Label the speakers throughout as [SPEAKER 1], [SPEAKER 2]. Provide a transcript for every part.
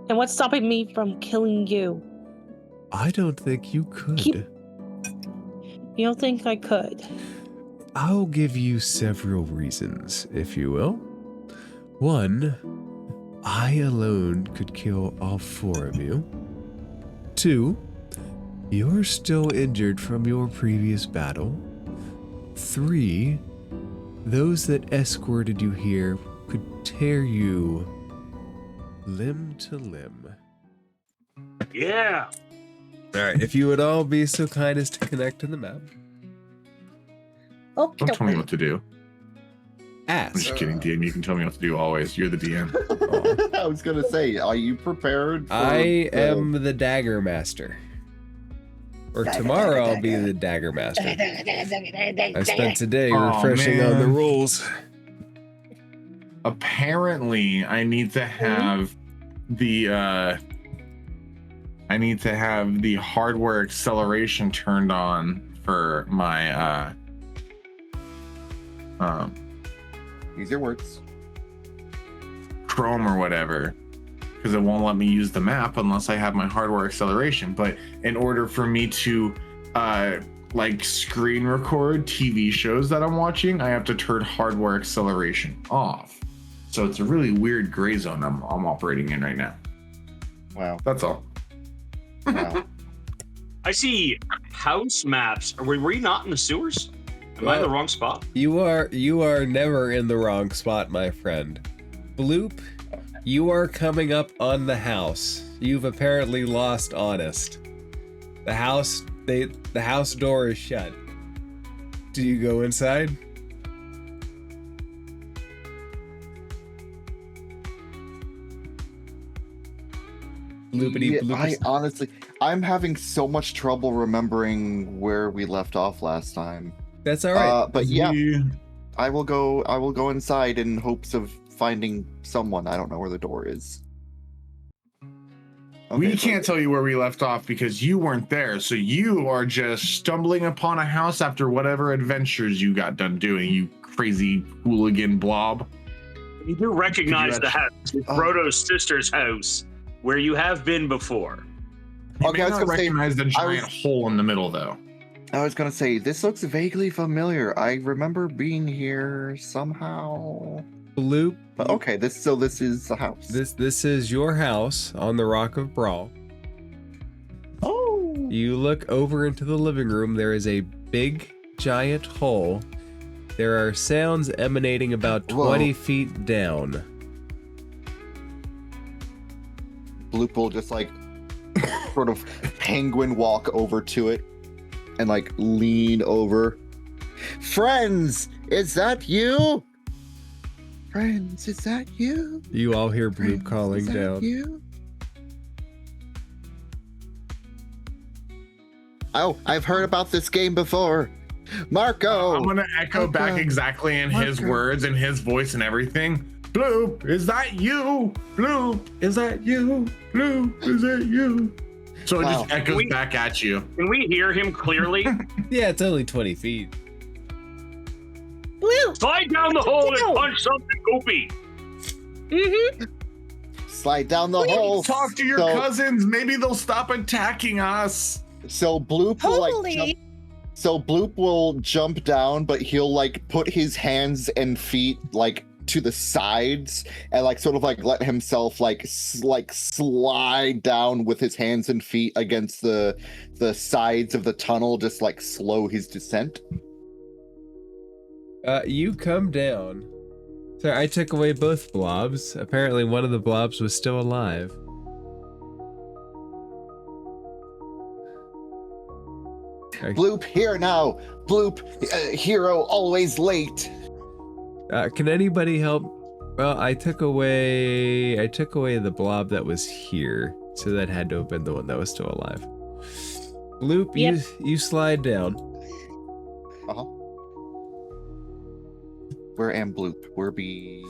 [SPEAKER 1] And what's stopping me from killing you?
[SPEAKER 2] I don't think you could.
[SPEAKER 1] You don't think I could?
[SPEAKER 2] I'll give you several reasons, if you will. One, I alone could kill all 4 of you. 2, you're still injured from your previous battle. 3, those that escorted you here could tear you limb to limb.
[SPEAKER 3] Yeah.
[SPEAKER 2] Alright, if you would all be so kind as to connect to the map.
[SPEAKER 4] Okay.
[SPEAKER 5] Don't tell me what to do.
[SPEAKER 2] Ask.
[SPEAKER 5] I'm just kidding, DM. You can tell me what to do always. You're the DM.
[SPEAKER 4] I was gonna say, are you prepared?
[SPEAKER 2] I am the Dagger Master. Or tomorrow I'll be the Dagger Master. I spent today refreshing on the rules.
[SPEAKER 5] Apparently, I need to have the hardware acceleration turned on for my
[SPEAKER 4] Use your words.
[SPEAKER 5] Chrome or whatever, because it won't let me use the map unless I have my hardware acceleration. But in order for me to like screen record TV shows that I'm watching, I have to turn hardware acceleration off. So it's a really weird gray zone I'm operating in right now.
[SPEAKER 4] Wow.
[SPEAKER 5] That's all.
[SPEAKER 4] Wow.
[SPEAKER 3] I see house maps. Were we not in the sewers? Am I in the wrong spot?
[SPEAKER 2] You are never in the wrong spot, my friend. Bloop, you are coming up on the house. You've apparently lost Honest. The house door is shut. Do you go inside? Bloopity bloopity.
[SPEAKER 4] I'm having so much trouble remembering where we left off last time.
[SPEAKER 2] That's all right.
[SPEAKER 4] But yeah, I will go inside in hopes of finding someone. I don't know where the door is. Okay,
[SPEAKER 5] we can't tell you where we left off because you weren't there. So you are just stumbling upon a house after whatever adventures you got done doing, you crazy hooligan blob.
[SPEAKER 3] You do recognize the house. It's Rodo's sister's house, where you have been before.
[SPEAKER 5] You may not recognize the giant hole in the middle, though.
[SPEAKER 4] I was gonna say, this looks vaguely familiar. I remember being here somehow.
[SPEAKER 2] Bloop.
[SPEAKER 4] Okay, this is the house.
[SPEAKER 2] This is your house on the Rock of Brawl.
[SPEAKER 4] Oh.
[SPEAKER 2] You look over into the living room. There is a big, giant hole. There are sounds emanating about 20 feet down.
[SPEAKER 4] Bloop will just like sort of penguin walk over to it and like lean over. Friends, is that you? Friends, is that you?
[SPEAKER 2] You all hear Bloop calling
[SPEAKER 4] is that
[SPEAKER 2] down.
[SPEAKER 4] You? Oh, I've heard about this game before. Marco!
[SPEAKER 5] I'm gonna echo back exactly in his words and his voice and everything. Bloop, is that you? Bloop, is that you? Bloop, is that you? So it just echoes back at you.
[SPEAKER 3] Can we hear him clearly?
[SPEAKER 2] Yeah, it's only 20 feet.
[SPEAKER 1] Blue!
[SPEAKER 3] Slide down the hole and punch something goopy.
[SPEAKER 1] Mm-hmm.
[SPEAKER 4] Slide down the hole.
[SPEAKER 5] Talk to your cousins. Maybe they'll stop attacking us.
[SPEAKER 4] So Bloop will like jump. So Bloop will jump down, but he'll like put his hands and feet like to the sides and like sort of like let himself like slide down with his hands and feet against the sides of the tunnel, just like slow his descent.
[SPEAKER 2] You come down. So I took away both blobs. Apparently one of the blobs was still alive.
[SPEAKER 4] Bloop here now. Bloop, hero always late.
[SPEAKER 2] Can anybody help? Well, I took away the blob that was here, so that had to have been the one that was still alive. Bloop, yep. You slide down.
[SPEAKER 4] Uh-huh. Where am Bloop? Where be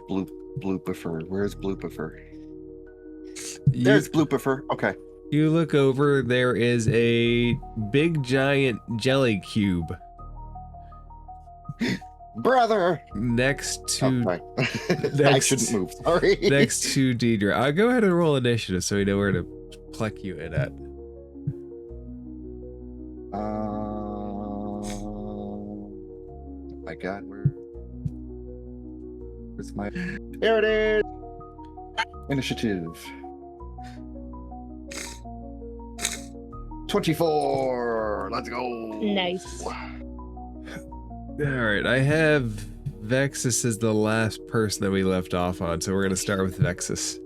[SPEAKER 4] Bloopifer? Where's Bloopifer? There's Bloopifer. Okay.
[SPEAKER 2] You look over, there is a big giant jelly cube.
[SPEAKER 4] Brother.
[SPEAKER 2] Next to
[SPEAKER 4] Oh, sorry. I
[SPEAKER 2] next-
[SPEAKER 4] shouldn't move. Sorry.
[SPEAKER 2] next to Deidre. I'll go ahead and roll initiative so we know where to pluck you in at.
[SPEAKER 4] My God, where's my? There it is. Initiative. 24. Let's go.
[SPEAKER 1] Nice.
[SPEAKER 2] All right, I have Vexus as the last person that we left off on, so we're gonna start with Vexus.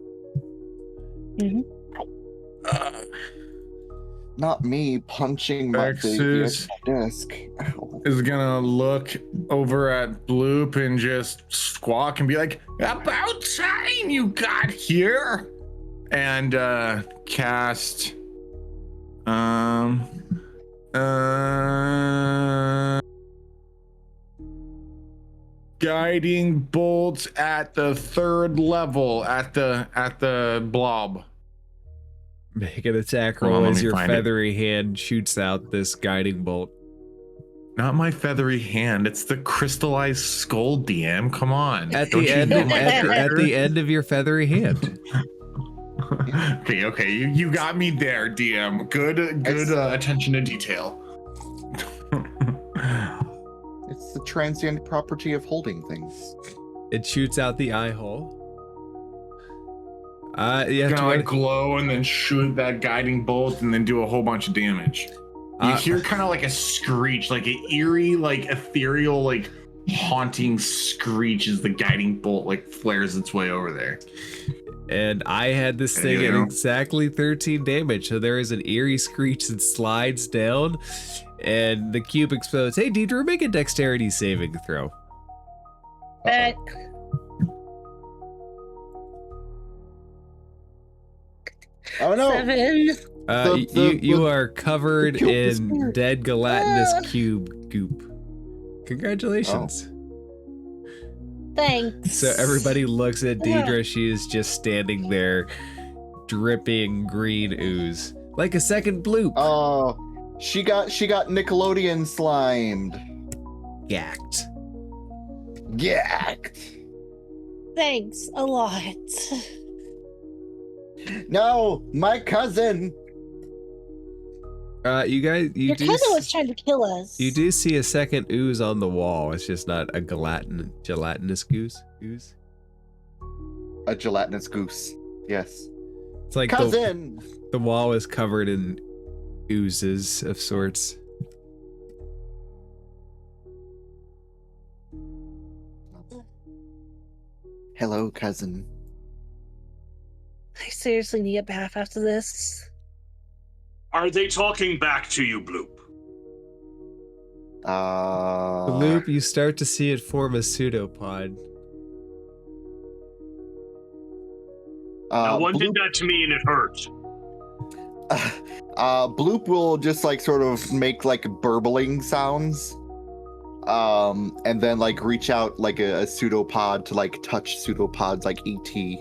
[SPEAKER 4] Not me punching my
[SPEAKER 5] Vexus
[SPEAKER 4] desk. Ow.
[SPEAKER 5] is gonna look over at Bloop and just squawk and be like, "About time you got here!" And cast guiding bolts at the 3rd level at the blob.
[SPEAKER 2] Make an attack
[SPEAKER 5] Hold on,
[SPEAKER 2] roll
[SPEAKER 5] let
[SPEAKER 2] as
[SPEAKER 5] me
[SPEAKER 2] your
[SPEAKER 5] find it.
[SPEAKER 2] feathery hand shoots out this guiding bolt.
[SPEAKER 5] Not my feathery hand. It's the crystallized skull, DM. Come on.
[SPEAKER 2] At
[SPEAKER 5] Don't
[SPEAKER 2] the
[SPEAKER 5] you
[SPEAKER 2] end,
[SPEAKER 5] know my
[SPEAKER 2] at
[SPEAKER 5] character?
[SPEAKER 2] the end of your feathery hand.
[SPEAKER 5] Okay. You got me there, DM. Good attention to detail.
[SPEAKER 4] It's the transient property of holding things.
[SPEAKER 2] It shoots out the eye hole. You have
[SPEAKER 5] Gonna
[SPEAKER 2] to
[SPEAKER 5] like glow and then shoot that guiding bolt and then do a whole bunch of damage. You hear kind of like a screech, like an eerie, like ethereal, like haunting screech as the guiding bolt like flares its way over there.
[SPEAKER 2] And I had this
[SPEAKER 5] There
[SPEAKER 2] thing
[SPEAKER 5] you
[SPEAKER 2] at
[SPEAKER 5] go.
[SPEAKER 2] exactly 13 damage, so there is an eerie screech that slides down, and the cube explodes. Hey, Deidre, make a dexterity saving throw.
[SPEAKER 1] Bet.
[SPEAKER 4] Oh no!
[SPEAKER 1] 7.
[SPEAKER 2] You are covered
[SPEAKER 4] the cube is
[SPEAKER 2] in
[SPEAKER 4] weird.
[SPEAKER 2] dead gelatinous cube goop. Congratulations.
[SPEAKER 1] Thanks.
[SPEAKER 2] So everybody looks at Deidre. She is just standing there, dripping green ooze, like a second bloop.
[SPEAKER 4] Oh, she got Nickelodeon slimed.
[SPEAKER 2] Gacked.
[SPEAKER 4] Gacked.
[SPEAKER 1] Thanks a lot.
[SPEAKER 4] No, my cousin.
[SPEAKER 2] You guys,
[SPEAKER 1] Your cousin was trying to kill us.
[SPEAKER 2] you do see a second ooze on the wall. It's just not a gelatinous ooze.
[SPEAKER 4] A gelatinous goose. Yes.
[SPEAKER 2] It's like
[SPEAKER 4] Cousin.
[SPEAKER 2] the wall is covered in oozes of sorts.
[SPEAKER 4] Hello, cousin.
[SPEAKER 1] I seriously need a bath after this.
[SPEAKER 3] Are they talking back to you, Bloop?
[SPEAKER 2] The loop, you start to see it form a pseudopod.
[SPEAKER 3] Now, one did that to me and it hurt.
[SPEAKER 4] Bloop will just like sort of make like burbling sounds, and then like reach out like a pseudopod to like touch pseudopods like ET.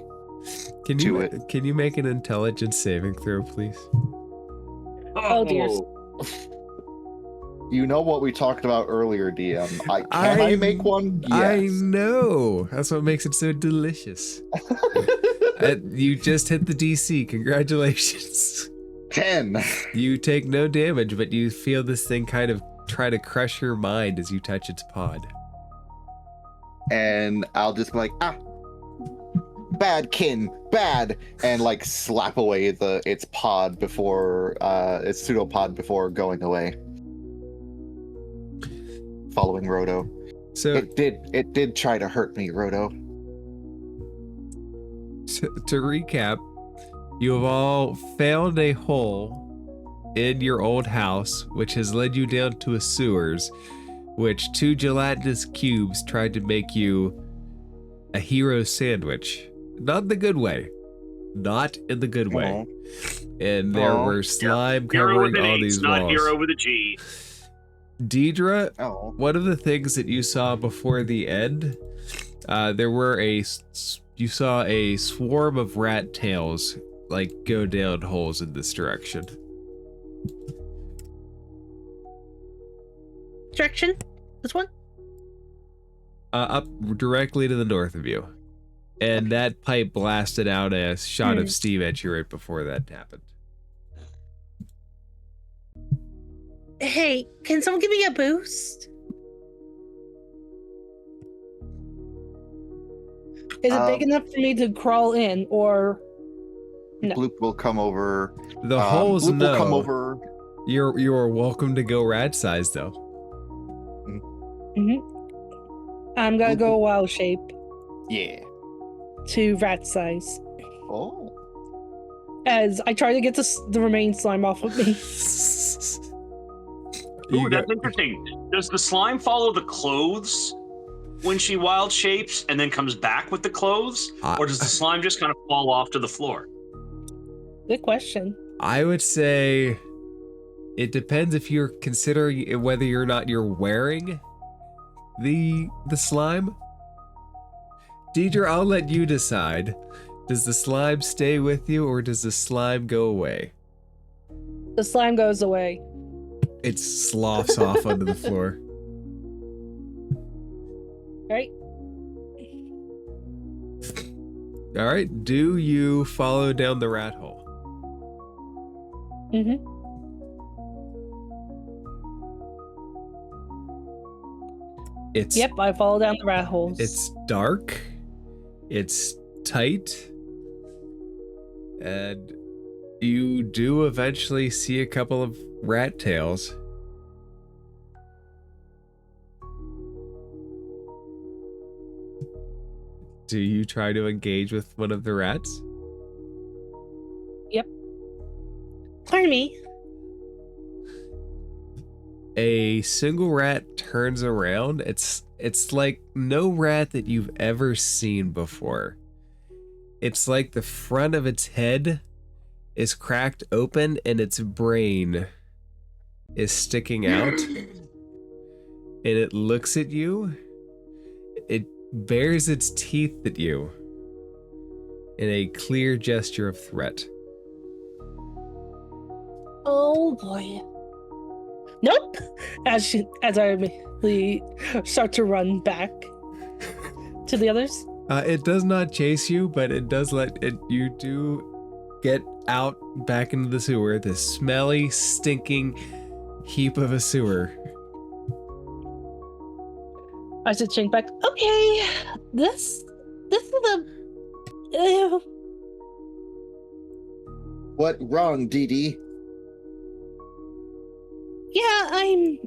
[SPEAKER 2] Can you make an intelligence saving throw, please?
[SPEAKER 1] Oh, dear.
[SPEAKER 4] You know what we talked about earlier, DM. Can I make one? Yes.
[SPEAKER 2] I know. That's what makes it so delicious. You just hit the DC. Congratulations.
[SPEAKER 4] 10.
[SPEAKER 2] You take no damage, but you feel this thing kind of try to crush your mind as you touch its pod.
[SPEAKER 4] And I'll just be like, bad kin, bad, and like slap away its pod before its pseudopod before going away. Following Rodo.
[SPEAKER 2] So
[SPEAKER 4] It did try to hurt me, Rodo.
[SPEAKER 2] to recap, you have all found a hole in your old house, which has led you down to a sewers, which 2 gelatinous cubes tried to make you a hero sandwich. Not in the good way. Not in the good way. And there were slime
[SPEAKER 3] Hero with
[SPEAKER 2] covering
[SPEAKER 3] an
[SPEAKER 2] all
[SPEAKER 3] H,
[SPEAKER 2] these
[SPEAKER 3] not
[SPEAKER 2] walls.
[SPEAKER 3] hero with a G.
[SPEAKER 2] Deidre,
[SPEAKER 4] Oh.
[SPEAKER 2] one of the things that you saw before the end, you saw a swarm of rat tails like go down holes in this direction.
[SPEAKER 1] Direction? This one?
[SPEAKER 2] up directly to the north of you. And that pipe blasted out a shot of steam at you right before that happened.
[SPEAKER 1] Hey, can someone give me a boost? Is it big enough for me to crawl in, or no?
[SPEAKER 4] Bloop will come over.
[SPEAKER 2] The holes,
[SPEAKER 4] Bloop
[SPEAKER 2] no.
[SPEAKER 4] will come over.
[SPEAKER 2] You're welcome to go rat size though.
[SPEAKER 1] I'm gonna go wild shape
[SPEAKER 4] Yeah.
[SPEAKER 1] to rat size
[SPEAKER 4] Oh.
[SPEAKER 1] as I try to get the remaining slime off of me.
[SPEAKER 3] Ooh, that's interesting. Does the slime follow the clothes when she wild shapes and then comes back with the clothes? Or does the slime just kind of fall off to the floor?
[SPEAKER 1] Good question.
[SPEAKER 2] I would say it depends if you're considering whether or not you're wearing the slime. Deidre, I'll let you decide. Does the slime stay with you or does the slime go away?
[SPEAKER 1] The slime goes away.
[SPEAKER 2] It sloughs off onto the floor.
[SPEAKER 1] Right?
[SPEAKER 2] All right, do you follow down the rat hole?
[SPEAKER 1] Yep, I fall down the rat holes.
[SPEAKER 2] It's dark, it's tight, and you do eventually see a couple of rat tails. Do you try to engage with one of the rats?
[SPEAKER 1] Yep. Pardon me.
[SPEAKER 2] A single rat turns around. It's like no rat that you've ever seen before. It's like the front of its head is cracked open and its brain is sticking out. And it looks at you. It bares its teeth at you in a clear gesture of threat.
[SPEAKER 1] Oh boy. Nope. As I immediately start to run back to the others.
[SPEAKER 2] It does not chase you, but it does you do get out back into the sewer, this smelly, stinking heap of a sewer.
[SPEAKER 1] I should chink back. Okay, this is a.
[SPEAKER 4] What wrong, Dee Dee?
[SPEAKER 1] Yeah, I'm.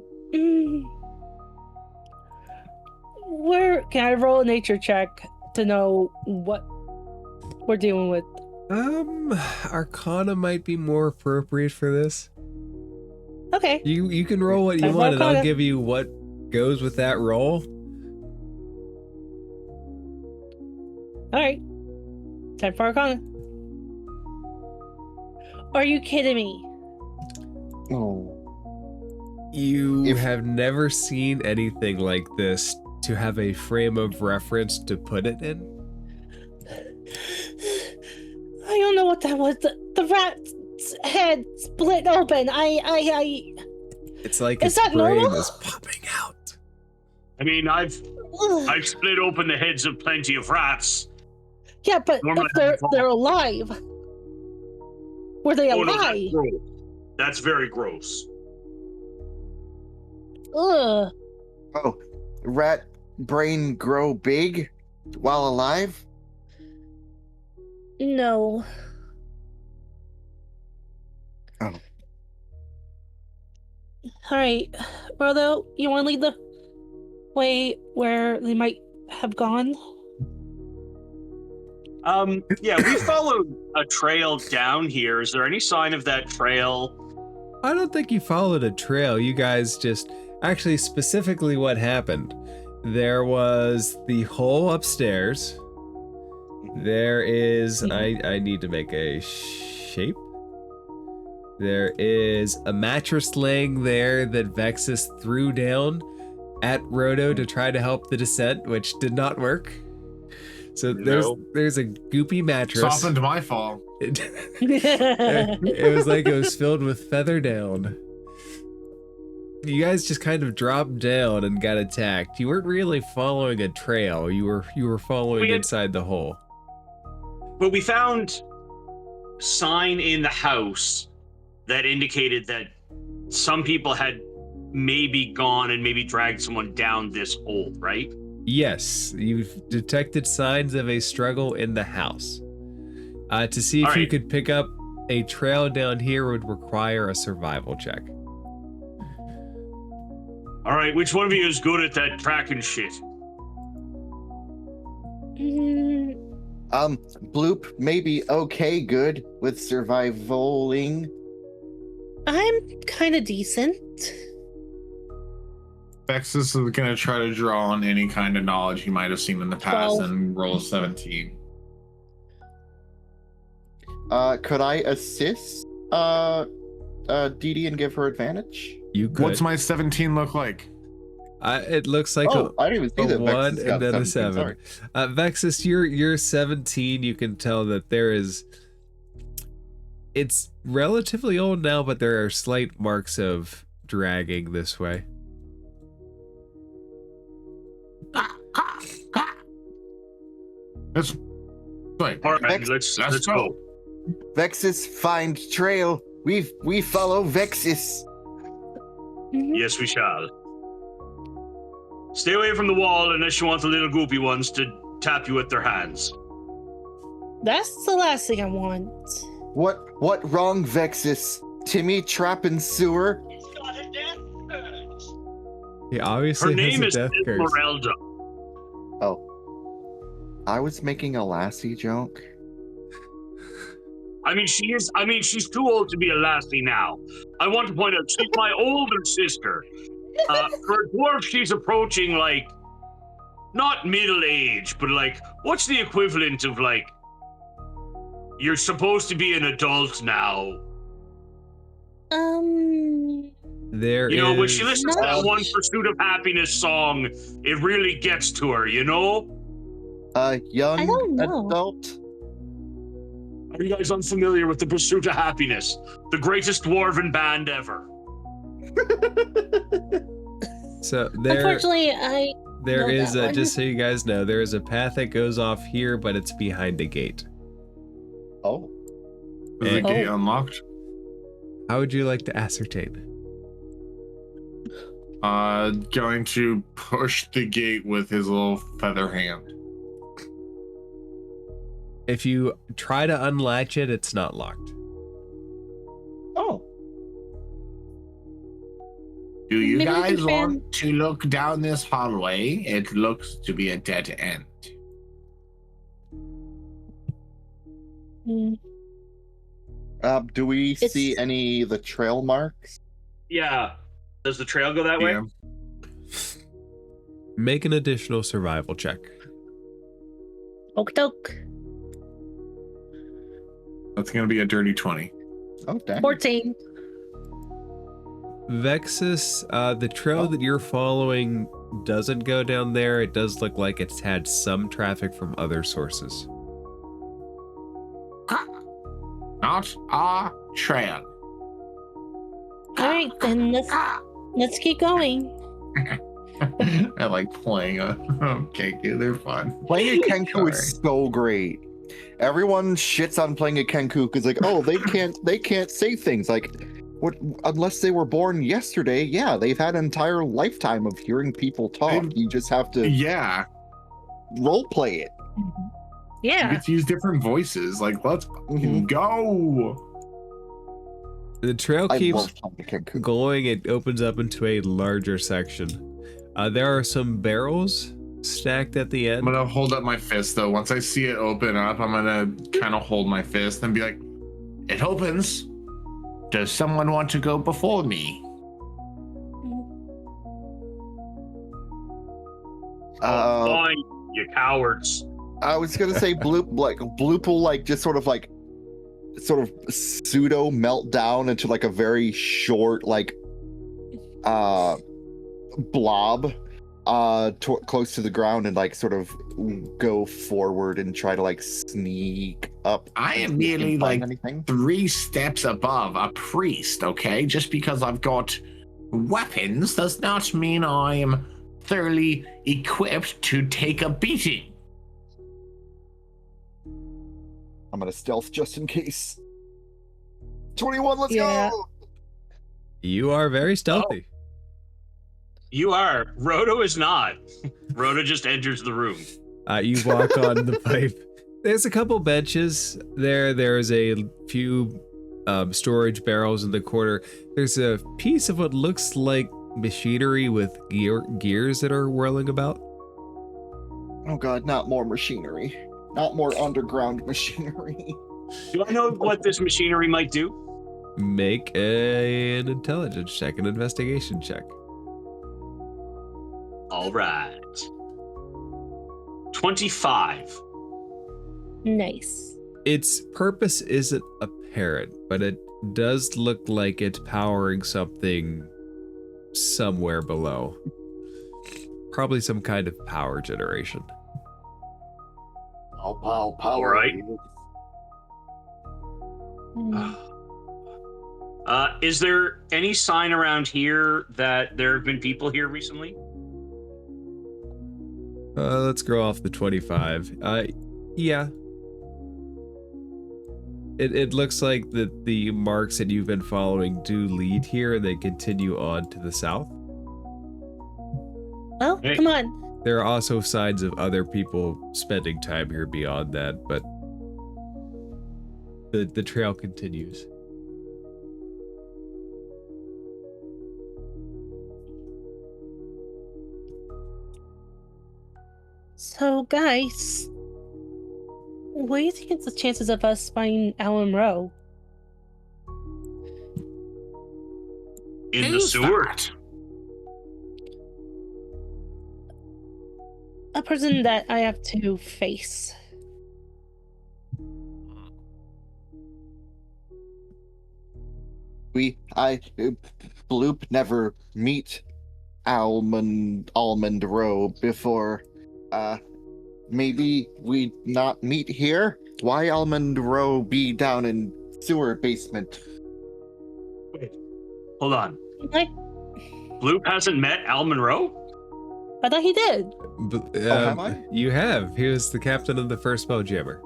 [SPEAKER 1] Where can I roll a nature check to know what we're dealing with?
[SPEAKER 2] Arcana might be more appropriate for this.
[SPEAKER 1] Okay.
[SPEAKER 2] You can roll what you want, and I'll give you what goes with that roll.
[SPEAKER 1] All right. Time for Arcana. Are you kidding me?
[SPEAKER 4] Oh.
[SPEAKER 2] You have never seen anything like this to have a frame of reference to put it in?
[SPEAKER 1] I don't know what that was. The rat's head split open.
[SPEAKER 2] It's like
[SPEAKER 1] Is
[SPEAKER 2] its
[SPEAKER 1] that
[SPEAKER 2] brain
[SPEAKER 1] normal?
[SPEAKER 2] is popping out.
[SPEAKER 3] I mean, I've split open the heads of plenty of rats.
[SPEAKER 1] Yeah, but
[SPEAKER 3] Normally
[SPEAKER 1] they're alive. Were they
[SPEAKER 3] Oh, no,
[SPEAKER 1] alive?
[SPEAKER 3] that's very gross.
[SPEAKER 1] Ugh.
[SPEAKER 4] Oh, rat brain grow big while alive?
[SPEAKER 1] No.
[SPEAKER 4] Oh.
[SPEAKER 1] All right, Rodo, you want to lead the way where they might have gone?
[SPEAKER 3] Yeah, we followed a trail down here. Is there any sign of that trail?
[SPEAKER 2] I don't think you followed a trail. You guys just... Actually, specifically what happened. There was the hole upstairs. There is... I need to make a shape. There is a mattress laying there that Vexus threw down at Rodo to try to help the descent, which did not work. So there's a goopy mattress.
[SPEAKER 5] Softened my fall.
[SPEAKER 2] It, it was like it was filled with feather down. You guys just kind of dropped down and got attacked. You weren't really following a trail. You were following inside the hole.
[SPEAKER 3] But we found sign in the house that indicated that some people had maybe gone and maybe dragged someone down this hole, right?
[SPEAKER 2] Yes, you've detected signs of a struggle in the house. To see if
[SPEAKER 3] All
[SPEAKER 2] you
[SPEAKER 3] right.
[SPEAKER 2] could pick up a trail down here would require a survival check.
[SPEAKER 3] All right, which one of you is good at that tracking shit?
[SPEAKER 4] Bloop maybe okay good with survivaling.
[SPEAKER 1] I'm kind of decent.
[SPEAKER 5] Vexus is going to try to draw on any kind of knowledge he might have seen in the past
[SPEAKER 1] 12.
[SPEAKER 5] and roll a 17.
[SPEAKER 4] Could I assist Dee Dee and give her advantage?
[SPEAKER 2] You could.
[SPEAKER 5] What's my 17 look like?
[SPEAKER 2] It looks like
[SPEAKER 4] Oh, I didn't even see
[SPEAKER 2] a
[SPEAKER 4] that.
[SPEAKER 2] 1
[SPEAKER 4] Vexus got
[SPEAKER 2] and then a
[SPEAKER 4] 17,
[SPEAKER 2] 7.
[SPEAKER 4] sorry.
[SPEAKER 2] Vexus, you're 17. You can tell that there is. It's relatively old now, but there are slight marks of dragging this way.
[SPEAKER 5] That's right.
[SPEAKER 3] All right,
[SPEAKER 4] Vex-
[SPEAKER 3] let's go.
[SPEAKER 4] Vexus find trail. We follow Vexus.
[SPEAKER 3] Yes, we shall. Stay away from the wall unless you want the little goopy ones to tap you with their hands.
[SPEAKER 1] That's the last thing I want.
[SPEAKER 4] What wrong, Vexus? Timmy trapping sewer?
[SPEAKER 2] He obviously
[SPEAKER 3] Her name
[SPEAKER 2] has
[SPEAKER 3] is
[SPEAKER 2] a death curse.
[SPEAKER 3] Esmeralda.
[SPEAKER 4] Oh. I was making a lassie joke.
[SPEAKER 3] She's too old to be a lassie now. I want to point out, she's my older sister. For a dwarf, she's approaching, like, not middle age, but, like, what's the equivalent of, like, you're supposed to be an adult now.
[SPEAKER 2] There
[SPEAKER 3] You know, when
[SPEAKER 2] is-
[SPEAKER 3] she listens to that one Pursuit of Happiness song, it really gets to her, you know?
[SPEAKER 4] Young
[SPEAKER 1] I don't know.
[SPEAKER 4] adult.
[SPEAKER 3] Are you guys unfamiliar with the Pursuit of Happiness? The greatest dwarven band ever.
[SPEAKER 2] So there
[SPEAKER 1] Unfortunately, I
[SPEAKER 2] there
[SPEAKER 1] know
[SPEAKER 2] is
[SPEAKER 1] that
[SPEAKER 2] a,
[SPEAKER 1] one.
[SPEAKER 2] just so you guys know, there is a path that goes off here, but it's behind a gate.
[SPEAKER 4] Oh.
[SPEAKER 5] Is the
[SPEAKER 2] And-
[SPEAKER 5] gate unlocked?
[SPEAKER 2] How would you like to ascertain?
[SPEAKER 5] Going to push the gate with his little feather hand.
[SPEAKER 2] If you try to unlatch it, it's not locked.
[SPEAKER 4] Oh.
[SPEAKER 5] Do you
[SPEAKER 1] Maybe we can
[SPEAKER 5] guys
[SPEAKER 1] try
[SPEAKER 5] want to look down this hallway? It looks to be a dead end.
[SPEAKER 4] Do we
[SPEAKER 1] It's-
[SPEAKER 4] see any of the trail marks?
[SPEAKER 3] Yeah. Does the trail go that way?
[SPEAKER 5] Yeah.
[SPEAKER 2] Make an additional survival check.
[SPEAKER 1] Okie doke.
[SPEAKER 5] That's going to be a dirty 20.
[SPEAKER 4] Oh, dang.
[SPEAKER 1] 14.
[SPEAKER 2] Vexus, the trail that you're following doesn't go down there. It does look like it's had some traffic from other sources.
[SPEAKER 5] Not a trail.
[SPEAKER 1] All right, then let's keep going.
[SPEAKER 5] I like playing a Kenku. They're fun.
[SPEAKER 4] Playing a Kenku
[SPEAKER 5] Sorry.
[SPEAKER 4] is so great. Everyone shits on playing a Kenku because like, oh, they can't say things like, what? Unless they were born yesterday. Yeah, they've had an entire lifetime of hearing people talk. You just have to
[SPEAKER 5] Yeah.
[SPEAKER 4] role play it.
[SPEAKER 5] You
[SPEAKER 1] Yeah.
[SPEAKER 5] get to use different voices. Like, let's fucking go.
[SPEAKER 2] The trail
[SPEAKER 4] I
[SPEAKER 2] keeps
[SPEAKER 4] love playing a Kenku.
[SPEAKER 2] going. It opens up into a larger section. There are some barrels stacked at the
[SPEAKER 5] I'm
[SPEAKER 2] end.
[SPEAKER 5] gonna hold up my fist though. Once I see it open up, I'm gonna kind of hold my fist and be like, "It opens. Does someone want to go before me?"
[SPEAKER 3] Fine, you cowards.
[SPEAKER 4] I was gonna say Bloop will like just sort of pseudo melt down into like a very short like blob close to the ground and like sort of go forward and try to like sneak up.
[SPEAKER 5] I am
[SPEAKER 4] and see if he
[SPEAKER 5] nearly
[SPEAKER 4] can find
[SPEAKER 5] like
[SPEAKER 4] anything.
[SPEAKER 5] 3 steps above a priest, okay? Just because I've got weapons does not mean I am thoroughly equipped to take a beating.
[SPEAKER 4] I'm gonna stealth just in case. 21, let's
[SPEAKER 1] Yeah.
[SPEAKER 4] go!
[SPEAKER 2] You are very stealthy.
[SPEAKER 3] You are. Rodo is not. Rodo just enters the room.
[SPEAKER 2] You walk on the pipe. There's a couple benches there. There's a few storage barrels in the corner. There's a piece of what looks like machinery with gears that are whirling about.
[SPEAKER 4] Oh god, not more machinery. Not more underground machinery.
[SPEAKER 3] Do I know what this machinery might do?
[SPEAKER 2] Make an intelligence check, an investigation check.
[SPEAKER 3] All right. 25.
[SPEAKER 1] Nice.
[SPEAKER 2] Its purpose isn't apparent, but it does look like it's powering something somewhere below. Probably some kind of power generation.
[SPEAKER 4] Pow, power.
[SPEAKER 3] All right.
[SPEAKER 1] Hmm.
[SPEAKER 3] Is there any sign around here that there have been people here recently?
[SPEAKER 2] Let's go off the 25. Yeah. It looks like that the marks that you've been following do lead here, and they continue on to the south.
[SPEAKER 1] Well,
[SPEAKER 3] Hey.
[SPEAKER 1] come on.
[SPEAKER 2] There are also signs of other people spending time here beyond that, but the trail continues.
[SPEAKER 1] So, guys, what do you think is the chances of us finding Alan Rowe?
[SPEAKER 3] In the
[SPEAKER 5] Who's
[SPEAKER 3] sewer?
[SPEAKER 5] that?
[SPEAKER 1] A person that I have to face.
[SPEAKER 4] Bloop never meet Almond Row before. Maybe we not meet here? Why Almond Row be down in sewer basement?
[SPEAKER 3] Wait, hold on.
[SPEAKER 1] Like,
[SPEAKER 3] Bloop hasn't met Al Monroe?
[SPEAKER 1] I thought he did.
[SPEAKER 2] But,
[SPEAKER 4] have I?
[SPEAKER 2] You have. He was the captain of the first Spelljammer.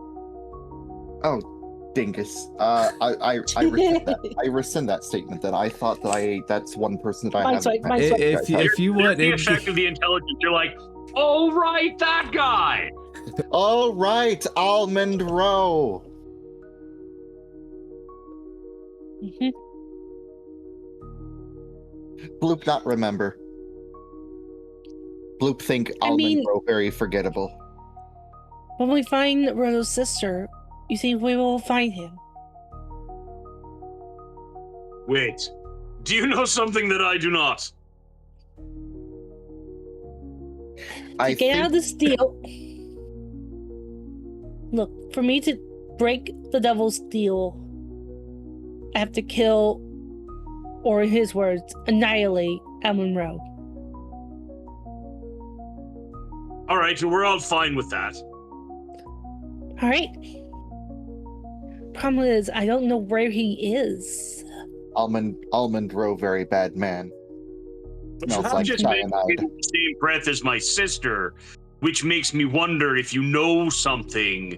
[SPEAKER 4] Oh, dingus. I rescind that. I rescind that statement. Then I thought that that's one person that I
[SPEAKER 1] Mine's
[SPEAKER 4] haven't
[SPEAKER 1] right,
[SPEAKER 4] met.
[SPEAKER 1] mine's right.
[SPEAKER 2] If you want,
[SPEAKER 3] the effect of the intelligence, you're like, oh right, that guy.
[SPEAKER 4] Oh right, Almond Row.
[SPEAKER 1] Mhm.
[SPEAKER 4] Bloop not remember. Bloop think
[SPEAKER 1] I
[SPEAKER 4] Almond
[SPEAKER 1] mean-
[SPEAKER 4] Row very forgettable.
[SPEAKER 1] When we find Rodo's sister, you think we will find him?
[SPEAKER 3] Wait, do you know something that I do not?
[SPEAKER 4] I
[SPEAKER 1] To get out
[SPEAKER 4] think
[SPEAKER 1] of this deal. Look, for me to break the devil's deal, I have to kill, or in his words, annihilate Alan Rowe.
[SPEAKER 3] All right, so we're all fine with that.
[SPEAKER 1] All right. Problem is, I don't know where he is.
[SPEAKER 4] Almond Row very bad man.
[SPEAKER 3] But
[SPEAKER 4] Smells
[SPEAKER 3] you
[SPEAKER 4] like
[SPEAKER 3] just mentioned
[SPEAKER 4] cyanide.
[SPEAKER 3] it in the same breath as my sister, which makes me wonder if you know something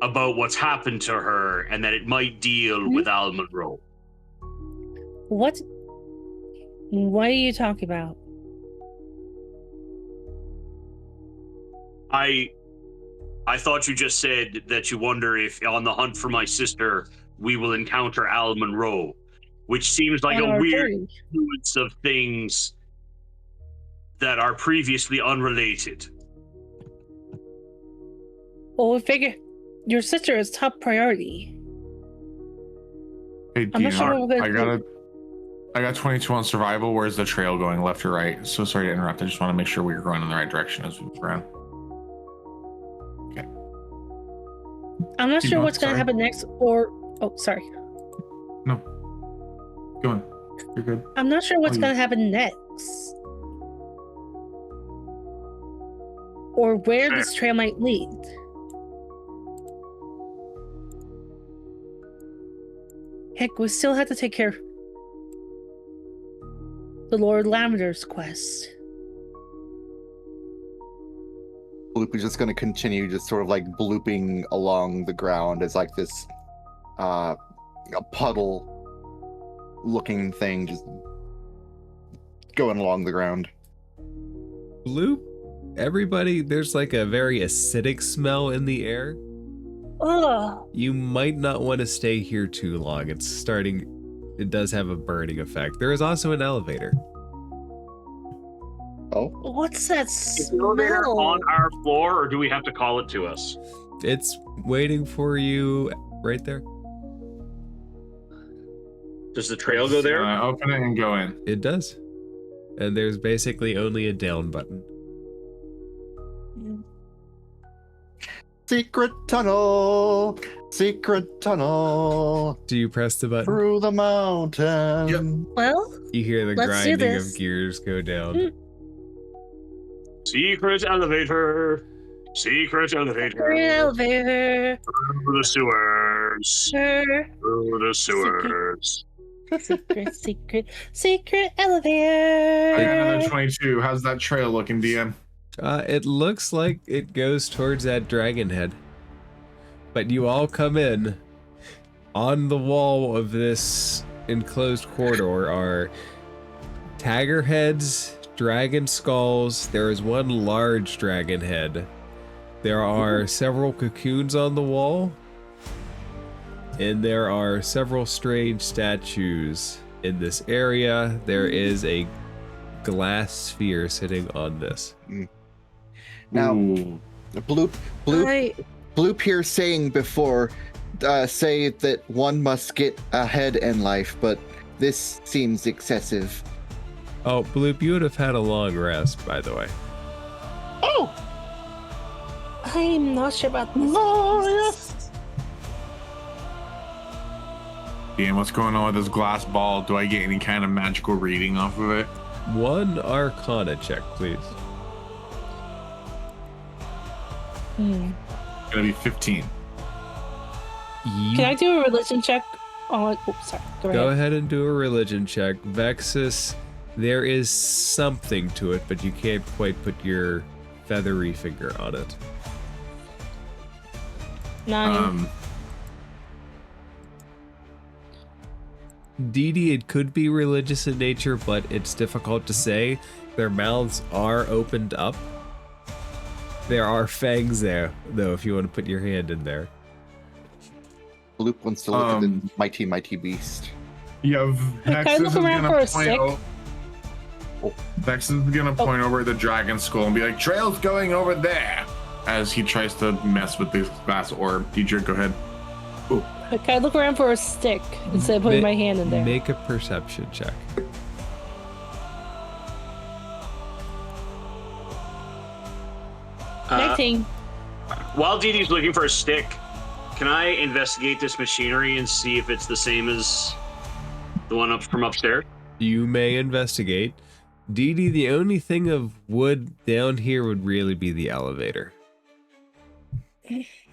[SPEAKER 3] about what's happened to her and that it might deal with Al Monroe.
[SPEAKER 1] What? What are you talking about?
[SPEAKER 3] I thought you just said that you wonder if on the hunt for my sister we will encounter Al Monroe, which seems like
[SPEAKER 1] On
[SPEAKER 3] a
[SPEAKER 1] our
[SPEAKER 3] weird
[SPEAKER 1] journey.
[SPEAKER 3] influence of things that are previously unrelated.
[SPEAKER 1] Well, we figure your sister is top priority.
[SPEAKER 5] Hey,
[SPEAKER 1] I'm not sure
[SPEAKER 5] DNR,
[SPEAKER 1] what we're gonna do.
[SPEAKER 5] I got 22 on survival. Where's the trail going, left or right? So sorry to interrupt. I just want to make sure we're going in the right direction as we move around.
[SPEAKER 1] I'm not
[SPEAKER 5] Keep
[SPEAKER 1] sure
[SPEAKER 5] going,
[SPEAKER 1] what's going to
[SPEAKER 5] sorry.
[SPEAKER 1] happen next, or... Oh, sorry.
[SPEAKER 5] No. Go on. You're good.
[SPEAKER 1] I'm not sure what's
[SPEAKER 5] Oh,
[SPEAKER 1] going to happen next. Or where this trail might lead. Heck, we still have to take care. the Lord Lamenter's quest.
[SPEAKER 4] Bloop is just going to continue just sort of like blooping along the ground as like this a puddle looking thing just going along the ground.
[SPEAKER 2] Bloop, everybody, there's like a very acidic smell in the air.
[SPEAKER 1] Ugh.
[SPEAKER 2] You might not want to stay here too long. It does have a burning effect. There is also an elevator.
[SPEAKER 4] Oh,
[SPEAKER 1] What's that
[SPEAKER 3] Is the elevator
[SPEAKER 1] smell?
[SPEAKER 3] on our floor, or do we have to call it to us?
[SPEAKER 2] It's waiting for you right there.
[SPEAKER 3] Does the trail go there?
[SPEAKER 5] Open it and go in.
[SPEAKER 2] It does. And there's basically only a down button.
[SPEAKER 4] secret tunnel, secret tunnel
[SPEAKER 2] Do you press the button?
[SPEAKER 4] through the mountain.
[SPEAKER 5] Yep.
[SPEAKER 1] Well,
[SPEAKER 2] You hear the
[SPEAKER 1] Let's do
[SPEAKER 2] grinding
[SPEAKER 1] this.
[SPEAKER 2] of gears go down.
[SPEAKER 3] Secret elevator. Secret elevator.
[SPEAKER 1] elevator.
[SPEAKER 3] Through the sewers.
[SPEAKER 1] Sure.
[SPEAKER 3] Through the sewers.
[SPEAKER 1] Secret
[SPEAKER 5] I got
[SPEAKER 1] elevator.
[SPEAKER 5] another 22. How's that trail looking, DM?
[SPEAKER 2] It looks like it goes towards that dragon head. But you all come in. On the wall of this enclosed corridor are tiger heads, dragon skulls. There is one large dragon head. There are several cocoons on the wall. And there are several strange statues in this area. There is a glass sphere sitting on this.
[SPEAKER 4] Now,
[SPEAKER 5] Ooh.
[SPEAKER 4] Bloop here saying before, say that one must get ahead in life, but this seems excessive.
[SPEAKER 2] Oh, Bloop, you would have had a long rest, by the way.
[SPEAKER 4] Oh!
[SPEAKER 1] I'm not sure about this.
[SPEAKER 5] DM, what's going on with this glass ball? Do I get any kind of magical reading off of it?
[SPEAKER 2] One Arcana check, please.
[SPEAKER 5] It's gonna be 15.
[SPEAKER 1] Can I do a religion check on? Oops, sorry.
[SPEAKER 2] Go ahead and do a religion check. Vexus, there is something to it, but you can't quite put your feathery finger on it.
[SPEAKER 1] 9.
[SPEAKER 2] Dee Dee, it could be religious in nature, but it's difficult to say. Their mouths are opened up. There are fangs there, though, if you want to put your hand in there.
[SPEAKER 4] Bloop wants to look at the mighty, mighty beast.
[SPEAKER 5] Yeah,
[SPEAKER 1] Can I
[SPEAKER 5] Vexus
[SPEAKER 1] look
[SPEAKER 5] is
[SPEAKER 1] around
[SPEAKER 5] gonna
[SPEAKER 1] for a
[SPEAKER 5] point
[SPEAKER 1] stick?
[SPEAKER 5] Vexus is gonna point over at the dragon skull and be like, "Trail's going over there," as he tries to mess with this glass orb. Deidre, go ahead.
[SPEAKER 1] Can I look around for a stick instead of putting my hand in there?
[SPEAKER 2] Make a perception check.
[SPEAKER 1] Connecting.
[SPEAKER 3] While Dee Dee's looking for a stick, can I investigate this machinery and see if it's the same as the one up from upstairs?
[SPEAKER 2] You may investigate. Dee Dee, the only thing of wood down here would really be the elevator.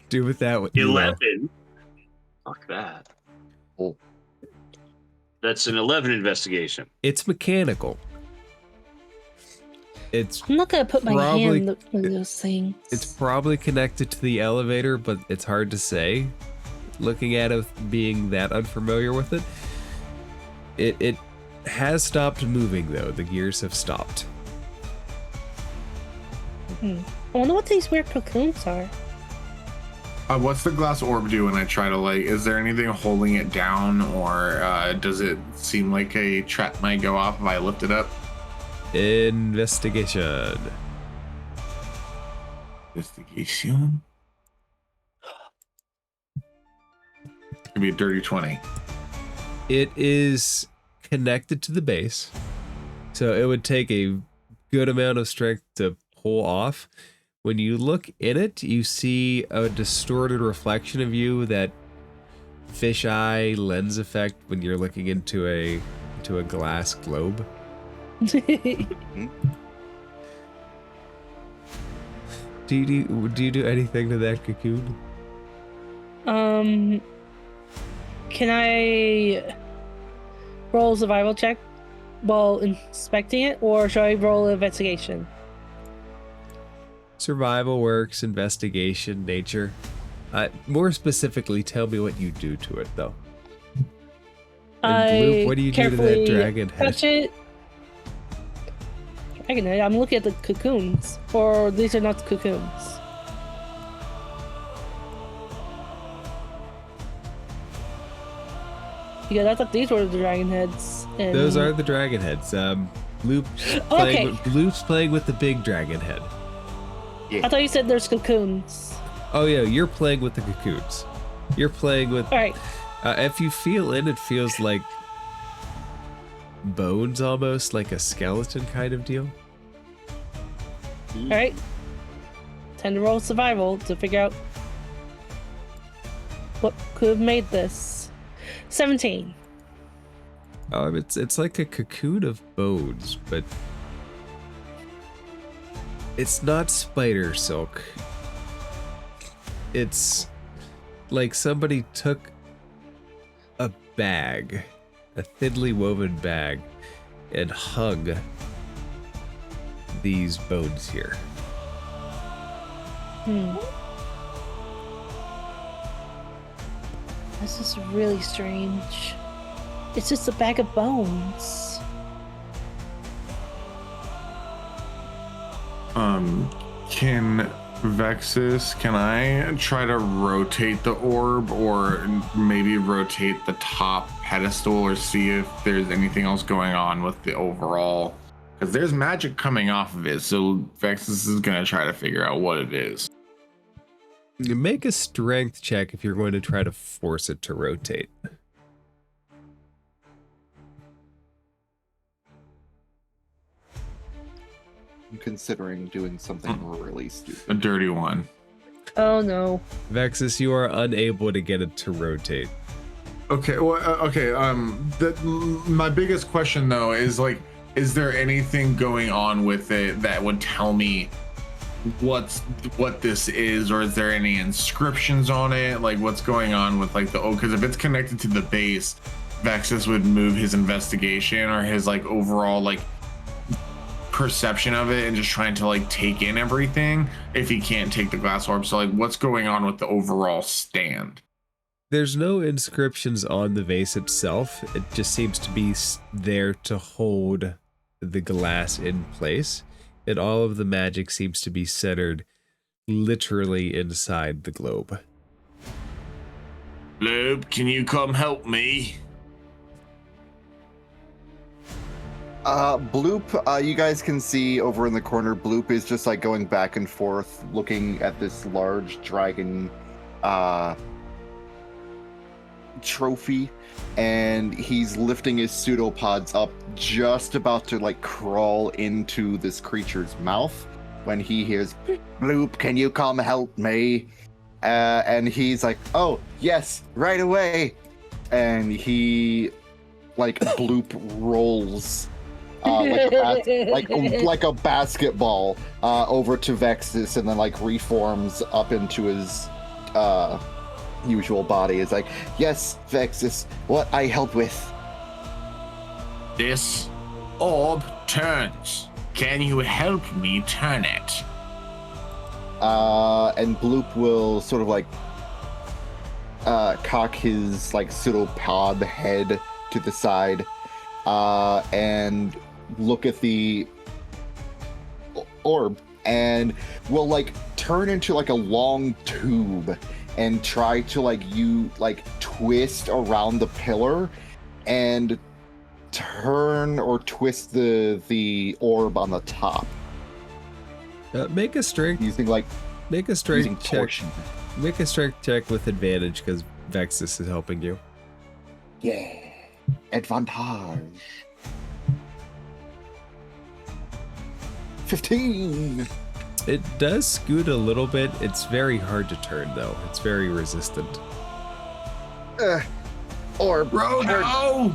[SPEAKER 2] Do with that what you will.
[SPEAKER 3] 11. Fuck that.
[SPEAKER 4] Oh.
[SPEAKER 3] That's an 11 investigation.
[SPEAKER 2] It's mechanical. It's
[SPEAKER 1] I'm not gonna put my
[SPEAKER 2] Probably-
[SPEAKER 1] hand in those things.
[SPEAKER 2] It's probably connected to the elevator, but it's hard to say. Looking at it, being that unfamiliar with it, it has stopped moving though. The gears have stopped.
[SPEAKER 1] I wonder what these weird cocoons are.
[SPEAKER 5] What's the glass orb do when I try to is there anything holding it down, or does it seem like a trap might go off if I lift it up?
[SPEAKER 2] Investigation.
[SPEAKER 5] Investigation. Gonna be a dirty 20.
[SPEAKER 2] It is connected to the base, so it would take a good amount of strength to pull off. When you look in it, you see a distorted reflection of you, that fisheye lens effect when you're looking into a glass globe. Do you do anything to that cocoon?
[SPEAKER 1] Can I roll a survival check while inspecting it, or should I roll an investigation?
[SPEAKER 2] Survival works, investigation, nature. More specifically, tell me what you do to it, though. And Luke, what do you do to that dragon head?
[SPEAKER 1] Touch it. Dragon head? I'm looking at the cocoons. Or these are not the cocoons. Because I thought these were the dragon heads. And...
[SPEAKER 2] Those are the dragon heads. Bloop's playing with the big dragon head.
[SPEAKER 4] Yeah.
[SPEAKER 1] I thought you said there's cocoons.
[SPEAKER 2] Oh yeah, you're playing with the cocoons. You're playing with...
[SPEAKER 1] Alright.
[SPEAKER 2] If you feel in, it feels like bones almost, like a skeleton kind of deal.
[SPEAKER 1] Alright. Time to roll survival to figure out what could have made this. 17.
[SPEAKER 2] It's like a cocoon of bones, but it's not spider silk. It's like somebody took a bag, a thinly woven bag, and hung these bones here.
[SPEAKER 1] This is really strange. It's just a bag of bones.
[SPEAKER 5] Can I try to rotate the orb, or maybe rotate the top pedestal, or see if there's anything else going on with the overall? Because there's magic coming off of it, so Vexus is going to try to figure out what it is.
[SPEAKER 2] You make a strength check if you're going to try to force it to rotate.
[SPEAKER 4] I'm considering doing something really stupid.
[SPEAKER 5] A dirty one.
[SPEAKER 1] Oh no.
[SPEAKER 2] Vexus, you are unable to get it to rotate.
[SPEAKER 5] Okay, well, my biggest question though is like, is there anything going on with it that would tell me what this is, or is there any inscriptions on it? Like, what's going on with like because if it's connected to the base, Vexus would move his investigation or his like overall like perception of it and just trying to like take in everything if he can't take the glass orb. So like, what's going on with the overall stand?
[SPEAKER 2] There's no inscriptions on the vase itself. It just seems to be there to hold the glass in place, and all of the magic seems to be centered literally inside the globe.
[SPEAKER 3] Globe, can you come help me?
[SPEAKER 4] Bloop, you guys can see over in the corner, Bloop is just like going back and forth looking at this large dragon trophy, and he's lifting his pseudopods up, just about to like crawl into this creature's mouth when he hears, Bloop, can you come help me? And he's like, oh, yes, right away. And he like Bloop rolls like a basketball over to Vexus, and then like reforms up into his usual body. It's like, yes, Vexus, what I help with?
[SPEAKER 3] This orb turns. Can you help me turn it?
[SPEAKER 4] And Bloop will sort of like cock his like pseudopod head to the side and look at the orb, and will like turn into like a long tube and try to like twist around the pillar and turn or twist the orb on the top.
[SPEAKER 2] Make a strength check.
[SPEAKER 4] Torsion.
[SPEAKER 2] Make a strength check with advantage because Vexus is helping you.
[SPEAKER 4] Yeah, advantage. 15.
[SPEAKER 2] It does scoot a little bit. It's very hard to turn though. It's very resistant.
[SPEAKER 4] Orb.
[SPEAKER 3] Rodo!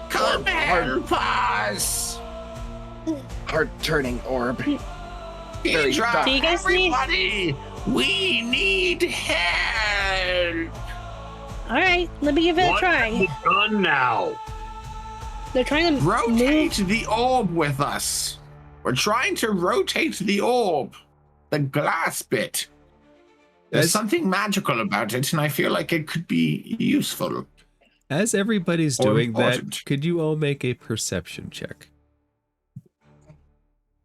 [SPEAKER 3] Come help us!
[SPEAKER 4] Hard turning orb.
[SPEAKER 3] Very
[SPEAKER 4] fast.
[SPEAKER 1] Do you guys
[SPEAKER 3] Everybody! We need help!
[SPEAKER 1] Alright, let me give it a
[SPEAKER 3] What
[SPEAKER 1] try.
[SPEAKER 3] have you done now?
[SPEAKER 1] They're trying to
[SPEAKER 5] rotate the orb with us. We're trying to rotate the orb, the glass bit. There's something magical about it, and I feel like it could be useful.
[SPEAKER 2] As everybody's
[SPEAKER 5] Or
[SPEAKER 2] doing
[SPEAKER 5] important.
[SPEAKER 2] that, could you all make a perception check?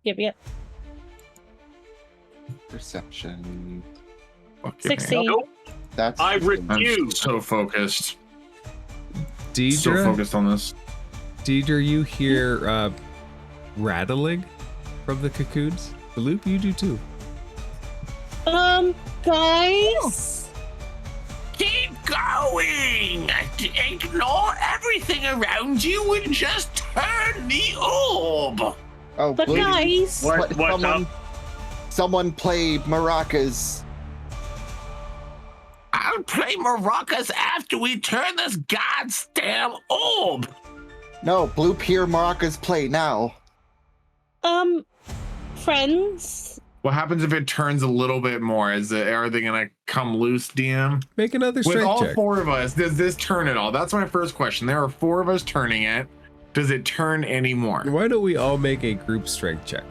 [SPEAKER 1] Yep.
[SPEAKER 4] Perception.
[SPEAKER 5] Fucking
[SPEAKER 1] 16.
[SPEAKER 3] Nope.
[SPEAKER 4] That's
[SPEAKER 3] I
[SPEAKER 5] I'm
[SPEAKER 3] refuse.
[SPEAKER 5] so focused. So
[SPEAKER 2] Deidre,
[SPEAKER 5] focused on this.
[SPEAKER 2] you hear rattling from the cocoons. Bloop, you do too.
[SPEAKER 1] Guys.
[SPEAKER 5] Keep going! Ignore everything around you and just turn the orb!
[SPEAKER 4] Oh,
[SPEAKER 1] But
[SPEAKER 4] Blue,
[SPEAKER 1] guys.
[SPEAKER 3] What's up?
[SPEAKER 4] someone play maracas.
[SPEAKER 5] I'll play maracas after we turn this goddamn orb!
[SPEAKER 4] No, Bloop, hear maracas play now.
[SPEAKER 1] Friends.
[SPEAKER 5] What happens if it turns a little bit more? Are they gonna come loose, DM?
[SPEAKER 2] Make another
[SPEAKER 5] With
[SPEAKER 2] strength
[SPEAKER 5] all
[SPEAKER 2] check.
[SPEAKER 5] 4 of us, does this turn at all? That's my first question. There are 4 of us turning it. Does it turn anymore?
[SPEAKER 2] Why don't we all make a group strength check?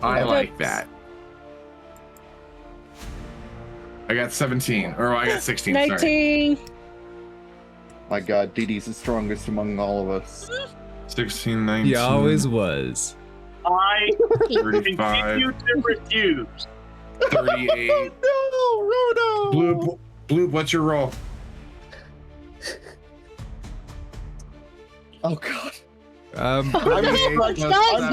[SPEAKER 5] I like that. I got 17, or I got 16, sorry.
[SPEAKER 1] 19.
[SPEAKER 4] My God, Dee Dee's the strongest among all of us.
[SPEAKER 5] 16, 19.
[SPEAKER 2] He always was.
[SPEAKER 3] I
[SPEAKER 5] 35,
[SPEAKER 3] continue to refuse.
[SPEAKER 5] 38.
[SPEAKER 4] Oh no, Rodo!
[SPEAKER 5] Bloop, what's your roll?
[SPEAKER 4] Oh God.
[SPEAKER 2] Um,
[SPEAKER 4] I'm
[SPEAKER 1] Guys,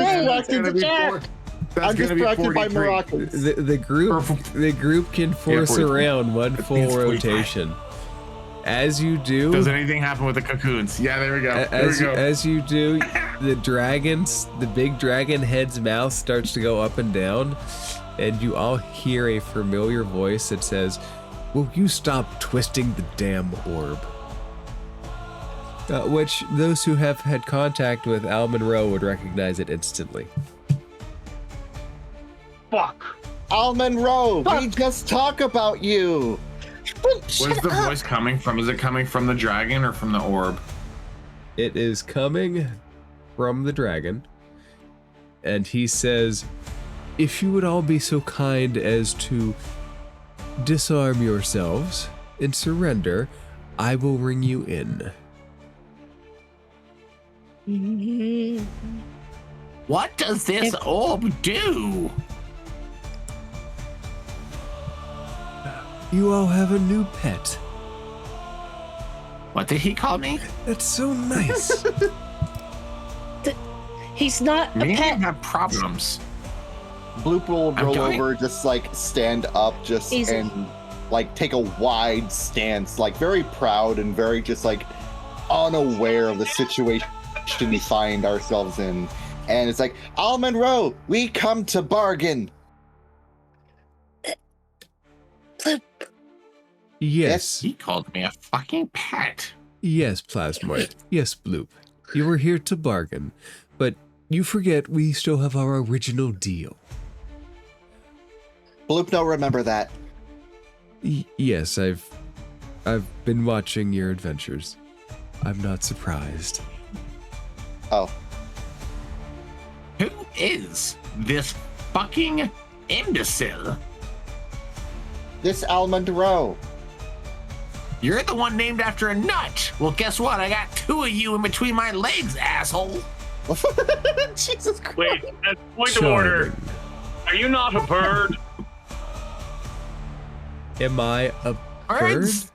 [SPEAKER 4] distracted
[SPEAKER 1] to the chat.
[SPEAKER 4] I'm distracted by maracas.
[SPEAKER 2] the group can force
[SPEAKER 5] 44.
[SPEAKER 2] around one
[SPEAKER 5] It's
[SPEAKER 2] full
[SPEAKER 5] 45.
[SPEAKER 2] rotation. As you do,
[SPEAKER 5] Does anything happen with the cocoons? Yeah, there we go.
[SPEAKER 2] as you do, the big dragon head's mouth starts to go up and down, and you all hear a familiar voice that says, "Will you stop twisting the damn orb?" Which those who have had contact with Al Monroe would recognize it instantly.
[SPEAKER 3] Fuck.
[SPEAKER 4] Al Monroe, we just talk about you.
[SPEAKER 5] Where's the voice coming from? Is it coming from the dragon or from the orb?
[SPEAKER 2] It is coming from the dragon, and he says, "If you would all be so kind as to disarm yourselves and surrender, I will ring you in."
[SPEAKER 5] What does this orb do?
[SPEAKER 2] You all have a new pet.
[SPEAKER 5] What did he call me?
[SPEAKER 2] That's so nice.
[SPEAKER 1] He's not a
[SPEAKER 5] Me
[SPEAKER 1] pet.
[SPEAKER 5] have problems.
[SPEAKER 4] Bloop will
[SPEAKER 5] I'm
[SPEAKER 4] roll
[SPEAKER 5] going.
[SPEAKER 4] over, just like stand up, just
[SPEAKER 1] Easy.
[SPEAKER 4] and like take a wide stance, like very proud and very just like unaware of the situation we find ourselves in. And it's like, Al Monroe, we come to bargain.
[SPEAKER 2] Yes,
[SPEAKER 5] He called me a fucking pet.
[SPEAKER 2] yes, Plasmoid. Yes, Bloop. You were here to bargain, but you forget we still have our original deal.
[SPEAKER 4] Bloop, no, remember that.
[SPEAKER 2] Yes, I've been watching your adventures. I'm not surprised.
[SPEAKER 4] Oh,
[SPEAKER 5] Who is this fucking imbecile?
[SPEAKER 4] this Al Monroe.
[SPEAKER 5] You're the one named after a nut. Well, guess what? I got 2 of you in between my legs, asshole.
[SPEAKER 4] Jesus Christ.
[SPEAKER 3] Wait, as a point of order,
[SPEAKER 2] Charming.
[SPEAKER 3] are you not a bird?
[SPEAKER 2] Am I a bird?
[SPEAKER 5] Birds?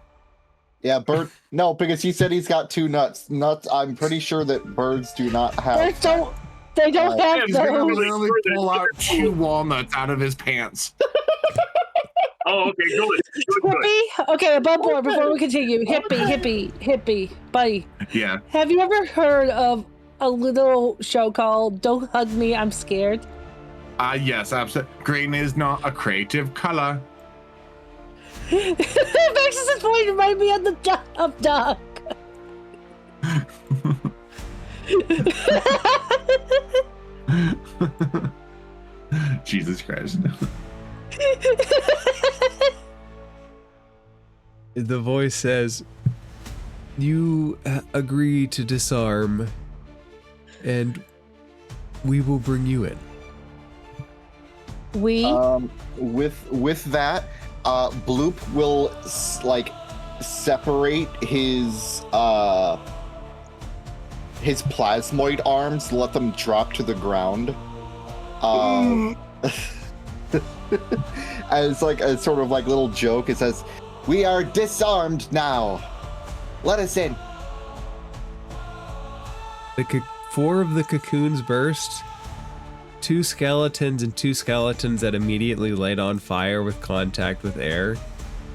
[SPEAKER 4] Yeah, bird. No, because he said he's got 2 nuts. Nuts. I'm pretty sure that birds do not have.
[SPEAKER 1] Birds don't. They don't have
[SPEAKER 5] He's gonna
[SPEAKER 1] those.
[SPEAKER 5] literally pull out 2 walnuts out of his pants.
[SPEAKER 3] Oh, okay, good.
[SPEAKER 1] Hippie? Okay, above board before we continue. Hippie, buddy.
[SPEAKER 5] Yeah.
[SPEAKER 1] Have you ever heard of a little show called Don't Hug Me, I'm Scared?
[SPEAKER 5] Yes, absolutely. Green is not a creative color.
[SPEAKER 1] Max's point reminded me of the of Duck.
[SPEAKER 5] Jesus Christ.
[SPEAKER 2] The voice says, You agree to disarm, and we will bring you in.
[SPEAKER 1] We
[SPEAKER 4] With that, Bloop will separate his plasmoid arms, let them drop to the ground. As a sort of little joke, it says, "We are disarmed now. Let us in."
[SPEAKER 2] Four of the cocoons burst. 2 skeletons and 2 skeletons that immediately light on fire with contact with air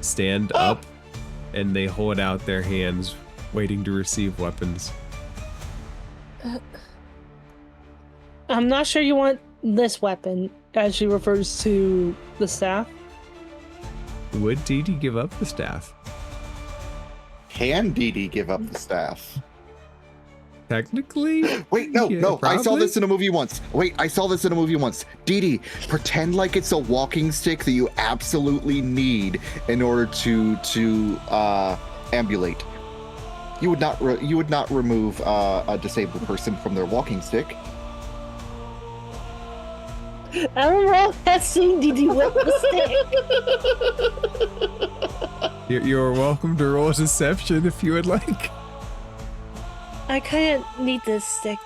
[SPEAKER 2] stand up, and they hold out their hands, waiting to receive weapons.
[SPEAKER 1] I'm not sure you want this weapon, as she refers to the staff.
[SPEAKER 2] Would Dee Dee give up the staff?
[SPEAKER 4] Can Dee Dee give up the staff?
[SPEAKER 2] Technically?
[SPEAKER 4] Wait, no.
[SPEAKER 2] Probably?
[SPEAKER 4] I saw this in a movie once. Dee Dee, pretend like it's a walking stick that you absolutely need in order to ambulate. You would not remove a disabled person from their walking stick.
[SPEAKER 1] Emerald has seen Dee Dee with the stick.
[SPEAKER 2] You're welcome to roll deception if you would like.
[SPEAKER 1] I kind of need this stick.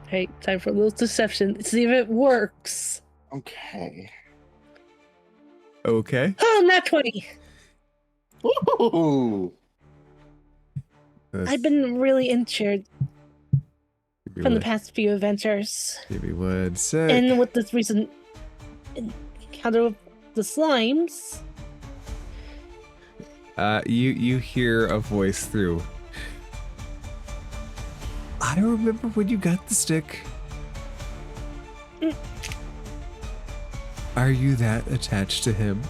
[SPEAKER 1] Hey, time for a little deception. See if it works.
[SPEAKER 4] Okay.
[SPEAKER 1] Oh, not 20.
[SPEAKER 4] Ooh.
[SPEAKER 1] I've been really injured from the past few adventures.
[SPEAKER 2] Give me 1 sec.
[SPEAKER 1] And with this recent encounter with the slimes.
[SPEAKER 2] You hear a voice through. I remember when you got the stick. Are you that attached to him?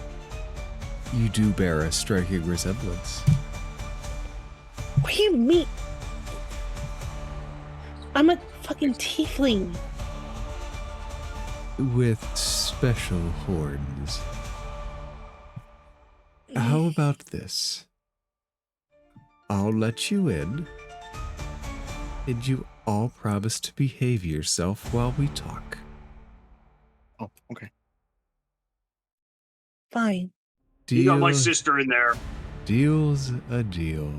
[SPEAKER 2] You do bear a striking resemblance.
[SPEAKER 1] What do you mean? I'm a fucking tiefling.
[SPEAKER 2] With special horns. How about this? I'll let you in, and you all promise to behave yourself while we talk.
[SPEAKER 4] Oh, okay.
[SPEAKER 1] Fine.
[SPEAKER 3] You got my sister in there.
[SPEAKER 2] Deal's a deal.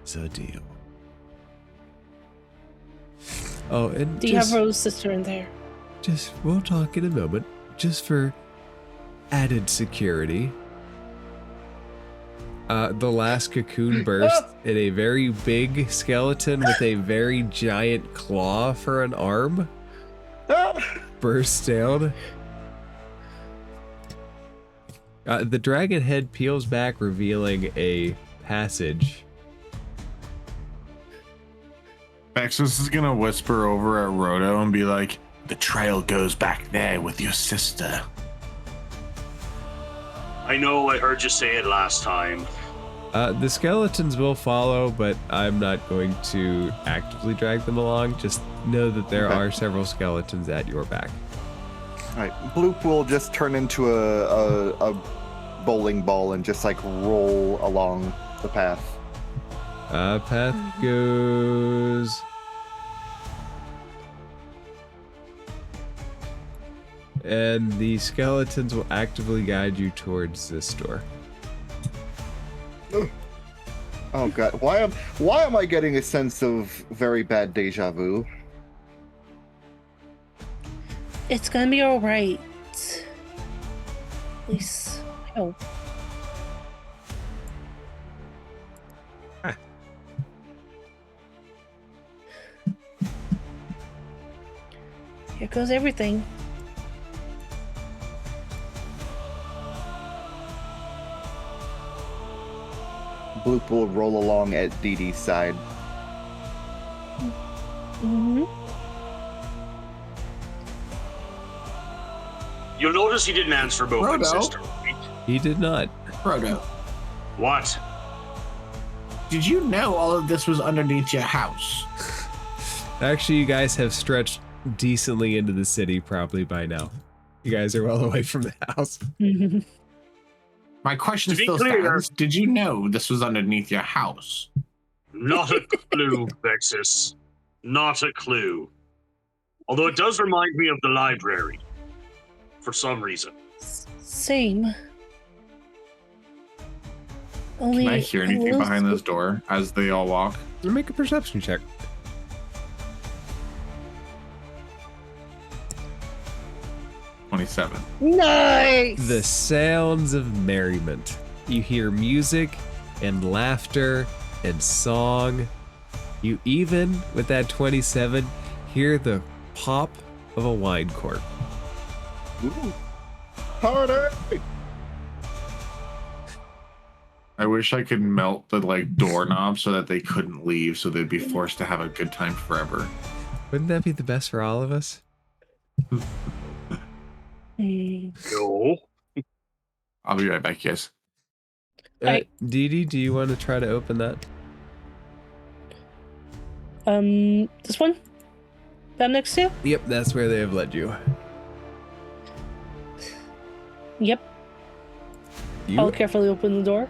[SPEAKER 2] It's a deal. Oh, and
[SPEAKER 1] Do you have Rose's sister in there?
[SPEAKER 2] We'll talk in a moment. Just for added security. The last cocoon burst, and a very big skeleton with a very giant claw for an arm bursts down. The dragon head peels back, revealing a passage.
[SPEAKER 5] Maxus is gonna whisper over at Rodo and be like, "The trail goes back there with your sister."
[SPEAKER 3] I know, I heard you say it last time.
[SPEAKER 2] The skeletons will follow, but I'm not going to actively drag them along. Just know that there are several skeletons at your back.
[SPEAKER 4] All right, Bloop will just turn into a bowling ball and just roll along the path.
[SPEAKER 2] Path goes... And the skeletons will actively guide you towards this door.
[SPEAKER 4] Oh god, why am I getting a sense of very bad deja vu?
[SPEAKER 1] It's gonna be alright. At least, I hope. Here goes everything.
[SPEAKER 4] Bloop will roll along at Dee Dee's side.
[SPEAKER 1] Mm-hmm.
[SPEAKER 3] You'll notice he didn't answer about my
[SPEAKER 5] Rodo?
[SPEAKER 3] sister. Right?
[SPEAKER 2] He did not.
[SPEAKER 5] Rodo,
[SPEAKER 3] What?
[SPEAKER 5] did you know all of this was underneath your house?
[SPEAKER 2] Actually, you guys have stretched decently into the city probably by now. You guys are well away from the house.
[SPEAKER 5] My question
[SPEAKER 3] To be
[SPEAKER 5] still
[SPEAKER 3] clear-
[SPEAKER 5] stands. Did you know this was underneath your house?
[SPEAKER 3] Not a clue, Vexus. Not a clue. Although it does remind me of the library. For some reason.
[SPEAKER 1] Same. Only
[SPEAKER 5] Can I hear anything behind this door as they all walk?
[SPEAKER 2] Make a perception check.
[SPEAKER 5] 27.
[SPEAKER 1] Nice!
[SPEAKER 2] The sounds of merriment. You hear music and laughter and song. You even, with that 27, hear the pop of a wine cork.
[SPEAKER 4] Ooh. Party!
[SPEAKER 5] I wish I could melt the doorknob so that they couldn't leave, so they'd be forced to have a good time forever.
[SPEAKER 2] Wouldn't that be the best for all of us?
[SPEAKER 3] No.
[SPEAKER 5] I'll be right back, guys.
[SPEAKER 1] Right.
[SPEAKER 2] Dee Dee, do you want to try to open that?
[SPEAKER 1] This one? That I'm next to?
[SPEAKER 2] Yep, that's where they have led you.
[SPEAKER 1] Yep.
[SPEAKER 2] You,
[SPEAKER 1] I'll carefully open the door.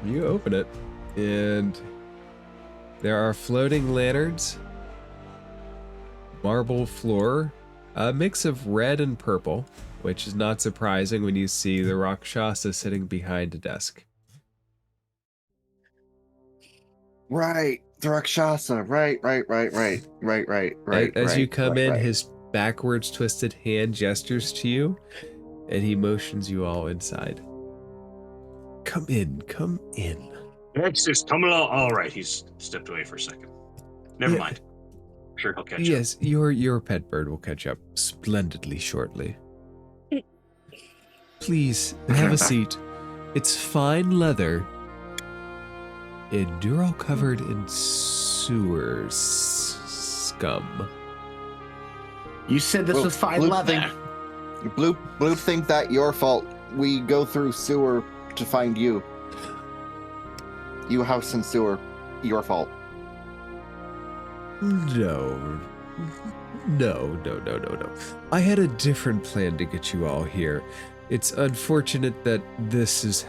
[SPEAKER 2] you open it, and there are floating lanterns, marble floor, a mix of red and purple, which is not surprising when you see the Rakshasa sitting behind a desk.
[SPEAKER 4] Right, the Rakshasa. Right.
[SPEAKER 2] As you come in,
[SPEAKER 4] right.
[SPEAKER 2] his backwards twisted hand gestures to you, and he motions you all inside. Come in, come in.
[SPEAKER 3] Vexus, come along. All right, he's stepped away for a second. Never
[SPEAKER 2] Yeah.
[SPEAKER 3] mind. Sure, he'll catch up.
[SPEAKER 2] Yes, your pet bird will catch up splendidly shortly. Please, have a seat. It's fine leather. And you're all covered in sewer scum.
[SPEAKER 5] You said this
[SPEAKER 4] Well,
[SPEAKER 5] was fine
[SPEAKER 4] Blue
[SPEAKER 5] leather.
[SPEAKER 4] Blue think that your fault. We go through sewer to find you. You house in sewer. Your fault.
[SPEAKER 2] No. I had a different plan to get you all here. It's unfortunate that this is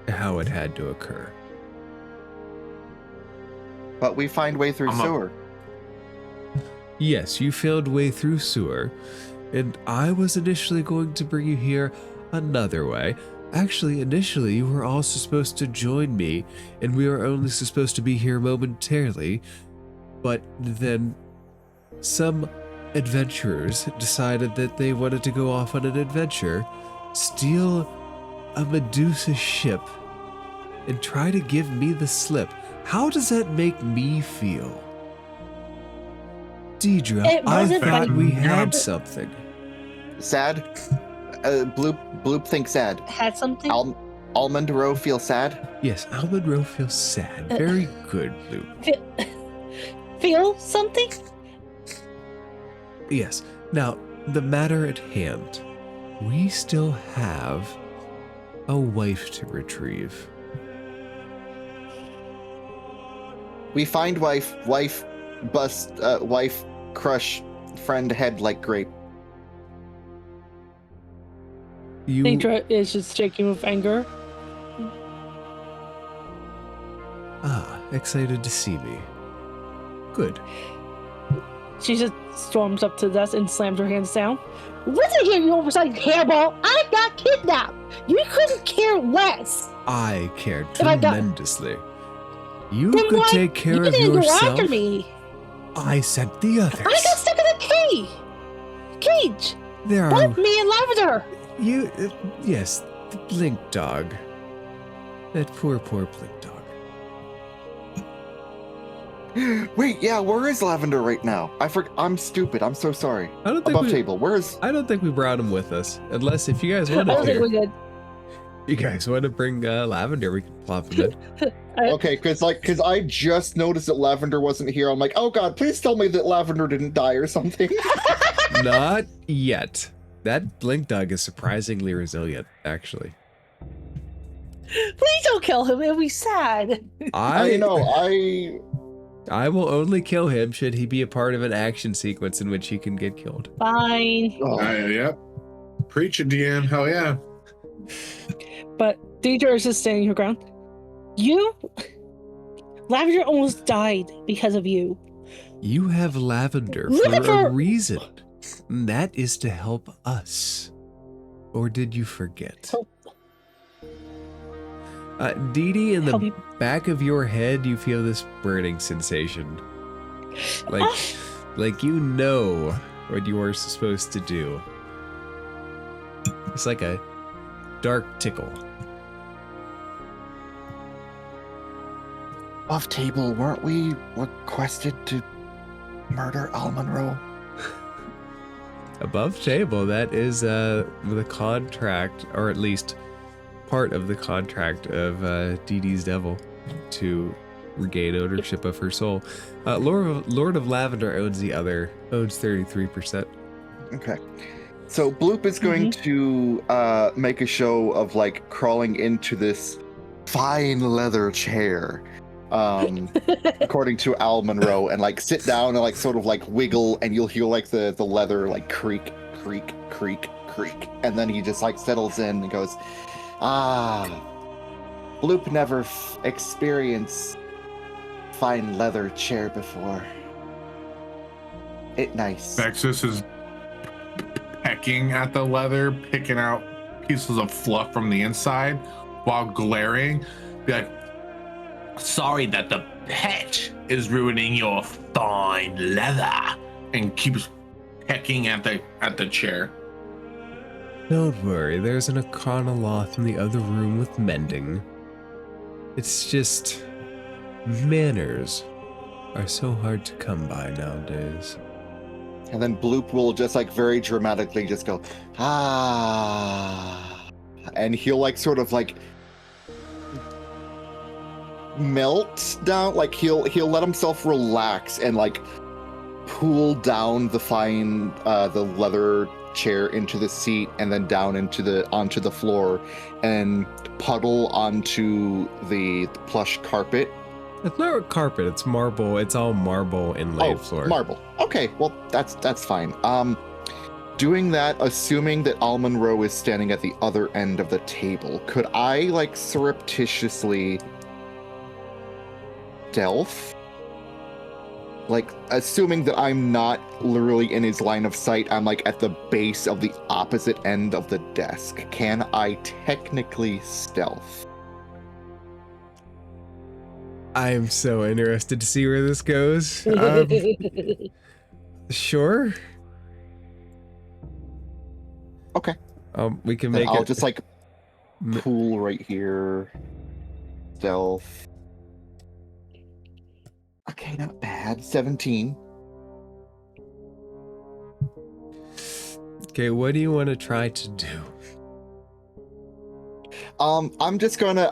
[SPEAKER 2] how it had to occur.
[SPEAKER 4] But we find way through sewer.
[SPEAKER 2] Yes, you found way through sewer, and I was initially going to bring you here another way. Actually, initially, you were also supposed to join me, and we were only supposed to be here momentarily, but then some adventurers decided that they wanted to go off on an adventure, steal a Medusa ship, and try to give me the slip. How does that make me feel? Deidre,
[SPEAKER 1] It
[SPEAKER 2] I
[SPEAKER 1] wasn't
[SPEAKER 2] thought
[SPEAKER 1] like-
[SPEAKER 2] we had something.
[SPEAKER 4] Sad? Bloop thinks sad.
[SPEAKER 1] Had something?
[SPEAKER 4] Almond Row feels sad?
[SPEAKER 2] Yes, Almond Row feels sad. Very good, Blue.
[SPEAKER 1] Feel something?
[SPEAKER 2] Yes. Now, the matter at hand. We still have a wife to retrieve.
[SPEAKER 4] We find wife bust, wife crush, friend head like grape.
[SPEAKER 2] You
[SPEAKER 1] Nitra is just shaking with anger.
[SPEAKER 2] excited to see me. Good.
[SPEAKER 1] She just storms up to the desk and slams her hands down. Listen here, you oversized hairball. I got kidnapped. You couldn't care less.
[SPEAKER 2] I cared
[SPEAKER 1] If I got-
[SPEAKER 2] tremendously. You
[SPEAKER 1] Then
[SPEAKER 2] could
[SPEAKER 1] why-
[SPEAKER 2] take care
[SPEAKER 1] you
[SPEAKER 2] of
[SPEAKER 1] didn't go
[SPEAKER 2] yourself.
[SPEAKER 1] after me.
[SPEAKER 2] I sent the others.
[SPEAKER 1] I got stuck in a cage.
[SPEAKER 2] There are
[SPEAKER 1] Both me and Lavender.
[SPEAKER 2] you. Yes, the blink dog. That poor blink dog.
[SPEAKER 4] Wait, yeah, where is Lavender right now? I'm stupid. I'm so sorry.
[SPEAKER 2] I don't think
[SPEAKER 4] Above
[SPEAKER 2] we,
[SPEAKER 4] table. Where is?
[SPEAKER 2] I don't think we brought him with us, unless if you guys
[SPEAKER 1] I
[SPEAKER 2] want
[SPEAKER 1] don't think we
[SPEAKER 2] to.
[SPEAKER 1] did.
[SPEAKER 2] You guys want to bring Lavender? We can plop him in.
[SPEAKER 4] Okay, because I just noticed that Lavender wasn't here. I'm like, oh god, please tell me that Lavender didn't die or something.
[SPEAKER 2] Not yet. That blink dog is surprisingly resilient, actually.
[SPEAKER 1] Please don't kill him. It'll be sad.
[SPEAKER 4] I know.
[SPEAKER 2] I will only kill him should he be a part of an action sequence in which he can get killed.
[SPEAKER 1] Fine.
[SPEAKER 4] Oh,
[SPEAKER 5] Yep. Preach it, DM. Hell yeah.
[SPEAKER 1] But Deidre is just standing her ground. You? Lavender almost died because of you.
[SPEAKER 2] You have lavender
[SPEAKER 1] Look
[SPEAKER 2] for
[SPEAKER 1] at
[SPEAKER 2] a
[SPEAKER 1] her-
[SPEAKER 2] reason. And that is to help us. Or did you forget?
[SPEAKER 1] Help.
[SPEAKER 2] Dee Dee, in the
[SPEAKER 1] Help you.
[SPEAKER 2] back of your head, you feel this burning sensation. Like you know what you are supposed to do. It's like a dark tickle.
[SPEAKER 4] Off table, weren't we requested to murder Al Monroe?
[SPEAKER 2] Above table, that is the contract, or at least part of the contract of Dee Dee's devil to regain ownership of her soul. Lord of Lavender owns 33%.
[SPEAKER 4] Okay. So Bloop is going to make a show of like crawling into this fine leather chair, according to Al Monroe, and like sit down and like sort of like wiggle, and you'll hear like the leather like creak, creak, creak, creak, and then he just like settles in and goes, Bloop never experienced fine leather chair before. It nice.
[SPEAKER 5] Vexus is pecking at the leather, picking out pieces of fluff from the inside while glaring. Be like, sorry that the pet is ruining your fine leather, and keeps pecking at the chair.
[SPEAKER 2] Don't worry, there's an Econoloth in the other room with mending. It's just manners are so hard to come by nowadays.
[SPEAKER 4] And then Bloop will just like very dramatically just go, and he'll like sort of like melt down, like he'll let himself relax and like pull down the fine the leather chair into the seat, and then down onto the floor, and puddle onto the plush carpet.
[SPEAKER 2] It's not carpet, it's marble. It's all marble inlaid floor.
[SPEAKER 4] Marble. Okay, well that's fine. Doing that, assuming that Al Monroe is standing at the other end of the table, could I like surreptitiously stealth? Like, assuming that I'm not literally in his line of sight, I'm like at the base of the opposite end of the desk. Can I technically stealth?
[SPEAKER 2] I am so interested to see where this goes. Sure.
[SPEAKER 4] Okay.
[SPEAKER 2] We can
[SPEAKER 4] Then
[SPEAKER 2] make
[SPEAKER 4] I'll
[SPEAKER 2] it.
[SPEAKER 4] just like pool right here. Stealth. Okay, not bad. 17.
[SPEAKER 2] Okay, what do you want to try to do?
[SPEAKER 4] I'm just gonna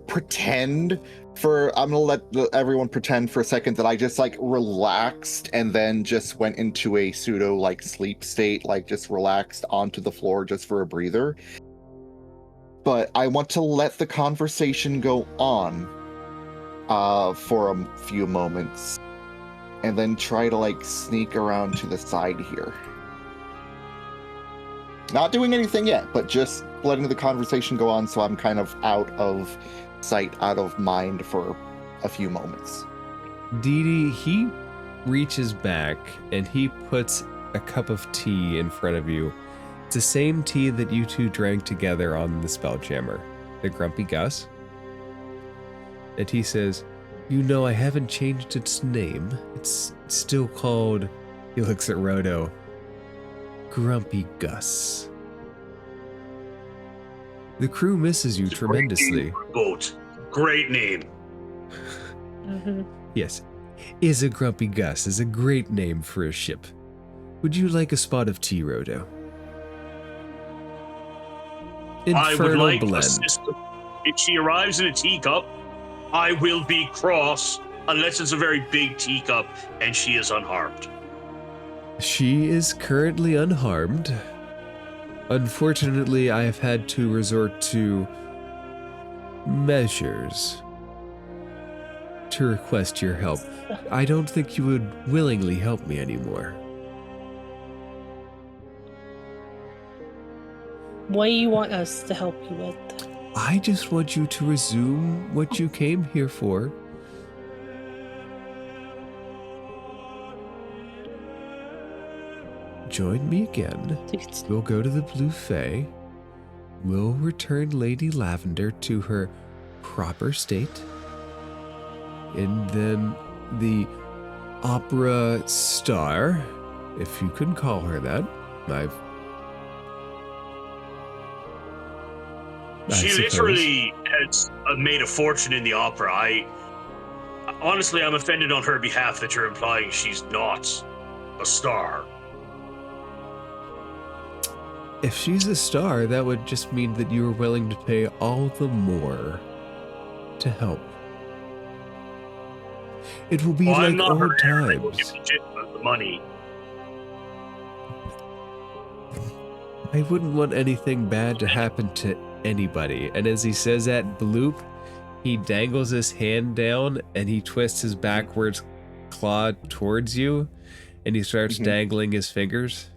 [SPEAKER 4] pretend I'm gonna let everyone pretend for a second that I just like relaxed and then just went into a pseudo like sleep state, like just relaxed onto the floor just for a breather. But I want to let the conversation go on for a few moments, and then try to like sneak around to the side here. Not doing anything yet, but just letting the conversation go on, so I'm kind of out of sight, out of mind for a few moments.
[SPEAKER 2] Dee Dee, he reaches back and he puts a cup of tea in front of you. It's the same tea that you two drank together on the Spelljammer, the Grumpy Gus. And he says, you know, I haven't changed its name. It's still called, he looks at Rodo, Grumpy Gus. The crew misses you tremendously.
[SPEAKER 3] Boat. Great name.
[SPEAKER 2] Yes, is a Grumpy Gus is a great name for a ship. Would you like a spot of tea, Rodo?
[SPEAKER 3] I would
[SPEAKER 2] Infernal
[SPEAKER 3] like a
[SPEAKER 2] blend.
[SPEAKER 3] system. If she arrives in a teacup, I will be cross, unless it's a very big teacup and she is unharmed.
[SPEAKER 2] She is currently unharmed. Unfortunately, I have had to resort to measures to request your help. I don't think you would willingly help me anymore.
[SPEAKER 1] What do you want us to help you with?
[SPEAKER 2] I just want you to resume what you came here for. Join me again. We'll go to the Blue Fae. We'll return Lady Lavender to her proper state. And then the opera star, if you can call her that.
[SPEAKER 3] She
[SPEAKER 2] suppose.
[SPEAKER 3] literally has made a fortune in the opera. Honestly, I'm offended on her behalf that you're implying she's not a star.
[SPEAKER 2] If she's a star, that would just mean that you are willing to pay all the more to help. It will be like old times.
[SPEAKER 3] The money.
[SPEAKER 2] I wouldn't want anything bad to happen to anybody. And as he says that, bloop, he dangles his hand down and he twists his backwards claw towards you and he starts dangling his fingers.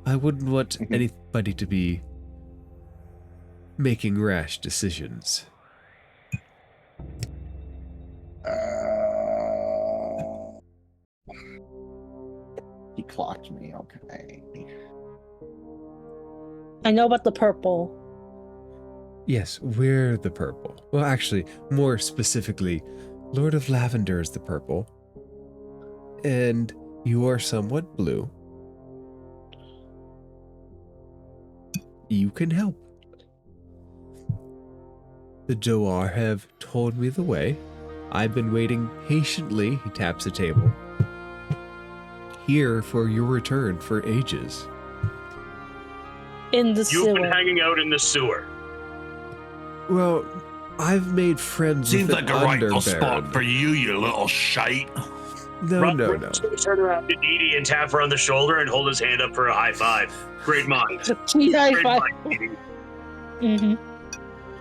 [SPEAKER 2] I wouldn't want anybody to be making rash decisions.
[SPEAKER 4] He clocked me, okay.
[SPEAKER 1] I know about the purple.
[SPEAKER 2] Yes, we're the purple. Well, actually, more specifically, Lord of Lavender is the purple. And you are somewhat blue. You can help. The Doar have told me the way. I've been waiting patiently, he taps the table, here for your return for ages.
[SPEAKER 1] In the sewer.
[SPEAKER 3] You've been hanging out in the sewer.
[SPEAKER 2] Well, I've made friends
[SPEAKER 6] Seems
[SPEAKER 2] with
[SPEAKER 6] like
[SPEAKER 2] an
[SPEAKER 6] a rightful
[SPEAKER 2] underbaron.
[SPEAKER 6] spot for you little shite.
[SPEAKER 2] No.
[SPEAKER 3] Turn around to Edie and tap her on the shoulder and hold his hand up for a high five. Great mind.
[SPEAKER 1] High
[SPEAKER 3] Great
[SPEAKER 1] five.
[SPEAKER 3] mind, Edie.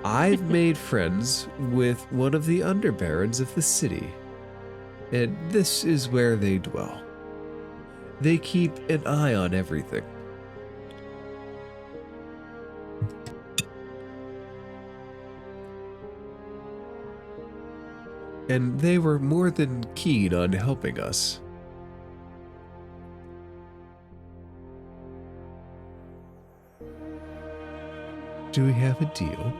[SPEAKER 2] I've made friends with one of the underbarons of the city, and this is where they dwell. They keep an eye on everything. And they were more than keen on helping us. Do we have a deal?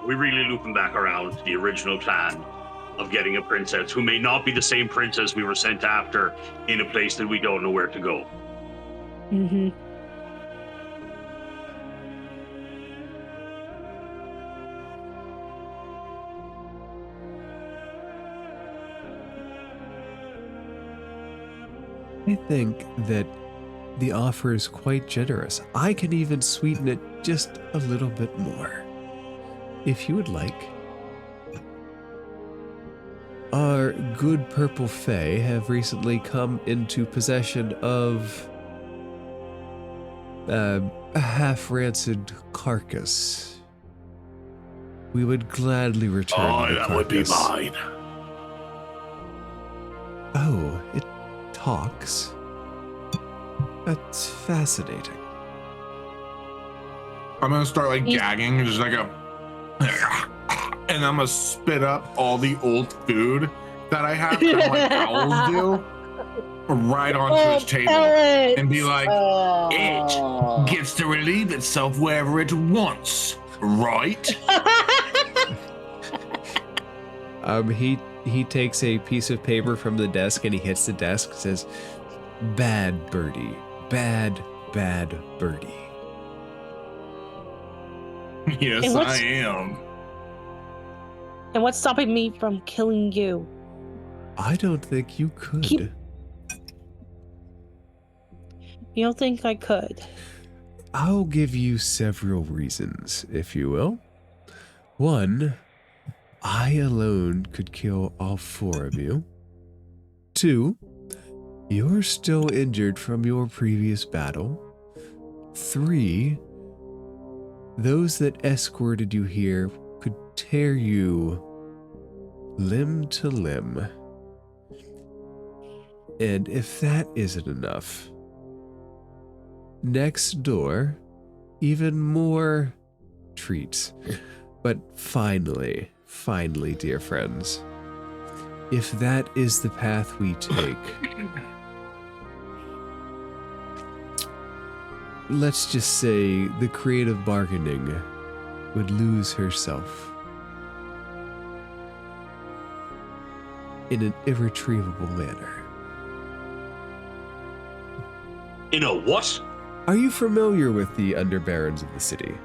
[SPEAKER 3] We really loop him back around to the original plan of getting a princess who may not be the same princess we were sent after in a place that we don't know where to go.
[SPEAKER 2] I think that the offer is quite generous. I can even sweeten it just a little bit more, if you would like. Our good purple fae have recently come into possession of a half-rancid carcass. We would gladly return the
[SPEAKER 6] that would be
[SPEAKER 2] carcass.
[SPEAKER 6] mine.
[SPEAKER 2] Oh, it talks. That's fascinating.
[SPEAKER 5] I'm gonna start like gagging, just like a, and I'm gonna spit up all the old food that I have, kind of like owls do, right onto his table, and be like,
[SPEAKER 6] It gets to relieve itself wherever it wants, right?
[SPEAKER 2] He takes a piece of paper from the desk and he hits the desk, says, "Bad birdie, bad birdie."
[SPEAKER 5] yes, I am.
[SPEAKER 1] And what's stopping me from killing you?
[SPEAKER 2] I don't think you could.
[SPEAKER 1] You don't think I could?
[SPEAKER 2] I'll give you several reasons, if you will. One, I alone could kill all four of you. Two, you're still injured from your previous battle. Three, those that escorted you here could tear you limb to limb. And if that isn't enough, next door, even more treat. But finally, dear friends, if that is the path we take, let's just say the creative bargaining would lose herself in an irretrievable manner.
[SPEAKER 3] In a what?
[SPEAKER 2] Are you familiar with the underbarons of the city?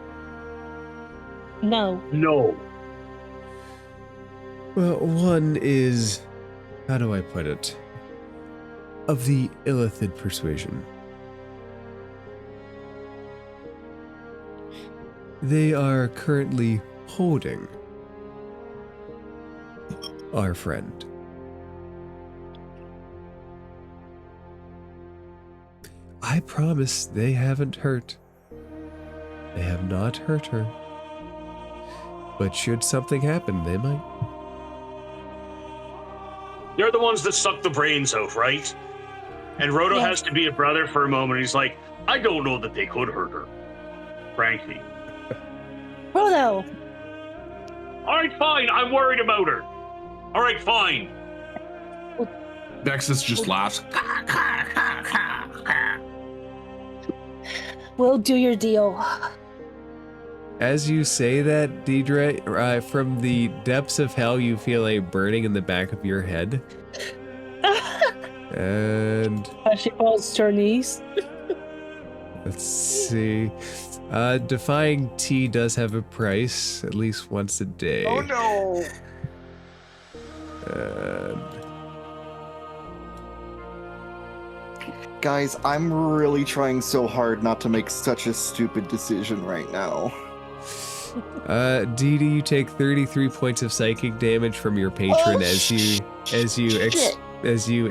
[SPEAKER 1] No.
[SPEAKER 3] No.
[SPEAKER 2] Well, one is, how do I put it, of the Illithid persuasion. They are currently holding our friend. I promise they haven't hurt. They have not hurt her. But should something happen, they might.
[SPEAKER 3] They're the ones that suck the brains out, right? And Rodo
[SPEAKER 1] Yeah.
[SPEAKER 3] has to be a brother for a moment. He's like, I don't know that they could hurt her, frankly.
[SPEAKER 1] Rodo!
[SPEAKER 3] All right, fine. I'm worried about her. All right, fine.
[SPEAKER 5] Vexus just laughs.
[SPEAKER 1] We'll do your deal.
[SPEAKER 2] As you say that, Deidre, from the depths of hell, you feel a burning in the back of your head. And
[SPEAKER 1] As she falls to her knees.
[SPEAKER 2] let's see. Defying tea does have a price, at least once a day.
[SPEAKER 5] Oh no!
[SPEAKER 2] And
[SPEAKER 4] Guys, I'm really trying so hard not to make such a stupid decision right now.
[SPEAKER 2] Dee Dee, you take 33 points of psychic damage from your patron as you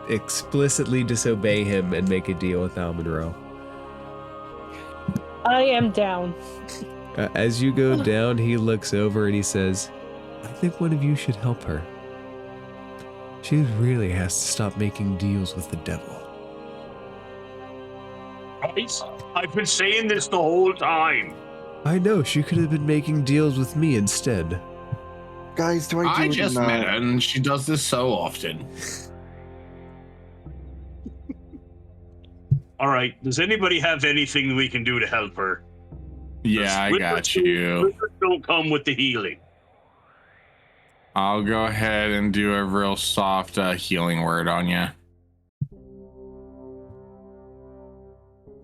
[SPEAKER 2] explicitly disobey him and make a deal with Al Monroe.
[SPEAKER 1] I am down.
[SPEAKER 2] As you go down, he looks over and he says, I think one of you should help her. She really has to stop making deals with the devil.
[SPEAKER 3] Guys, I've been saying this the whole time.
[SPEAKER 2] I know, she could have been making deals with me instead.
[SPEAKER 4] Guys, do I do
[SPEAKER 5] I
[SPEAKER 4] it
[SPEAKER 5] just
[SPEAKER 4] in,
[SPEAKER 5] met her and she does this so often.
[SPEAKER 3] All right, does anybody have anything we can do to help her?
[SPEAKER 5] Yeah, I got you.
[SPEAKER 3] Wizards don't come with the healing.
[SPEAKER 5] I'll go ahead and do a real soft healing word on you.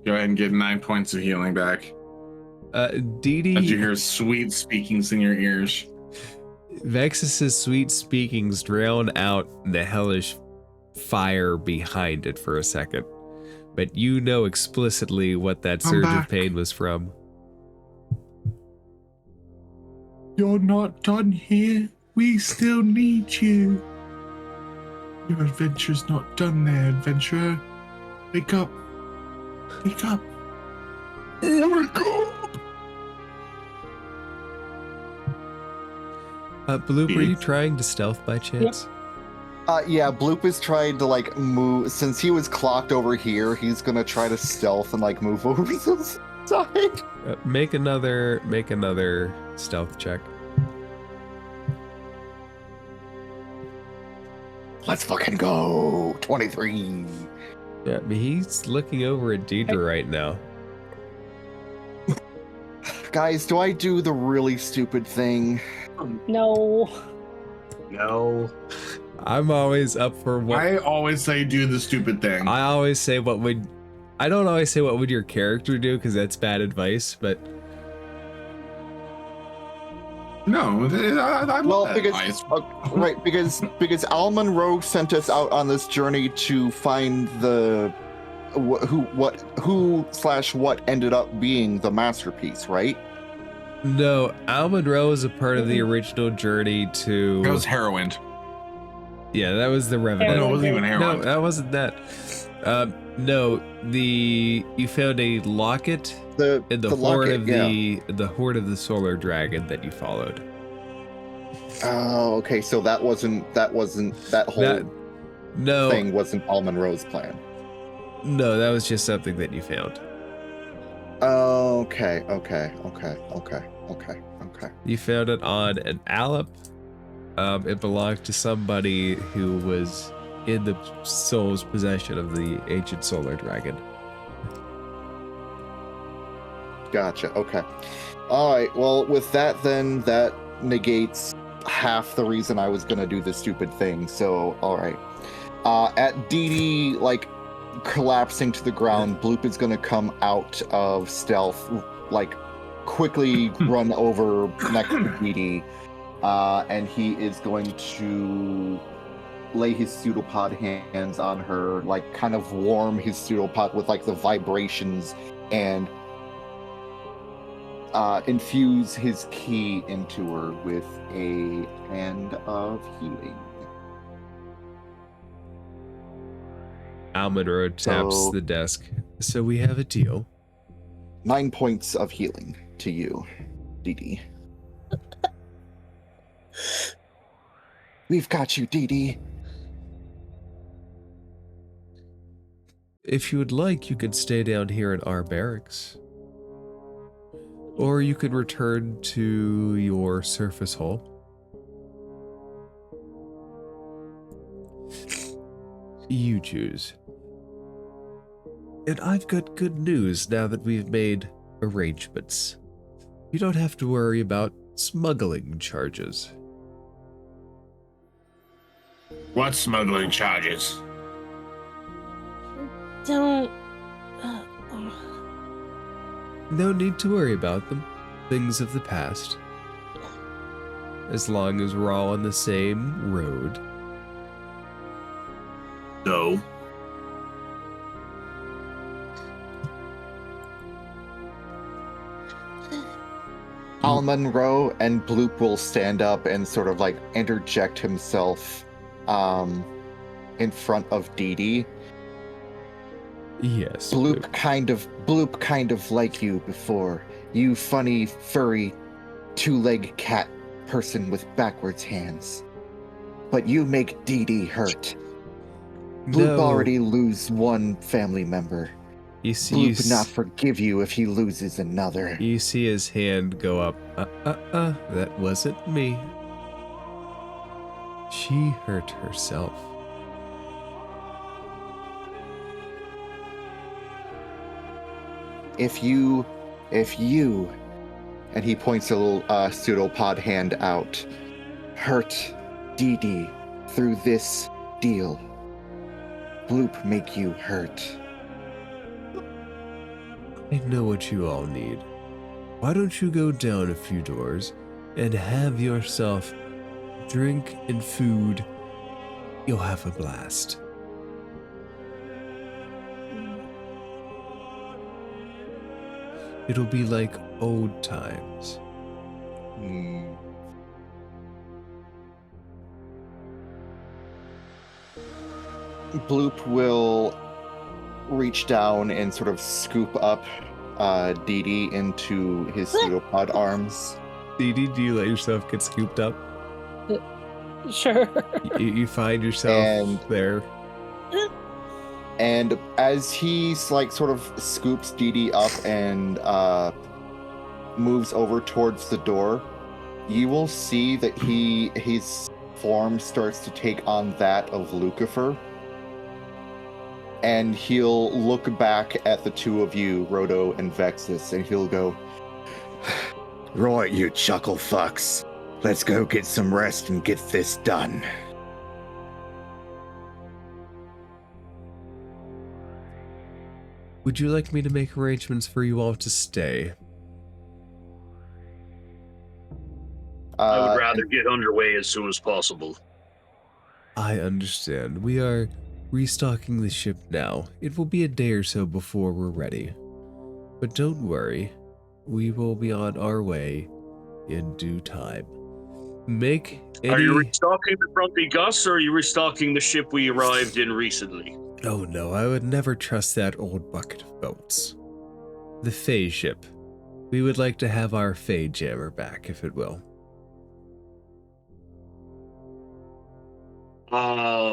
[SPEAKER 5] Go ahead and get 9 points of healing back.
[SPEAKER 2] Dee Dee,
[SPEAKER 5] As you hear sweet speakings in your ears.
[SPEAKER 2] Vexus's sweet speakings drown out the hellish fire behind it for a second. But you know explicitly what that surge of pain was from.
[SPEAKER 5] You're not done here. We still need you. Your adventure's not done there, adventurer. Wake up. Wake up. Wake up.
[SPEAKER 2] Bloop, were you trying to stealth by chance?
[SPEAKER 4] Yeah, Bloop is trying to like move. Since he was clocked over here, he's gonna try to stealth and like move over to the side.
[SPEAKER 2] Make another stealth check.
[SPEAKER 4] Let's fucking go. 23.
[SPEAKER 2] Yeah, but he's looking over at Deidre right now.
[SPEAKER 4] Guys, do I do the really stupid thing?
[SPEAKER 1] No.
[SPEAKER 3] No.
[SPEAKER 2] I'm always up for what
[SPEAKER 5] I always say do the stupid thing.
[SPEAKER 2] I always say what would I don't always say what would your character do because that's bad advice, but
[SPEAKER 5] No, I
[SPEAKER 4] Well,
[SPEAKER 5] love that
[SPEAKER 4] because
[SPEAKER 5] advice.
[SPEAKER 4] right, because Al Monroe sent us out on this journey to find the who/what ended up being the masterpiece, right?
[SPEAKER 2] no, Al Monroe is a part of the original journey to
[SPEAKER 5] It was heroin.
[SPEAKER 2] Yeah, that was the Revenant.
[SPEAKER 5] No, it wasn't even heroin.
[SPEAKER 2] No, that wasn't that. No, you found a locket in the horde
[SPEAKER 4] locket,
[SPEAKER 2] of the horde of the solar dragon that you followed.
[SPEAKER 4] Oh, okay. So that whole
[SPEAKER 2] No,
[SPEAKER 4] thing wasn't Al Monroe's plan.
[SPEAKER 2] no, that was just something that you found.
[SPEAKER 4] Okay.
[SPEAKER 2] You found it on an Alep. It belonged to somebody who was in the soul's possession of the ancient solar dragon.
[SPEAKER 4] Gotcha. Okay. All right. Well, with that, then that negates half the reason I was gonna do this stupid thing. So, all right. At Dee Dee, like collapsing to the ground, Bloop is gonna come out of stealth, like quickly run over next to Dee Dee, and he is going to lay his pseudopod hands on her, like kind of warm his pseudopod with like the vibrations and infuse his key into her with a hand of healing.
[SPEAKER 2] Almondro taps the desk. So we have a deal.
[SPEAKER 4] 9 points of healing to you, Dee Dee. We've got you, Dee Dee.
[SPEAKER 2] If you would like, you could stay down here at our barracks. Or you could return to your surface hull. You choose. And I've got good news now that we've made arrangements. You don't have to worry about smuggling charges.
[SPEAKER 6] What smuggling charges?
[SPEAKER 1] Don't.
[SPEAKER 2] No need to worry about them. Things of the past. As long as we're all on the same road.
[SPEAKER 6] No.
[SPEAKER 4] Monroe and Bloop will stand up and sort of like interject himself in front of Dee Dee.
[SPEAKER 2] Yes.
[SPEAKER 4] Bloop kind of like you before. You funny, furry, two-legged cat person with backwards hands. But you make Dee Dee hurt. Bloop already lose one family member.
[SPEAKER 2] You see,
[SPEAKER 4] Bloop not forgive you if he loses another.
[SPEAKER 2] You see his hand go up. That wasn't me. She hurt herself.
[SPEAKER 4] If you, and he points a little pseudopod hand out, hurt Dee Dee through this deal, Bloop make you hurt.
[SPEAKER 2] I know what you all need. Why don't you go down a few doors and have yourself drink and food? You'll have a blast. It'll be like old times.
[SPEAKER 4] Bloop will reach down and sort of scoop up Dee Dee into his pseudopod arms.
[SPEAKER 2] Dee Dee, do you let yourself get scooped up?
[SPEAKER 1] Sure.
[SPEAKER 2] You find yourself there.
[SPEAKER 4] And as he's like sort of scoops Dee Dee up and moves over towards the door, you will see that his form starts to take on that of Lucifer. And he'll look back at the two of you, Rodo and Vexus, and he'll go, "Right, you chuckle fucks. Let's go get some rest and get this done."
[SPEAKER 2] Would you like me to make arrangements for you all to stay?
[SPEAKER 3] I would rather get underway as soon as possible.
[SPEAKER 2] I understand. We are restocking the ship now. It will be a day or so before we're ready. But don't worry, we will be on our way in due time.
[SPEAKER 3] Are you restocking the Grumpy Gus, or are you restocking the ship we arrived in recently?
[SPEAKER 2] Oh no, I would never trust that old bucket of boats. The Fey ship. We would like to have our FeyJammer back, if it will.
[SPEAKER 3] I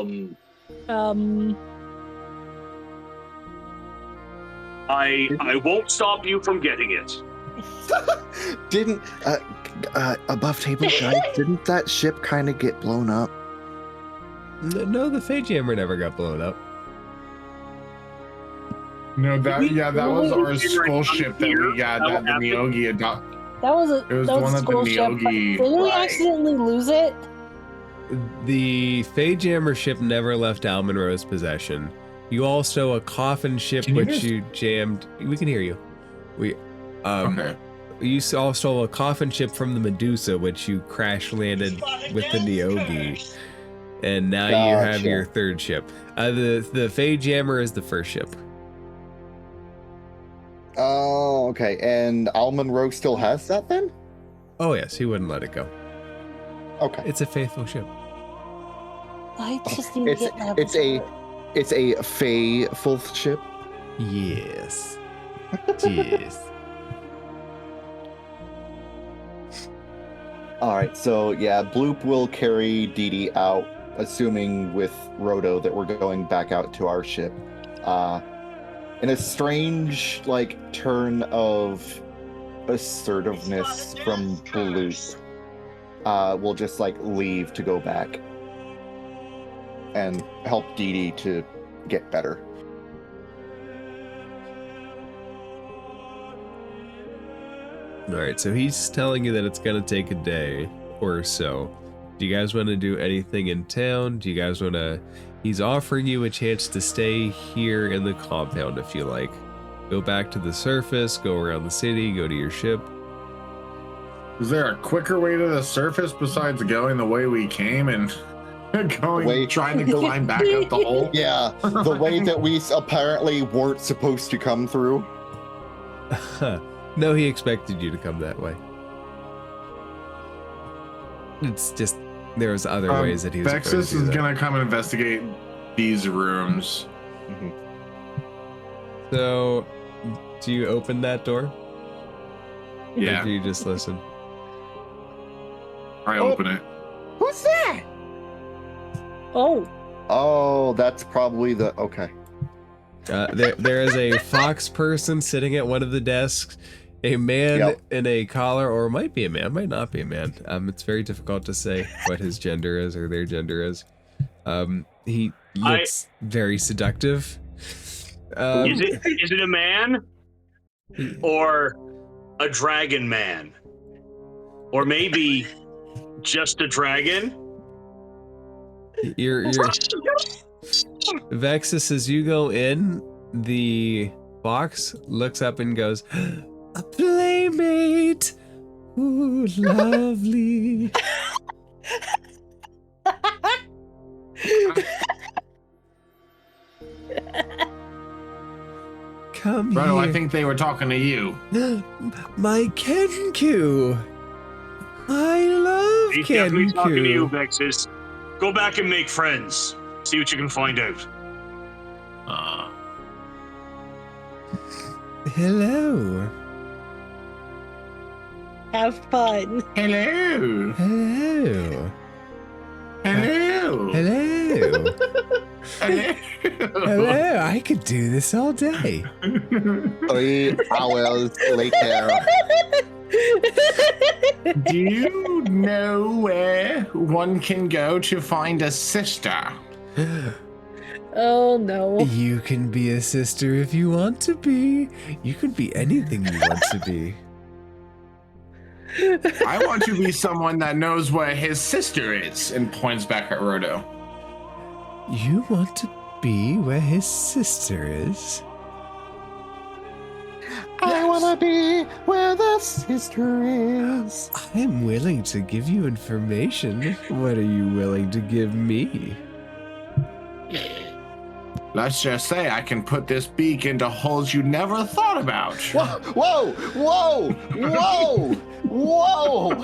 [SPEAKER 3] won't stop you from getting it.
[SPEAKER 4] Didn't above table guys? Didn't that ship kind of get blown up?
[SPEAKER 2] No, the FeyJammer never got blown up.
[SPEAKER 5] No, that was our school ship that we got that the
[SPEAKER 3] happened?
[SPEAKER 5] Neogi adopted.
[SPEAKER 1] That was
[SPEAKER 5] It was
[SPEAKER 1] that
[SPEAKER 5] one
[SPEAKER 1] was a
[SPEAKER 5] of the
[SPEAKER 1] school ship. But
[SPEAKER 5] Neogi,
[SPEAKER 1] didn't we
[SPEAKER 5] like-
[SPEAKER 1] accidentally lose it?
[SPEAKER 2] The FeyJammer ship never left Al Monroe's possession. You all stole a coffin ship
[SPEAKER 5] Can you
[SPEAKER 2] which
[SPEAKER 5] guys-
[SPEAKER 2] you jammed. We can hear you. We
[SPEAKER 5] Okay.
[SPEAKER 2] You all stole a coffin ship from the Medusa, which you crash landed with the Neogi, and now you have
[SPEAKER 4] Gotcha.
[SPEAKER 2] your third ship. The FeyJammer is the first ship.
[SPEAKER 4] Oh, okay. And Al Monroe still has that then?
[SPEAKER 2] Oh yes, he wouldn't let it go.
[SPEAKER 4] Okay.
[SPEAKER 2] It's a faithful ship.
[SPEAKER 1] I just need to
[SPEAKER 4] It's
[SPEAKER 1] get
[SPEAKER 4] it's a faithful ship.
[SPEAKER 2] Yes. Yes.
[SPEAKER 4] All right, so yeah, Bloop will carry Dee Dee out, assuming with Rodo that we're going back out to our ship. In a strange, like, turn of assertiveness from Bloop, we'll just, like, leave to go back and help Dee Dee to get better.
[SPEAKER 2] All right, so he's telling you that it's gonna take a day or so. Do you guys want to do anything in town? Do you guys want to? He's offering you a chance to stay here in the compound if you like. Go back to the surface, go around the city, go to your ship.
[SPEAKER 5] Is there a quicker way to the surface besides going the way we came and trying to climb back up the hole?
[SPEAKER 4] Yeah, the way that we apparently weren't supposed to come through.
[SPEAKER 2] No, he expected you to come that way. It's just there was other ways that he was.
[SPEAKER 5] Vexus is gonna come and investigate these rooms.
[SPEAKER 4] Mhm.
[SPEAKER 2] So, do you open that door?
[SPEAKER 5] Yeah,
[SPEAKER 2] Or do you just listen?
[SPEAKER 5] I open it.
[SPEAKER 4] Who's that?
[SPEAKER 1] Oh,
[SPEAKER 4] Oh, that's probably the okay.
[SPEAKER 2] There is a fox person sitting at one of the desks. A man
[SPEAKER 4] Yep.
[SPEAKER 2] in a collar, or might be a man, might not be a man. It's very difficult to say what his gender is or their gender is. He looks very seductive.
[SPEAKER 3] Is it a man or a dragon man, or maybe just a dragon?
[SPEAKER 2] You're Vexus, as you go in, the box looks up and goes, "A playmate! Ooh, lovely." Come
[SPEAKER 5] Rodo,
[SPEAKER 2] here.
[SPEAKER 5] I think they were talking to you.
[SPEAKER 2] My Kenku. I love
[SPEAKER 3] He's definitely talking to you,
[SPEAKER 2] Kenku.
[SPEAKER 3] Vexus. Go back and make friends. See what you can find out.
[SPEAKER 2] Hello.
[SPEAKER 1] have fun.
[SPEAKER 5] Hello.
[SPEAKER 2] Hello.
[SPEAKER 5] Hello.
[SPEAKER 2] Hello.
[SPEAKER 5] Hello.
[SPEAKER 2] Hello. I could do this all day.
[SPEAKER 4] 3 hours later.
[SPEAKER 5] Do you know where one can go to find a sister?
[SPEAKER 1] Oh no.
[SPEAKER 2] You can be a sister if you want to be. You can be anything you want to be.
[SPEAKER 5] I want to be someone that knows where his sister is, and points back at Rodo.
[SPEAKER 2] You want to be where his sister is?
[SPEAKER 4] I wanna be where the sister is.
[SPEAKER 2] I'm willing to give you information. What are you willing to give me?
[SPEAKER 5] Let's just say I can put this beak into holes you never thought about.
[SPEAKER 4] Whoa! Whoa! Whoa! Whoa!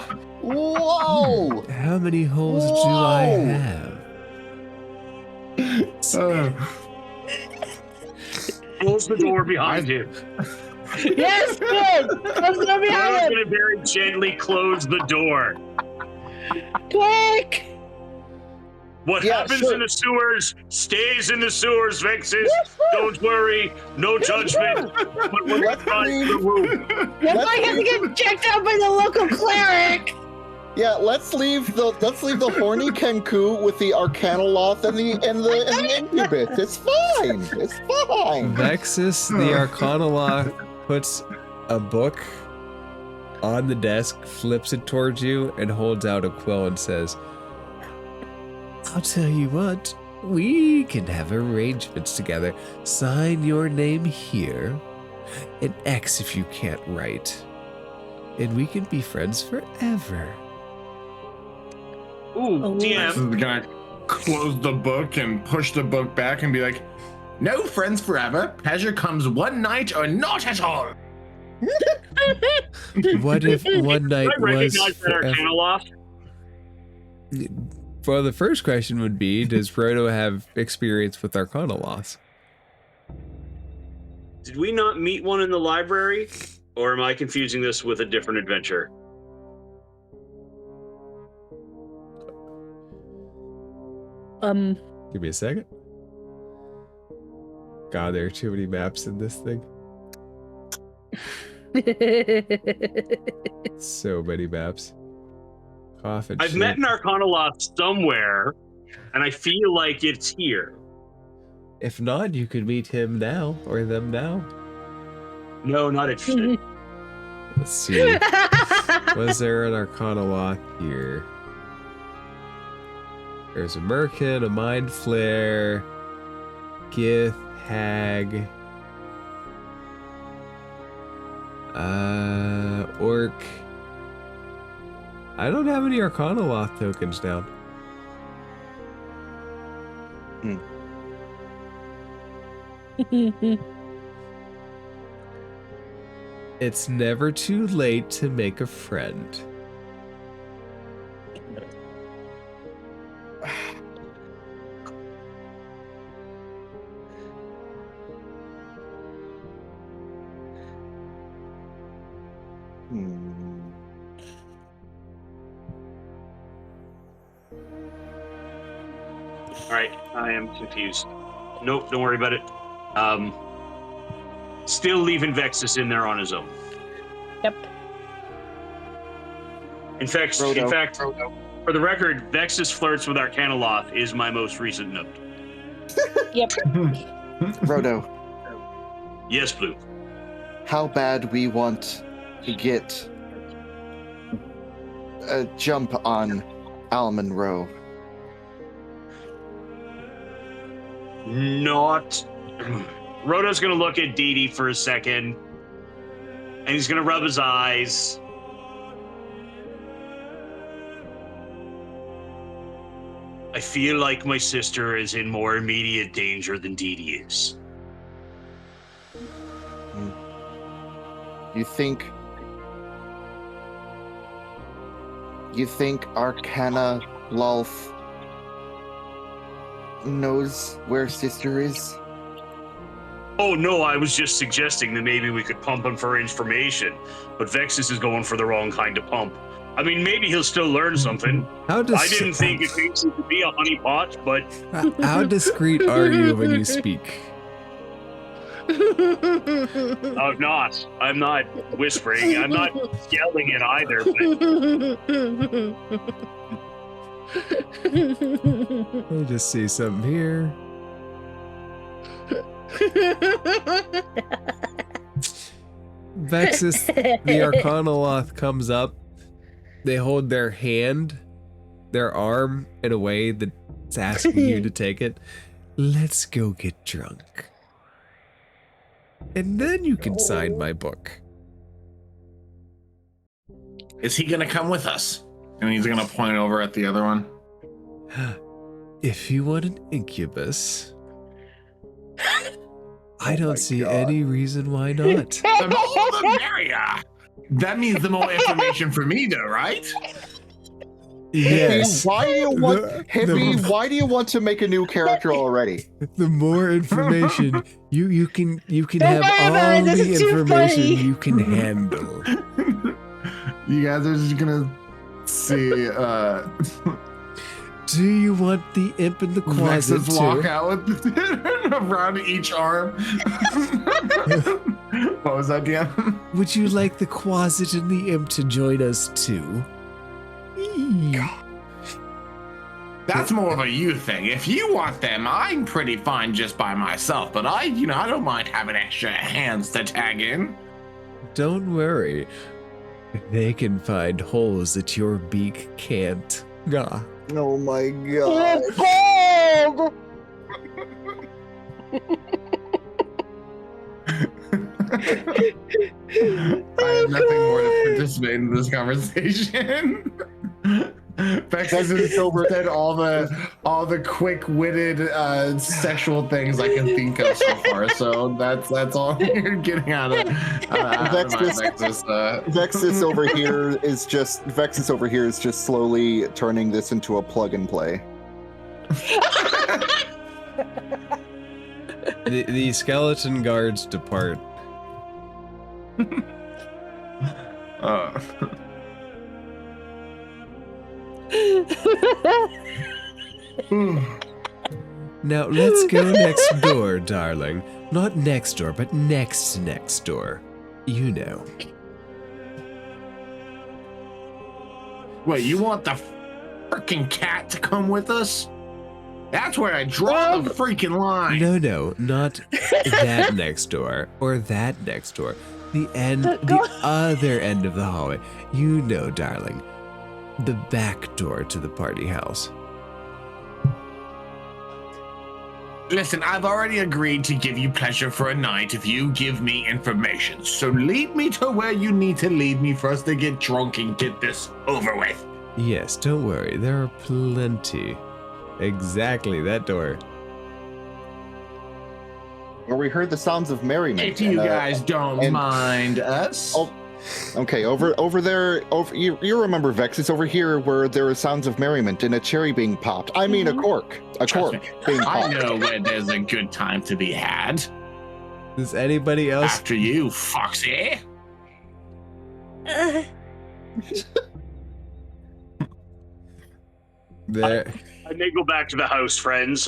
[SPEAKER 4] Whoa!
[SPEAKER 2] How many holes do I
[SPEAKER 4] Whoa!
[SPEAKER 2] have?
[SPEAKER 3] Close the door behind him.
[SPEAKER 1] Yes, good. Let's go
[SPEAKER 3] I'm
[SPEAKER 1] behind him.
[SPEAKER 3] going to very gently close the door.
[SPEAKER 1] Quick.
[SPEAKER 3] What
[SPEAKER 4] Yeah,
[SPEAKER 3] happens
[SPEAKER 4] sure.
[SPEAKER 3] in the sewers stays in the sewers, Vexus. Don't worry, no judgment. But we're
[SPEAKER 4] Let's
[SPEAKER 3] trying
[SPEAKER 4] leave.
[SPEAKER 3] the room.
[SPEAKER 1] You might have to get checked out by the local cleric.
[SPEAKER 4] Yeah, let's leave the horny Kenku with the Arcanoloth and the Incubus. It's fine. It's fine.
[SPEAKER 2] Vexus, the Arcanoloth, puts a book on the desk, flips it towards you, and holds out a quill and says, I'll tell you what, we can have arrangements together. Sign your name here, an X if you can't write, and we can be friends forever.
[SPEAKER 3] Ooh, DM.
[SPEAKER 5] This is gonna close the book and push the book back and be like, no friends forever. Pleasure comes one night or not at all.
[SPEAKER 2] What if one night
[SPEAKER 3] I
[SPEAKER 2] was
[SPEAKER 3] recognize that
[SPEAKER 2] forever?
[SPEAKER 3] Arcanoloth.
[SPEAKER 2] Well, the first question would be, does Rodo have experience with Arcanoloths?
[SPEAKER 3] Did we not meet one in the library? Or am I confusing this with a different adventure?
[SPEAKER 2] Give me a second. God, there are too many maps in this thing. So many maps. Coffin
[SPEAKER 3] I've
[SPEAKER 2] ship.
[SPEAKER 3] met an Arcanoloth somewhere, and I feel like it's here.
[SPEAKER 2] If not, you could meet him now, or them now.
[SPEAKER 3] No, not interested.
[SPEAKER 2] Let's see. Was there an Arcanoloth here? There's a Merkin, a Mind Flair, Gith, Hag, Orc. I don't have any Arcanoloth tokens down. It's never too late to make a friend.
[SPEAKER 3] All right, I am confused. Nope, don't worry about it. Still leaving Vexus in there on his own.
[SPEAKER 1] Yep.
[SPEAKER 3] In fact, for the record, Vexus flirts with Arcanoloth is my most recent note.
[SPEAKER 1] Yep.
[SPEAKER 4] Rodo,
[SPEAKER 3] Yes, Blue.
[SPEAKER 4] how bad we want to get a jump on Almond Row.
[SPEAKER 3] Not. Rodo's gonna look at Dee Dee for a second, and he's gonna rub his eyes. I feel like my sister is in more immediate danger than Dee Dee is.
[SPEAKER 4] You think Arcana Lolth knows where sister is?
[SPEAKER 3] Oh no, I was just suggesting that maybe we could pump him for information, but Vexus is going for the wrong kind of pump. I mean, maybe he'll still learn something.
[SPEAKER 2] How
[SPEAKER 3] I didn't think it could be a honeypot, but
[SPEAKER 2] How discreet are you when you speak?
[SPEAKER 3] I'm not. I'm not whispering. I'm not yelling it either. But
[SPEAKER 2] Let me just see something here. Vexus, the Arcanoloth comes up. They hold their hand, their arm, in a way that's asking you to take it. Let's go get drunk. And then you can sign my book.
[SPEAKER 5] Is he gonna come with us? And he's gonna point over at the other one.
[SPEAKER 2] If you want an incubus, I don't see any reason why not.
[SPEAKER 5] The more the merrier. That means the more information for me, though, right?
[SPEAKER 2] Yes.
[SPEAKER 4] Why do you want Hippie?
[SPEAKER 2] the-
[SPEAKER 4] Why do you want to make a new character already?
[SPEAKER 2] The more information you can
[SPEAKER 1] Don't
[SPEAKER 2] have
[SPEAKER 1] worry about
[SPEAKER 2] all
[SPEAKER 1] it, this
[SPEAKER 2] the
[SPEAKER 1] is too
[SPEAKER 2] information
[SPEAKER 1] funny.
[SPEAKER 2] you can handle.
[SPEAKER 5] You guys are just gonna see
[SPEAKER 2] Do you want the imp in the closet
[SPEAKER 5] Vexes
[SPEAKER 2] too?
[SPEAKER 5] walk out with around each arm. What was that, DM?
[SPEAKER 2] Would you like the closet and the imp to join us too?
[SPEAKER 5] That's more of a you thing. If you want them, I'm pretty fine just by myself. But I don't mind having extra hands to tag in.
[SPEAKER 2] Don't worry. They can find holes that your beak can't. Gah.
[SPEAKER 4] Oh my god.
[SPEAKER 5] I have nothing more to participate in this conversation. Vexus has said all the quick-witted sexual things I can think of so far. So that's all you're getting out of Vexus.
[SPEAKER 4] Vexus over here is just slowly turning this into a plug and play.
[SPEAKER 2] The skeleton guards depart. Now let's go next door, darling. Not next door, but next door. You know.
[SPEAKER 5] Wait, you want the freaking cat to come with us? That's where I draw the freaking line.
[SPEAKER 2] No, not that next door or that next door. The other end of the hallway. You know, darling. The back door to the party house.
[SPEAKER 6] Listen, I've already agreed to give you pleasure for a night if you give me information. So lead me to where you need to lead me for us to get drunk and get this over with.
[SPEAKER 2] Yes, don't worry. There are plenty. Exactly, that door.
[SPEAKER 4] Where we heard the sounds of merriment.
[SPEAKER 5] If you guys don't mind us.
[SPEAKER 4] Oh, okay, over there, you remember Vexus over here where there are sounds of merriment and a cherry being popped. I mean a cork being popped.
[SPEAKER 6] I know where there's a good time to be had.
[SPEAKER 2] Does anybody else?
[SPEAKER 6] After you, Foxy.
[SPEAKER 2] There.
[SPEAKER 3] I may go back to the house, friends.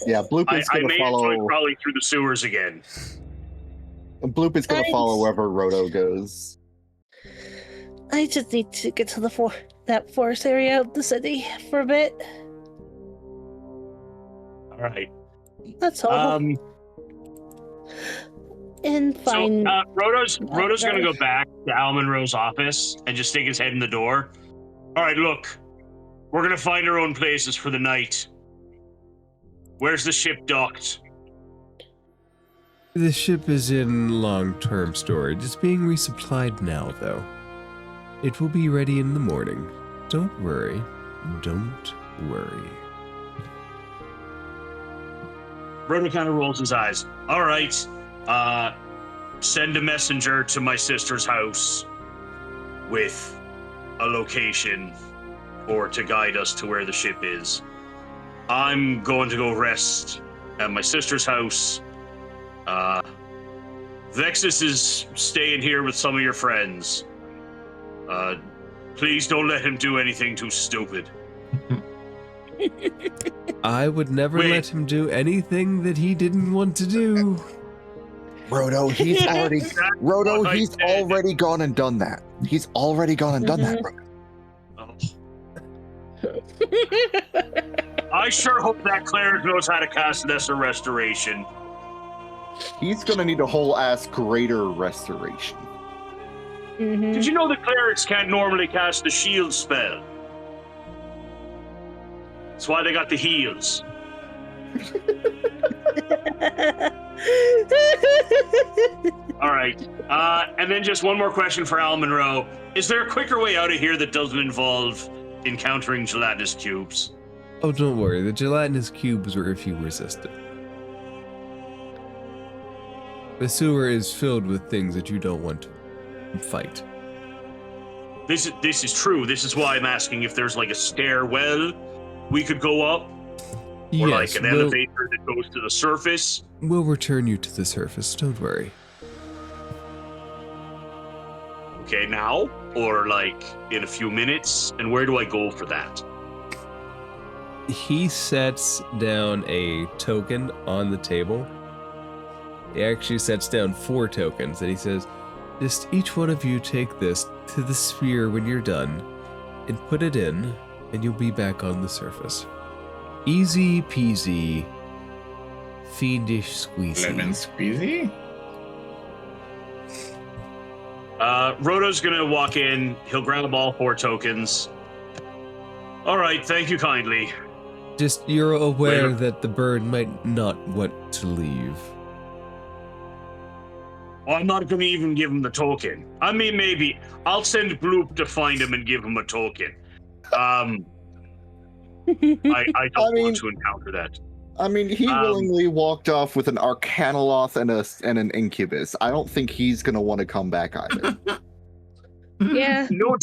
[SPEAKER 4] Yeah, Bloop is
[SPEAKER 3] I
[SPEAKER 4] going to
[SPEAKER 3] may
[SPEAKER 4] follow.
[SPEAKER 3] enjoy crawling through the sewers again.
[SPEAKER 4] Bloop is going to follow wherever Rodo goes.
[SPEAKER 1] I just need to get to that forest area of the city for a bit.
[SPEAKER 3] All right.
[SPEAKER 1] That's all. And find.
[SPEAKER 3] So Rodo's going to go back to Al Monroe's office and just stick his head in the door. All right, look, we're going to find our own places for the night. Where's the ship docked?
[SPEAKER 2] The ship is in long-term storage. It's being resupplied now, though. It will be ready in the morning. Don't worry. Don't worry.
[SPEAKER 3] Rodo kind of rolls his eyes. All right. Send a messenger to my sister's house with a location or to guide us to where the ship is. I'm going to go rest at my sister's house. Vexus is staying here with some of your friends. Please don't let him do anything too stupid.
[SPEAKER 2] I would never let him do anything that he didn't want to do.
[SPEAKER 4] Rodo, he's already gone and done that. He's already gone and done that, Rodo.
[SPEAKER 3] I sure hope that cleric knows how to cast Lesser Restoration.
[SPEAKER 4] He's gonna need a whole ass greater restoration.
[SPEAKER 1] Mm-hmm.
[SPEAKER 3] Did you know that clerics can't normally cast the shield spell? That's why they got the heals. All right. And then just one more question for Al Monroe. Is there a quicker way out of here that doesn't involve encountering gelatinous cubes?
[SPEAKER 2] Oh, don't worry. The gelatinous cubes were if you resist it. The sewer is filled with things that you don't want to fight.
[SPEAKER 3] This is true. This is why I'm asking if there's like a stairwell we could go up. Or like an elevator that goes to the surface.
[SPEAKER 2] We'll return you to the surface. Don't worry.
[SPEAKER 3] Okay, now? Or like in a few minutes? And where do I go for that?
[SPEAKER 2] He sets down a token on the table. He actually sets down 4 tokens, and he says, just each one of you take this to the sphere when you're done, and put it in, and you'll be back on the surface. Easy peasy, fiendish squeezy.
[SPEAKER 5] Lemon squeezy?
[SPEAKER 3] Rodo's gonna walk in, he'll grab all 4 tokens. All right, thank you kindly.
[SPEAKER 2] Just, you're aware
[SPEAKER 3] Later.
[SPEAKER 2] that the bird might not want to leave.
[SPEAKER 3] Well, I'm not gonna even give him the token. I mean, maybe. I'll send Bloop to find him and give him a token. I don't want to encounter that.
[SPEAKER 4] I mean, he willingly walked off with an Arcanoloth and an Incubus. I don't think he's gonna want to come back either.
[SPEAKER 1] Yeah.
[SPEAKER 3] No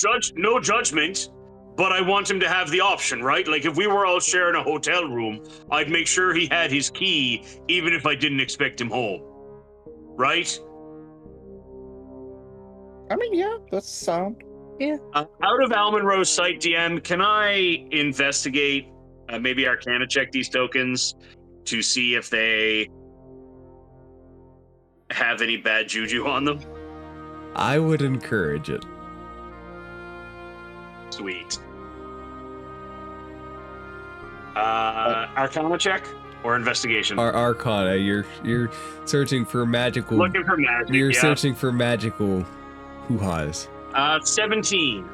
[SPEAKER 3] judgment, but I want him to have the option, right? Like, if we were all sharing a hotel room, I'd make sure he had his key, even if I didn't expect him home. Right?
[SPEAKER 4] I mean, yeah, that's sound.
[SPEAKER 3] Out of Almonroe's sight, DM, can I investigate, maybe Arcana check these tokens to see if they have any bad juju on them?
[SPEAKER 2] I would encourage it.
[SPEAKER 3] Sweet. Arcana check or investigation?
[SPEAKER 2] Arcana, you're searching for magical.
[SPEAKER 3] Looking for magic.
[SPEAKER 2] You're searching for magical hoo-has.
[SPEAKER 3] 17.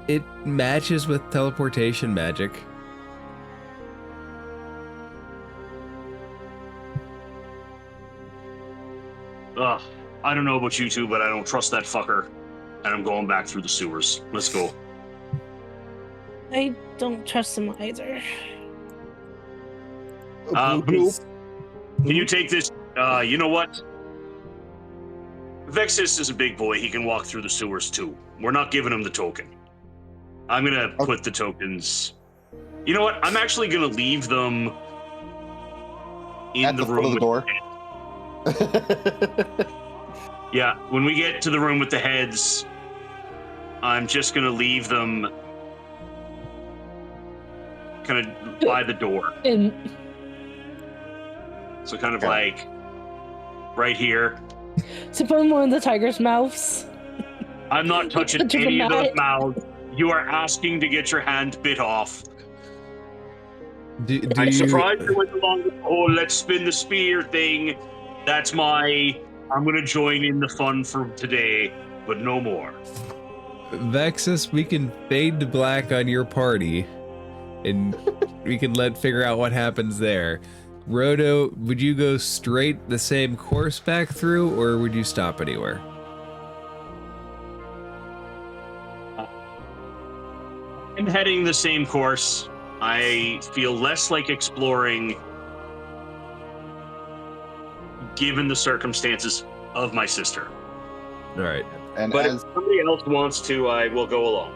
[SPEAKER 2] It matches with teleportation magic.
[SPEAKER 3] Ugh, I don't know about you two, but I don't trust that fucker. And I'm going back through the sewers. Let's go.
[SPEAKER 1] I don't trust him either.
[SPEAKER 3] Bloop, can you take this? You know what? Vexus is a big boy. He can walk through the sewers too. We're not giving him the token. I'm gonna put the tokens. You know what? I'm actually gonna leave them in
[SPEAKER 4] At
[SPEAKER 3] the
[SPEAKER 4] the
[SPEAKER 3] room
[SPEAKER 4] foot of the door.
[SPEAKER 3] Yeah, when we get to the room with the heads, I'm just gonna leave them kind of by the door.
[SPEAKER 1] And
[SPEAKER 3] So kind of like right here.
[SPEAKER 1] to put him on the tiger's mouths.
[SPEAKER 3] I'm not touching
[SPEAKER 1] To the
[SPEAKER 3] any of those
[SPEAKER 1] mat.
[SPEAKER 3] mouths. You are asking to get your hand bit off.
[SPEAKER 2] Do
[SPEAKER 3] I'm
[SPEAKER 2] you,
[SPEAKER 3] surprised you went along with the whole let's spin the spear thing. That's I'm gonna join in the fun for today, but no more.
[SPEAKER 2] Vexus, we can fade to black on your party, and we can figure out what happens there. Rodo, would you go straight the same course back through, or would you stop anywhere?
[SPEAKER 3] I'm heading the same course. I feel less like exploring given the circumstances of my sister.
[SPEAKER 2] All right.
[SPEAKER 4] And
[SPEAKER 3] But
[SPEAKER 4] as
[SPEAKER 3] if somebody else wants to, I will go along.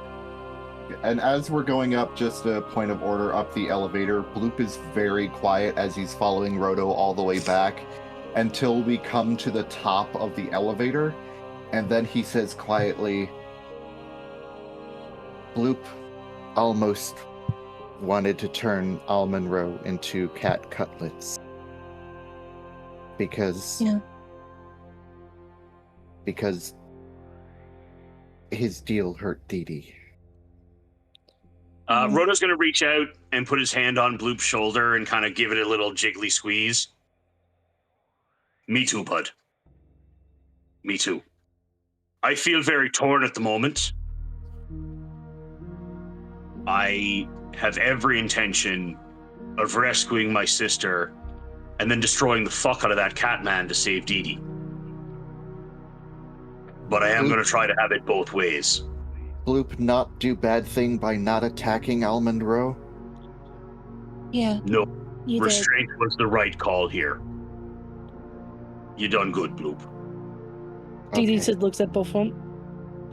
[SPEAKER 4] And as we're going up, just a point of order up the elevator, Bloop is very quiet as he's following Rodo all the way back until we come to the top of the elevator. And then he says quietly, Bloop almost wanted to turn Almonroe into cat cutlets. Because his deal hurt Dee Dee.
[SPEAKER 3] Rodo's going to reach out and put his hand on Bloop's shoulder and kind of give it a little jiggly squeeze. Me too, bud. Me too. I feel very torn at the moment. I have every intention of rescuing my sister and then destroying the fuck out of that cat man to save Dee Dee. But I am going to try to have it both ways.
[SPEAKER 4] Bloop not do bad thing by not attacking Almonroe?
[SPEAKER 1] Yeah,
[SPEAKER 3] No,
[SPEAKER 1] you did.
[SPEAKER 3] restraint was the right call here. You done good, Bloop.
[SPEAKER 1] Dee Dee
[SPEAKER 4] Okay.
[SPEAKER 1] said, looks at both of them.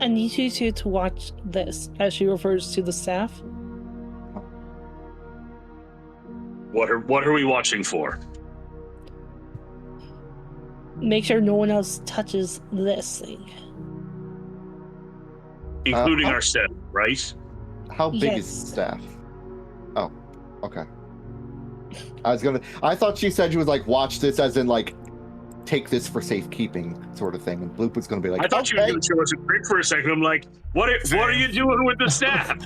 [SPEAKER 1] I need you two to watch this, as she refers to the staff.
[SPEAKER 3] What are we watching for?
[SPEAKER 1] make sure no one else touches this thing.
[SPEAKER 3] Including ourselves, right?
[SPEAKER 4] How big is the staff? Oh, okay. I thought she said she was like, watch this as in like, take this for safekeeping sort of thing. And Bloop was going to be like,
[SPEAKER 3] I thought you were going to show us a trick for a second. I'm like, what are you doing with the staff?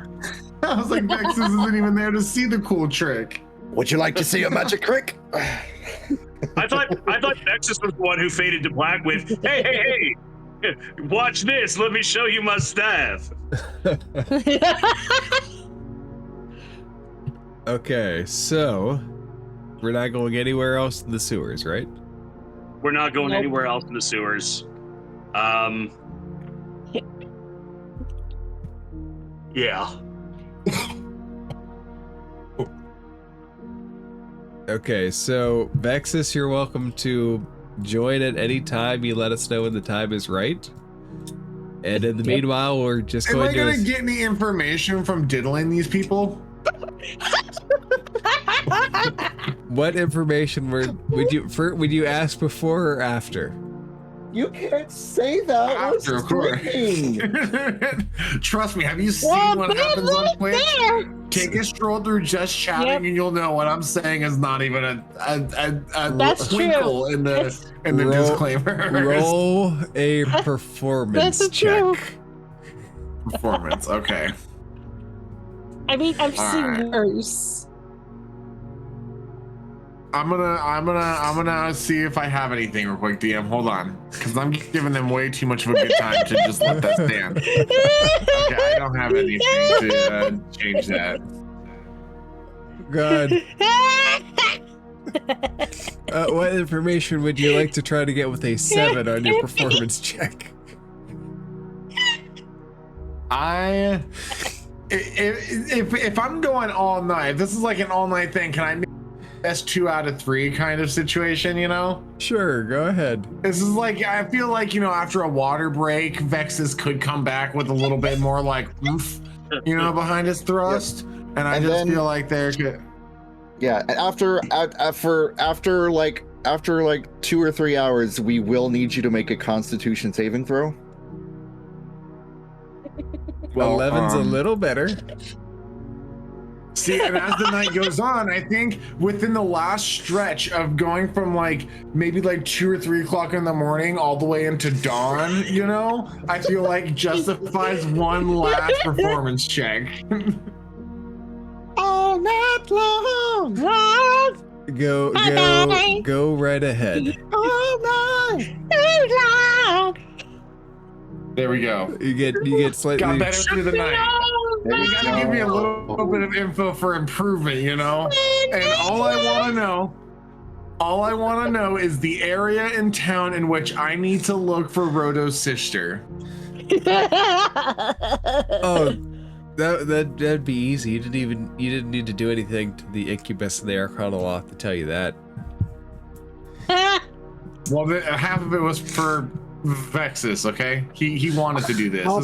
[SPEAKER 5] I was like, Vexus isn't even there to see the cool trick.
[SPEAKER 4] Would you like to see a magic trick?
[SPEAKER 3] I thought Nexus was the one who faded to black with, hey, watch this. Let me show you my staff.
[SPEAKER 2] Okay, so we're not going anywhere else in the sewers, right?
[SPEAKER 3] We're not going anywhere else in the sewers. Yeah.
[SPEAKER 2] Okay, so Vexus, you're welcome to join at any time. You let us know when the time is right. And in the meanwhile, we're just
[SPEAKER 5] Am
[SPEAKER 2] going
[SPEAKER 5] I
[SPEAKER 2] to...
[SPEAKER 5] gonna get any information from diddling these people?
[SPEAKER 2] What information would you ask before or after?
[SPEAKER 4] You can't say that.
[SPEAKER 5] After, of course. Trust me, have you seen what happens on Twitch? Take a stroll through just chatting and you'll know what I'm saying is not even a twinkle in the disclaimer.
[SPEAKER 2] Roll a performance check.
[SPEAKER 5] Performance, okay.
[SPEAKER 1] I mean, I've seen worse.
[SPEAKER 5] I'm gonna see if I have anything real quick, DM. Hold on, because I'm giving them way too much of a good time to just let that stand. Okay, I don't have anything to change that.
[SPEAKER 2] God. What information would you like to try to get with a 7 on your performance check?
[SPEAKER 5] If I'm going all night, if this is like an all night thing, can I make best 2 out of 3 kind of situation, you know?
[SPEAKER 2] Sure, go ahead.
[SPEAKER 5] This is like, I feel like, you know, after a water break, Vexus could come back with a little bit more like oomph, you know, behind his thrust. Yep. And I just feel like they're good.
[SPEAKER 4] Yeah, and after like 2 or 3 hours, we will need you to make a Constitution saving throw.
[SPEAKER 2] Well, 11's a little better.
[SPEAKER 5] See, and as the night goes on, I think within the last stretch of going from like maybe like 2 or 3 o'clock in the morning all the way into dawn, you know, I feel like justifies one last performance check.
[SPEAKER 4] All night long.
[SPEAKER 2] Go right ahead.
[SPEAKER 4] All night.
[SPEAKER 5] There we go.
[SPEAKER 2] You get slightly
[SPEAKER 5] got better through the night. You gotta give me a little bit of info for improvement, you know? And all I wanna know is the area in town in which I need to look for Rodo's sister.
[SPEAKER 2] Oh, that'd be easy. You didn't need to do anything to the incubus and the Arcanoloth to tell you that.
[SPEAKER 5] Well, half of it was for Vexus, okay? He wanted to do this.
[SPEAKER 4] How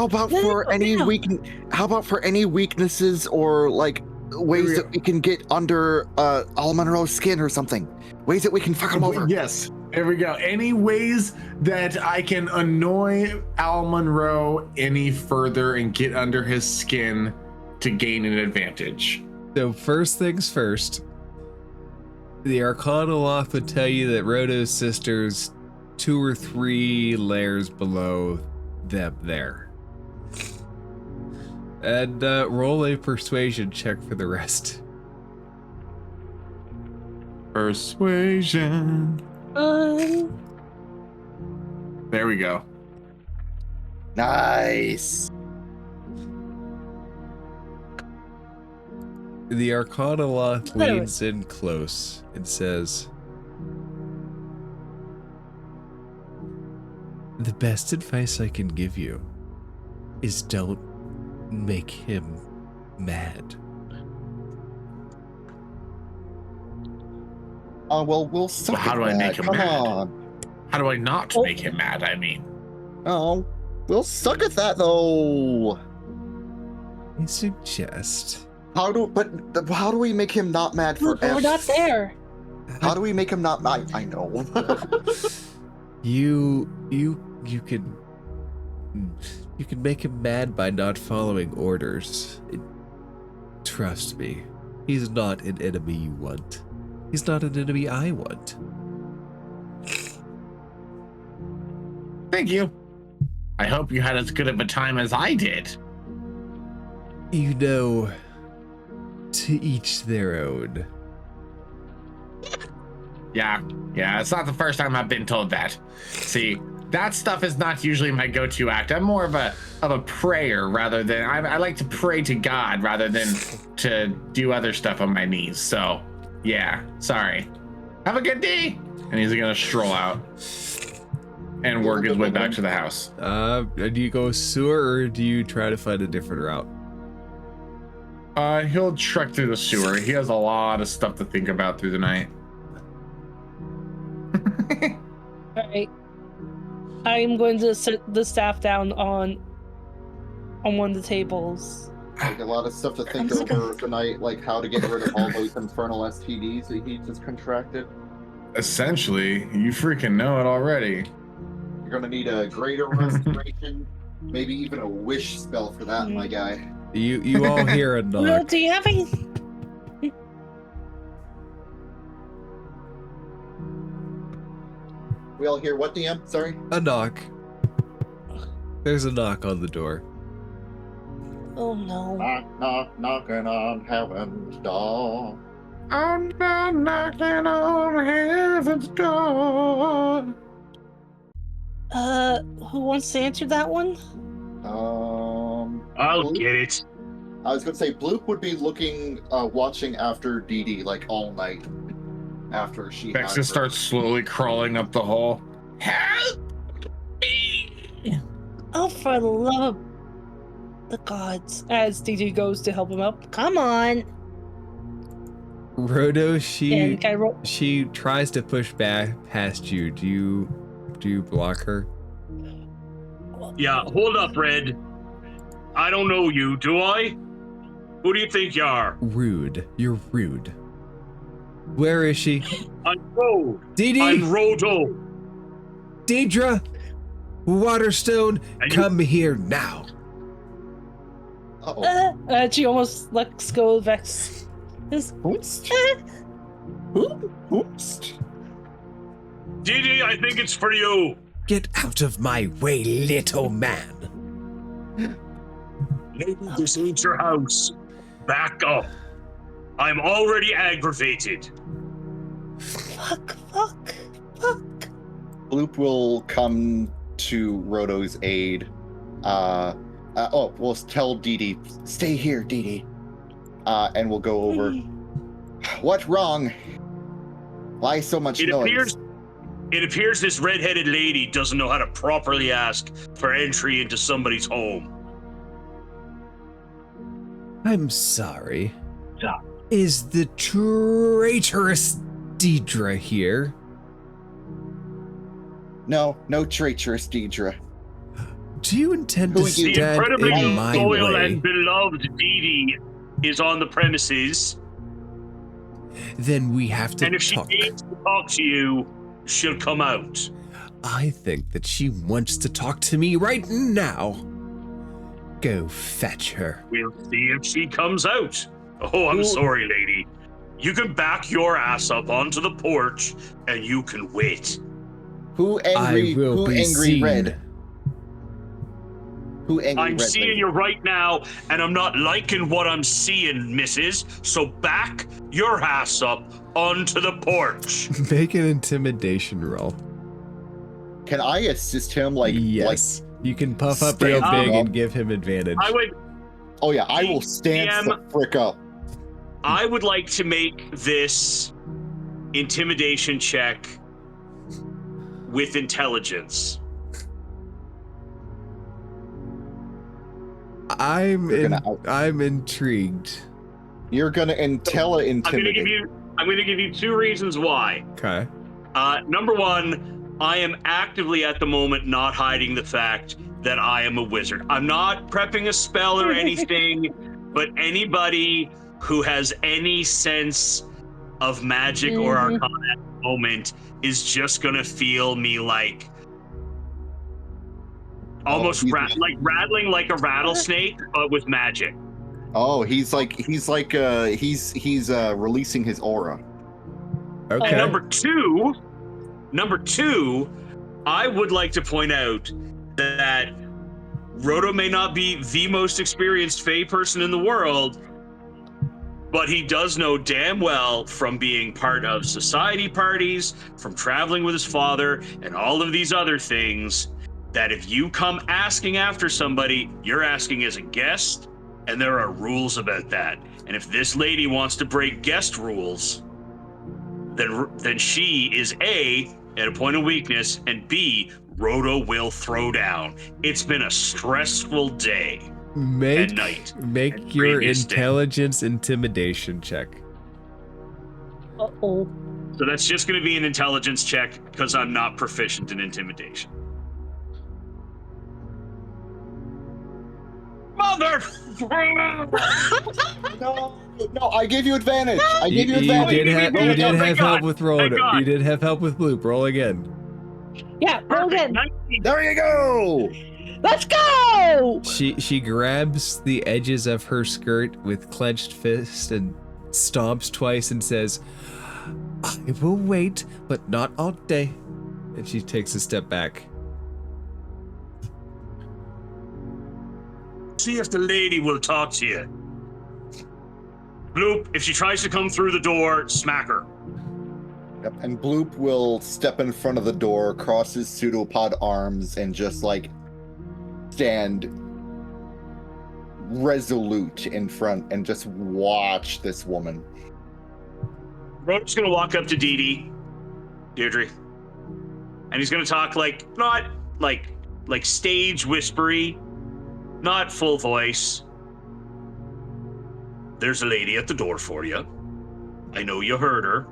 [SPEAKER 4] about for any weaknesses or like ways that we can get under Al Monroe's skin or something? Ways that we can fuck him over.
[SPEAKER 5] Yes. There we go. Any ways that I can annoy Al Monroe any further and get under his skin to gain an advantage.
[SPEAKER 2] So first things first, the Arcanoloth would tell you that Rodo's sister's 2 or 3 layers below them there. And roll a persuasion check for the rest.
[SPEAKER 5] Persuasion. There we go.
[SPEAKER 4] Nice.
[SPEAKER 2] The Arcanoloth leans in close and says, "The best advice I can give you is don't make him mad."
[SPEAKER 4] Well, we'll suck
[SPEAKER 6] How do I make him
[SPEAKER 4] Come
[SPEAKER 6] mad?
[SPEAKER 4] on.
[SPEAKER 6] How do I not make him mad? I mean,
[SPEAKER 4] Oh, we'll suck at that though.
[SPEAKER 2] I suggest.
[SPEAKER 4] How do we make him not mad
[SPEAKER 1] We're
[SPEAKER 4] forever?
[SPEAKER 1] not there.
[SPEAKER 4] How do we make him not? I know.
[SPEAKER 2] You can make him mad by not following orders. Trust me, he's not an enemy you want. He's not an enemy I want.
[SPEAKER 6] Thank you. I hope you had as good of a time as I did.
[SPEAKER 2] You know, to each their own.
[SPEAKER 6] Yeah, it's not the first time I've been told that. See, that stuff is not usually my go-to act. I'm more of a prayer rather than I like to pray to God rather than to do other stuff on my knees. So, yeah, sorry. Have a good day. And he's gonna stroll out and work his way back to the house.
[SPEAKER 2] Do you go sewer or do you try to find a different route?
[SPEAKER 6] He'll trek through the sewer. He has a lot of stuff to think about through the night.
[SPEAKER 1] Alright. I'm going to set the staff down on one of the tables.
[SPEAKER 4] Like a lot of stuff to think over tonight, like how to get rid of all those infernal STDs that he just contracted.
[SPEAKER 5] Essentially, you freaking know it already.
[SPEAKER 4] You're gonna need a greater restoration, maybe even a wish spell for that, my guy.
[SPEAKER 2] You all hear a
[SPEAKER 1] Well,
[SPEAKER 2] knock.
[SPEAKER 1] do you have any?
[SPEAKER 4] We all hear what, DM? Sorry?
[SPEAKER 2] A knock. There's a knock on the door.
[SPEAKER 1] Oh no.
[SPEAKER 4] Knock, knock, knocking on heaven's door.
[SPEAKER 6] I'm not knocking on heaven's door.
[SPEAKER 1] Who wants to answer that one?
[SPEAKER 3] I'll
[SPEAKER 4] Bloop?
[SPEAKER 3] get it.
[SPEAKER 4] I was gonna say Bloop would be looking, watching after Dee Dee like all night after she.
[SPEAKER 5] Bexa starts slowly crawling up the hall.
[SPEAKER 6] Help me!
[SPEAKER 1] Oh, for the love of the gods! As DJ goes to help him up. Come on.
[SPEAKER 2] Rodo,
[SPEAKER 1] And I roll.
[SPEAKER 2] she tries to push back past you. Do you block her?
[SPEAKER 3] Yeah, hold up, Red. I don't know you, do I? Who do you think you are?
[SPEAKER 2] Rude. You're rude. Where is she?
[SPEAKER 3] I'm Rodo.
[SPEAKER 2] Dee
[SPEAKER 3] I'm
[SPEAKER 2] Dee?
[SPEAKER 3] Rodo.
[SPEAKER 2] Deidre? Waterstone,
[SPEAKER 3] And you-
[SPEAKER 2] come here now.
[SPEAKER 4] Uh-oh.
[SPEAKER 1] She almost lets go of Vex.
[SPEAKER 4] Oops. Oops.
[SPEAKER 3] Didi, I think it's for you.
[SPEAKER 2] Get out of my way, little man.
[SPEAKER 3] Maybe this ain't your house. Back up. I'm already aggravated.
[SPEAKER 1] Fuck.
[SPEAKER 4] Bloop will come to Rodo's aid. We'll tell Dee Dee, stay here, Dee Dee. And we'll go over. What's wrong? Why so much noise?
[SPEAKER 3] It appears this red-headed lady doesn't know how to properly ask for entry into somebody's home.
[SPEAKER 2] I'm sorry.
[SPEAKER 3] Yeah.
[SPEAKER 2] Is the traitorous Deidre here?
[SPEAKER 4] No traitorous Deidre.
[SPEAKER 2] Do you intend to
[SPEAKER 4] Who are you?
[SPEAKER 3] The
[SPEAKER 2] stand
[SPEAKER 3] incredibly
[SPEAKER 2] in my
[SPEAKER 3] loyal
[SPEAKER 2] way?
[SPEAKER 3] and beloved Didi is on the premises,
[SPEAKER 2] Then we have to
[SPEAKER 3] and if she
[SPEAKER 2] talk.
[SPEAKER 3] needs to talk to you, she'll come out.
[SPEAKER 2] I think that she wants to talk to me right now. Go fetch her.
[SPEAKER 3] We'll see if she comes out. Oh, I'm
[SPEAKER 4] Who-
[SPEAKER 3] sorry, lady. You can back your ass up onto the porch, and you can wait.
[SPEAKER 4] Who angry?
[SPEAKER 2] I will
[SPEAKER 4] Who
[SPEAKER 2] be
[SPEAKER 4] angry
[SPEAKER 2] seen.
[SPEAKER 4] red? Who angry
[SPEAKER 3] I'm
[SPEAKER 4] red?
[SPEAKER 3] seeing
[SPEAKER 4] lady?
[SPEAKER 3] you right now, and I'm not liking what I'm seeing, missus. So back your ass up onto the porch.
[SPEAKER 2] Make an intimidation roll.
[SPEAKER 4] Can I assist him?
[SPEAKER 2] Yes. You can puff up real
[SPEAKER 4] stand
[SPEAKER 2] big
[SPEAKER 4] up.
[SPEAKER 2] and give him advantage.
[SPEAKER 3] I would
[SPEAKER 4] Oh yeah, I will stand the frick up.
[SPEAKER 3] I would like to make this intimidation check with intelligence.
[SPEAKER 2] I'm
[SPEAKER 4] You're gonna
[SPEAKER 2] I'm intrigued.
[SPEAKER 4] You're gonna intimidate.
[SPEAKER 3] I'm gonna give you two reasons why.
[SPEAKER 2] Okay.
[SPEAKER 3] Number one, I am actively at the moment not hiding the fact that I am a wizard. I'm not prepping a spell or anything, but anybody who has any sense of magic or arcana at the moment is just gonna feel me like almost rattling like a rattlesnake, but with magic.
[SPEAKER 4] Oh, he's releasing his aura.
[SPEAKER 2] Okay.
[SPEAKER 3] And number two, I would like to point out that Rodo may not be the most experienced Fey person in the world, but he does know damn well from being part of society parties, from traveling with his father, and all of these other things, that if you come asking after somebody, you're asking as a guest, and there are rules about that. And if this lady wants to break guest rules, then she is A, at a point of weakness, and B, Rodo will throw down. It's been a stressful day and night.
[SPEAKER 2] Make your intelligence intimidation check.
[SPEAKER 1] Uh-oh.
[SPEAKER 3] So that's just going to be an intelligence check because I'm not proficient in intimidation. Mother!
[SPEAKER 4] No, I gave you advantage.
[SPEAKER 2] You did have help with Rodo. You did have help with Bloop. Roll again.
[SPEAKER 1] Yeah, roll again.
[SPEAKER 4] There you go.
[SPEAKER 1] Let's go!
[SPEAKER 2] She grabs the edges of her skirt with clenched fist and stomps twice and says, "I will wait, but not all day." And she takes a step back.
[SPEAKER 3] See if the lady will talk to you. Bloop, if she tries to come through the door, smack her.
[SPEAKER 4] Yep, and Bloop will step in front of the door, cross his pseudopod arms, and just like stand resolute in front and just watch this woman.
[SPEAKER 3] Rodo's gonna walk up to Deirdre, and he's gonna talk not like stage whispery, not full voice. There's a lady at the door for you. I know you heard her.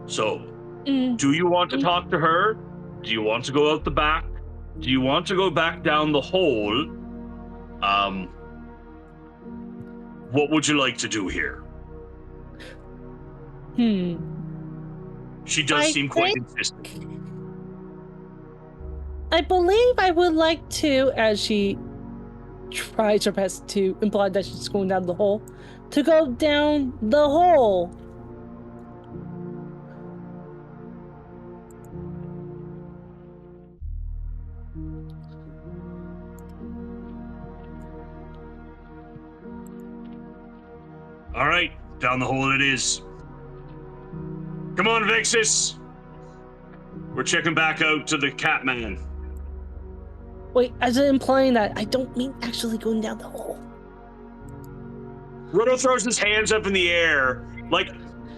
[SPEAKER 3] So, do you want to talk to her? Do you want to go out the back? Do you want to go back down the hole? What would you like to do here? She does seem quite insistent.
[SPEAKER 1] I believe I would like to, as she tries her best to imply that she's going down the hole, to go down the hole.
[SPEAKER 3] All right, down the hole it is. Come on, Vexus. We're checking back out to the Catman.
[SPEAKER 1] Wait, as in implying that I don't mean actually going down the hole.
[SPEAKER 3] Rodo throws his hands up in the air, like,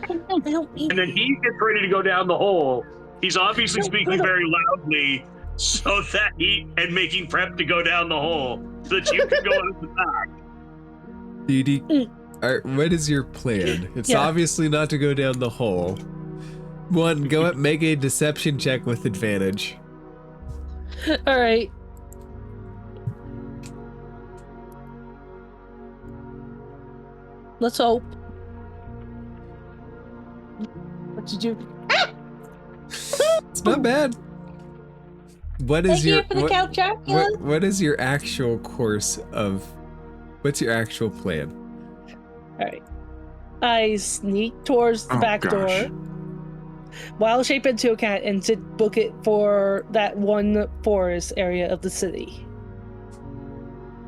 [SPEAKER 1] I don't mean.
[SPEAKER 3] and then he gets ready to go down the hole. He's obviously speaking very loudly, so that and making prep to go down the hole, so that you can go out the back.
[SPEAKER 2] Dee, what is your plan? It's obviously not to go down the hole. One, go up, make a deception check with advantage.
[SPEAKER 1] All right. Let's hope. What did you do? Ah!
[SPEAKER 2] It's not bad. What is what is your actual course of? What's your actual plan?
[SPEAKER 1] All right. I sneak towards the back door, wild shape into a cat, and book it for that one forest area of the city.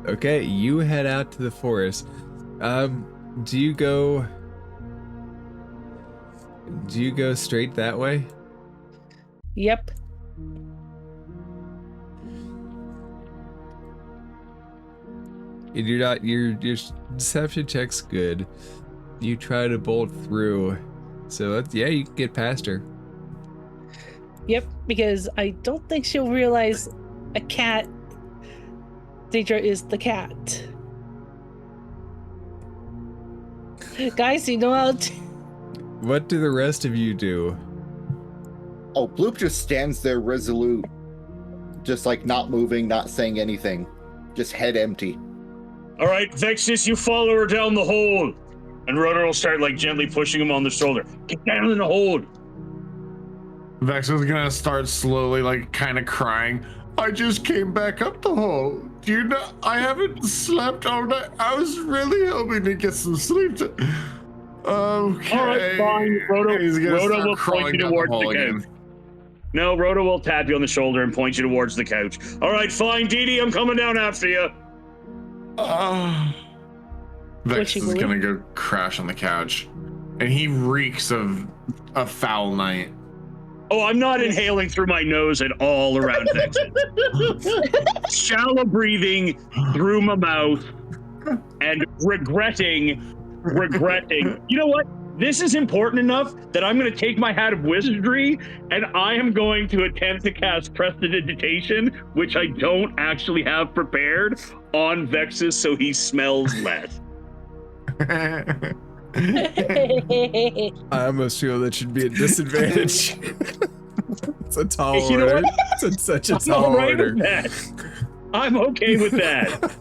[SPEAKER 2] Okay, you head out to the forest. Do you go straight that way?
[SPEAKER 1] Yep.
[SPEAKER 2] And you're not, your deception check's good. You try to bolt through, so yeah, you can get past her.
[SPEAKER 1] Yep, because I don't think she'll realize a cat. Deidre is the cat. Guys, you know how to...
[SPEAKER 2] What do the rest of you do?
[SPEAKER 4] Oh, Bloop just stands there resolute, just like not moving, not saying anything, just head empty.
[SPEAKER 3] All right, Vexus, you follow her down the hole. And Rodo will start like gently pushing him on the shoulder. Get down in the hold.
[SPEAKER 5] Vex is gonna start slowly, like, kind of crying. I just came back up the hall. Do you know? I haven't slept all night. I was really hoping to get some sleep. Okay.
[SPEAKER 3] All right, fine. Rodo will point you towards the couch. No, Rodo will tap you on the shoulder and point you towards the couch. All right, fine, Dee Dee, I'm coming down after you.
[SPEAKER 5] Vex is gonna go crash on the couch, and he reeks of a foul night.
[SPEAKER 3] Oh, I'm not inhaling through my nose at all around Vexen. Shallow breathing through my mouth and regretting. You know what? This is important enough that I'm going to take my hat of wizardry and I am going to attempt to cast Prestidigitation, which I don't actually have prepared, on Vexus so he smells less.
[SPEAKER 2] I almost feel that should be a disadvantage. It's a tall
[SPEAKER 3] You know
[SPEAKER 2] order.
[SPEAKER 3] what?
[SPEAKER 2] It's such a
[SPEAKER 3] I'm
[SPEAKER 2] tall
[SPEAKER 3] all right
[SPEAKER 2] order.
[SPEAKER 3] with that. I'm okay with that.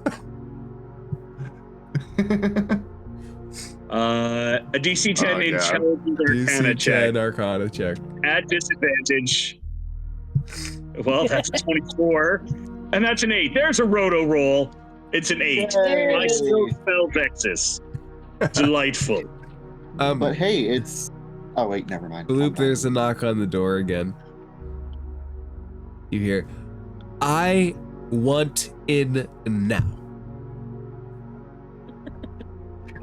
[SPEAKER 3] A DC 10 intelligence arcana check.
[SPEAKER 2] Arcana check.
[SPEAKER 3] At disadvantage. Well, that's a 24. And that's an 8. There's a Roto roll. It's an 8.
[SPEAKER 4] Yay.
[SPEAKER 3] I still spell Vexus. Delightful.
[SPEAKER 4] But hey, it's... Oh, wait, never mind.
[SPEAKER 2] Bloop, there's a knock on the door again. You hear, I want in now.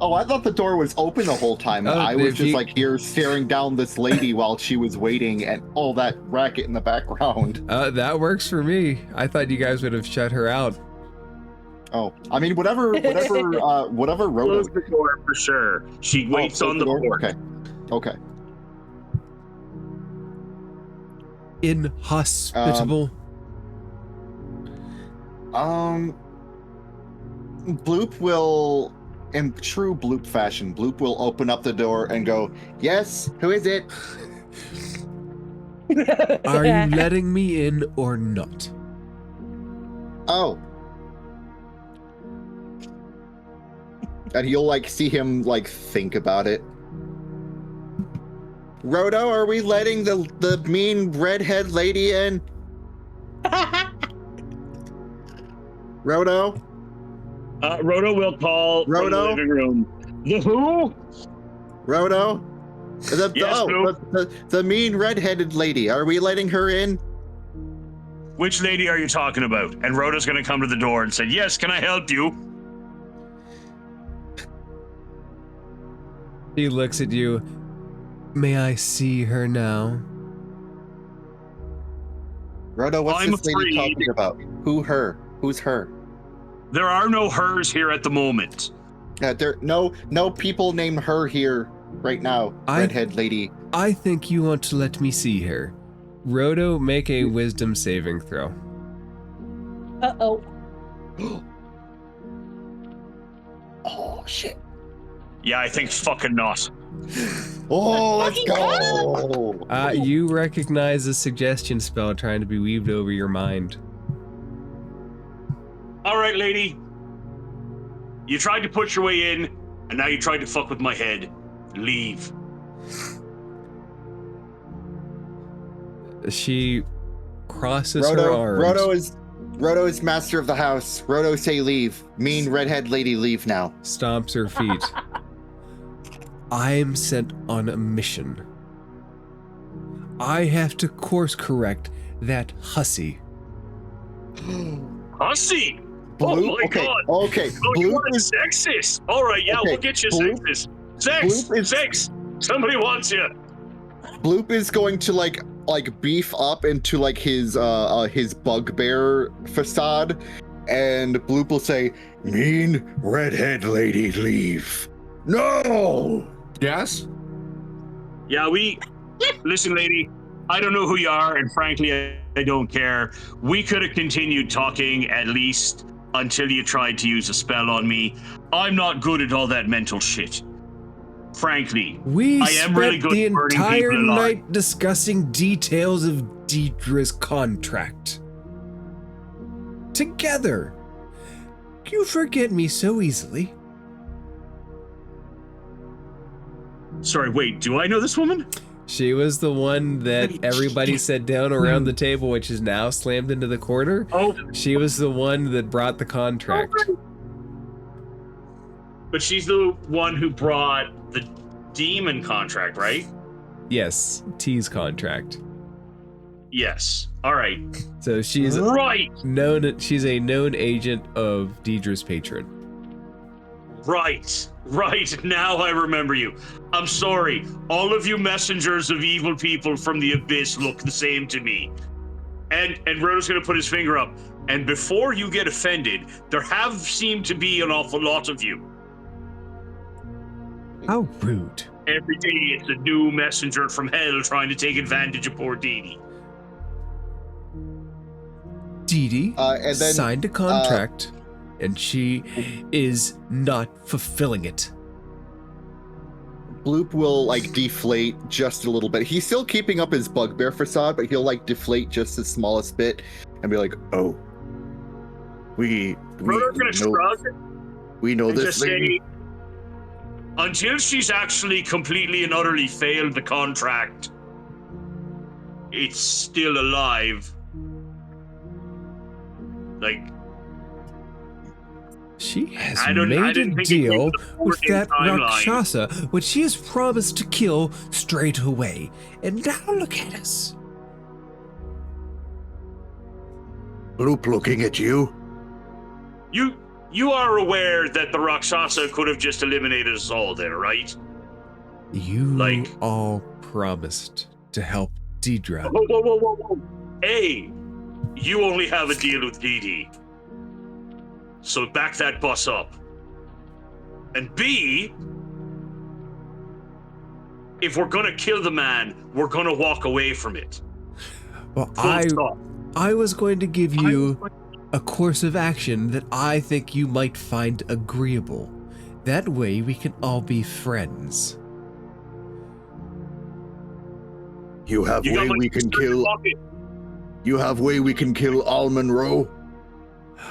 [SPEAKER 4] Oh, I thought the door was open the whole time. And I was just like here staring down this lady while she was waiting and all that racket in the background.
[SPEAKER 2] That works for me. I thought you guys would have shut her out.
[SPEAKER 4] Oh, I mean, whatever Rodo.
[SPEAKER 3] Close the door for sure. She waits on the porch.
[SPEAKER 4] Okay.
[SPEAKER 2] Inhospitable.
[SPEAKER 4] Bloop will, in true Bloop fashion, Bloop will open up the door and go, "Yes, who is it?"
[SPEAKER 2] Are you letting me in or not?
[SPEAKER 4] Oh. And you'll like see him like think about it. Rodo, are we letting the mean redhead lady in? Rodo?
[SPEAKER 3] Rodo will call from the living room. The who?
[SPEAKER 4] Rodo?
[SPEAKER 3] Yes,
[SPEAKER 4] the mean redheaded lady. Are we letting her in?
[SPEAKER 3] Which lady are you talking about? And Rhoda's going to come to the door and say, "Yes, can I help you?"
[SPEAKER 2] He looks at you. May I see her now?
[SPEAKER 4] Rodo, what's
[SPEAKER 3] I'm
[SPEAKER 4] this lady
[SPEAKER 3] afraid-
[SPEAKER 4] talking about? Who her? Who's her?
[SPEAKER 3] There are no hers here at the moment.
[SPEAKER 4] There no people named her here right now. Redhead lady.
[SPEAKER 2] I think you want to let me see her. Rodo, make a wisdom saving throw.
[SPEAKER 1] Uh-oh.
[SPEAKER 4] Oh shit.
[SPEAKER 3] Yeah, I think fucking not.
[SPEAKER 4] Oh, let's go.
[SPEAKER 2] You recognize a suggestion spell trying to be weaved over your mind.
[SPEAKER 3] All right, lady. You tried to push your way in, and now you tried to fuck with my head. Leave.
[SPEAKER 2] She crosses her arms.
[SPEAKER 4] Rodo is master of the house. Rodo, say leave. Mean redhead lady, leave now.
[SPEAKER 2] Stomps her feet. I'm sent on a mission. I have to course correct that hussy.
[SPEAKER 3] Hussy?
[SPEAKER 4] Bloop,
[SPEAKER 3] oh my god.
[SPEAKER 4] Okay.
[SPEAKER 3] Oh, you
[SPEAKER 4] Bloop
[SPEAKER 3] want a sexist? All right, yeah, we'll get you sexist. Sex. Somebody wants you.
[SPEAKER 4] Bloop is going to like beef up into like his bugbear facade, and Bloop will say, "Mean redhead lady, leave." No.
[SPEAKER 5] Yes?
[SPEAKER 3] Yeah, listen, lady, I don't know who you are, and frankly, I don't care. We could have continued talking at least until you tried to use a spell on me. I'm not good at all that mental shit. Frankly, I am really good
[SPEAKER 2] the
[SPEAKER 3] at burning
[SPEAKER 2] entire
[SPEAKER 3] people alive.
[SPEAKER 2] night discussing details of Deidre's contract. Together. You forget me so easily.
[SPEAKER 3] Sorry, wait, do I know this woman?
[SPEAKER 2] She was the one that everybody sat down around the table, which is now slammed into the corner.
[SPEAKER 3] Oh.
[SPEAKER 2] She was the one that brought the contract.
[SPEAKER 3] But she's the one who brought the demon contract, right?
[SPEAKER 2] Yes, T's contract.
[SPEAKER 3] Yes. All right.
[SPEAKER 2] So she's
[SPEAKER 3] right.
[SPEAKER 2] She's a known agent of Deidre's patron.
[SPEAKER 3] Right. Now I remember you. I'm sorry. All of you messengers of evil people from the abyss look the same to me. And Rodo's gonna put his finger up. And before you get offended, there have seemed to be an awful lot of you.
[SPEAKER 2] How rude.
[SPEAKER 3] Every day it's a new messenger from hell trying to take advantage of poor Dee Dee.
[SPEAKER 2] And then, signed a contract, and she is not fulfilling it.
[SPEAKER 4] Bloop will like deflate just a little bit. He's still keeping up his bugbear facade, but he'll like deflate just the smallest bit and be like, "Oh, we
[SPEAKER 3] Rodo's gonna shrug.
[SPEAKER 4] We know
[SPEAKER 3] and
[SPEAKER 4] this
[SPEAKER 3] just
[SPEAKER 4] thing."
[SPEAKER 3] Say, until she's actually completely and utterly failed the contract, it's still alive. Like,
[SPEAKER 2] she has made a deal with that Rakshasa, which she has promised to kill straight away. And now look at us.
[SPEAKER 4] Bloop looking at you.
[SPEAKER 3] You are aware that the Rakshasa could have just eliminated us all there, right?
[SPEAKER 2] You all promised to help Deidre.
[SPEAKER 3] Whoa. A, you only have a deal with Dee Dee. So back that bus up. And B, if we're gonna kill the man, we're gonna walk away from it.
[SPEAKER 2] Well, I was going to give you a course of action that I think you might find agreeable. That way we can all be friends.
[SPEAKER 4] You have way we can kill. You have way we can kill Al Monroe.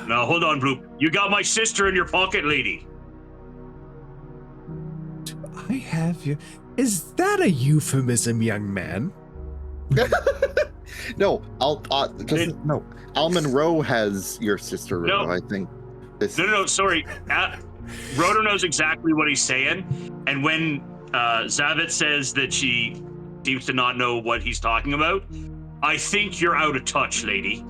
[SPEAKER 3] Now hold on, Bloop. You got my sister in your pocket, lady.
[SPEAKER 2] Do I have you? Is that a euphemism, young man?
[SPEAKER 4] No, no. Al Monroe has your sister, Rodo, I think.
[SPEAKER 3] No, sorry. Rodo knows exactly what he's saying. And when Zavit says that she seems to not know what he's talking about, I think you're out of touch, lady.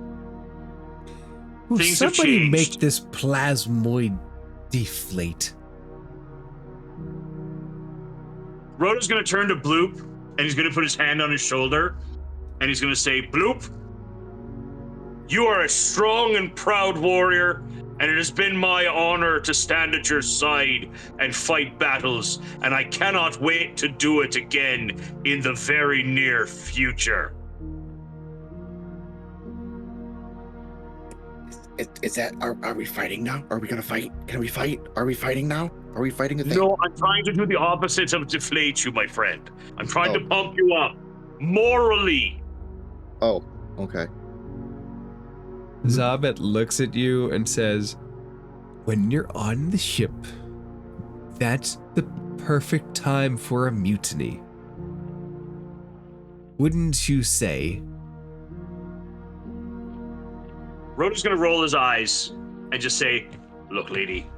[SPEAKER 2] Will
[SPEAKER 3] Things have
[SPEAKER 2] somebody
[SPEAKER 3] changed.
[SPEAKER 2] make this plasmoid deflate?
[SPEAKER 3] Rodo's going to turn to Bloop, and he's going to put his hand on his shoulder, and he's going to say, Bloop, you are a strong and proud warrior, and it has been my honor to stand at your side and fight battles, and I cannot wait to do it again in the very near future.
[SPEAKER 4] Is that, are we fighting now? Are we gonna fight? Can we fight? Are we fighting now? Are we fighting a thing?
[SPEAKER 3] No, I'm trying to do the opposite of deflate you, my friend. I'm trying to pump you up. Morally.
[SPEAKER 4] Oh, okay.
[SPEAKER 2] Zabet looks at you and says, when you're on the ship, that's the perfect time for a mutiny. Wouldn't you say?
[SPEAKER 3] Rodo's gonna roll his eyes and just say, look, lady,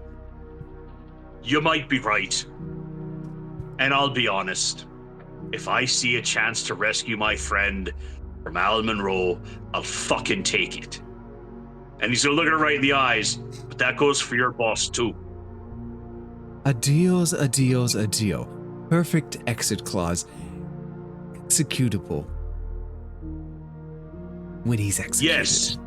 [SPEAKER 3] you might be right. And I'll be honest. If I see a chance to rescue my friend from Al Monroe, I'll fucking take it. And he's gonna look at her right in the eyes, but that goes for your boss too.
[SPEAKER 2] A deal's a deal's a deal. Perfect exit clause. Executable. When he's executed.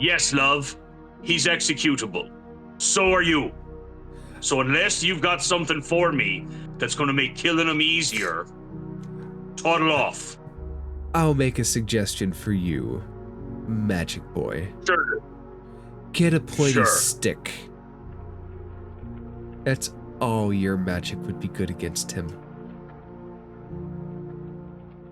[SPEAKER 3] Yes, love. He's executable. So are you. So unless you've got something for me that's gonna make killing him easier, toddle off.
[SPEAKER 2] I'll make a suggestion for you, Magic Boy.
[SPEAKER 3] Sure.
[SPEAKER 2] Get a pointy stick. That's all your magic would be good against him.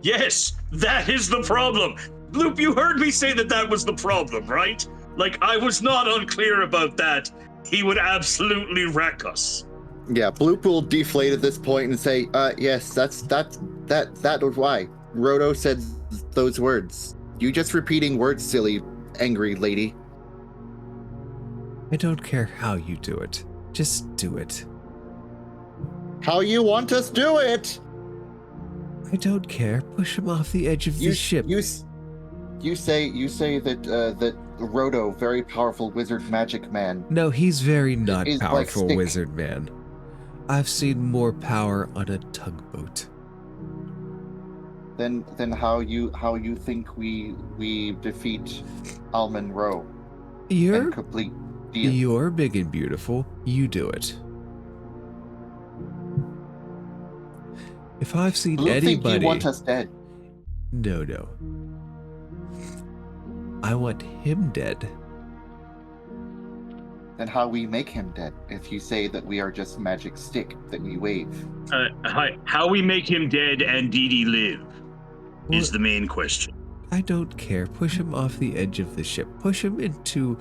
[SPEAKER 3] Yes, that is the problem. Bloop, you heard me say that was the problem, right? Like, I was not unclear about that. He would absolutely wreck us.
[SPEAKER 4] Yeah, Bloop will deflate at this point and say, yes, that was why. Rodo said those words. You just repeating words, silly, angry lady.
[SPEAKER 2] I don't care how you do it. Just do it.
[SPEAKER 4] How you want us do it?
[SPEAKER 2] I don't care. Push him off the edge of the ship.
[SPEAKER 4] You say that Rodo, very powerful wizard magic man.
[SPEAKER 2] No, he's very not
[SPEAKER 4] is
[SPEAKER 2] powerful
[SPEAKER 4] like
[SPEAKER 2] wizard man. I've seen more power on a tugboat.
[SPEAKER 4] Then how you think we defeat Alman Rowe?
[SPEAKER 2] You're
[SPEAKER 4] Complete deal.
[SPEAKER 2] You're big and beautiful. You do it. If I've seen
[SPEAKER 4] Blue
[SPEAKER 2] anybody,
[SPEAKER 4] think you want us dead.
[SPEAKER 2] No. I want him dead.
[SPEAKER 4] Then how we make him dead? If you say that we are just magic stick that we wave.
[SPEAKER 3] How we make him dead and Dee Dee live is
[SPEAKER 2] What?
[SPEAKER 3] the main question.
[SPEAKER 2] I don't care. Push him off the edge of the ship. Push him into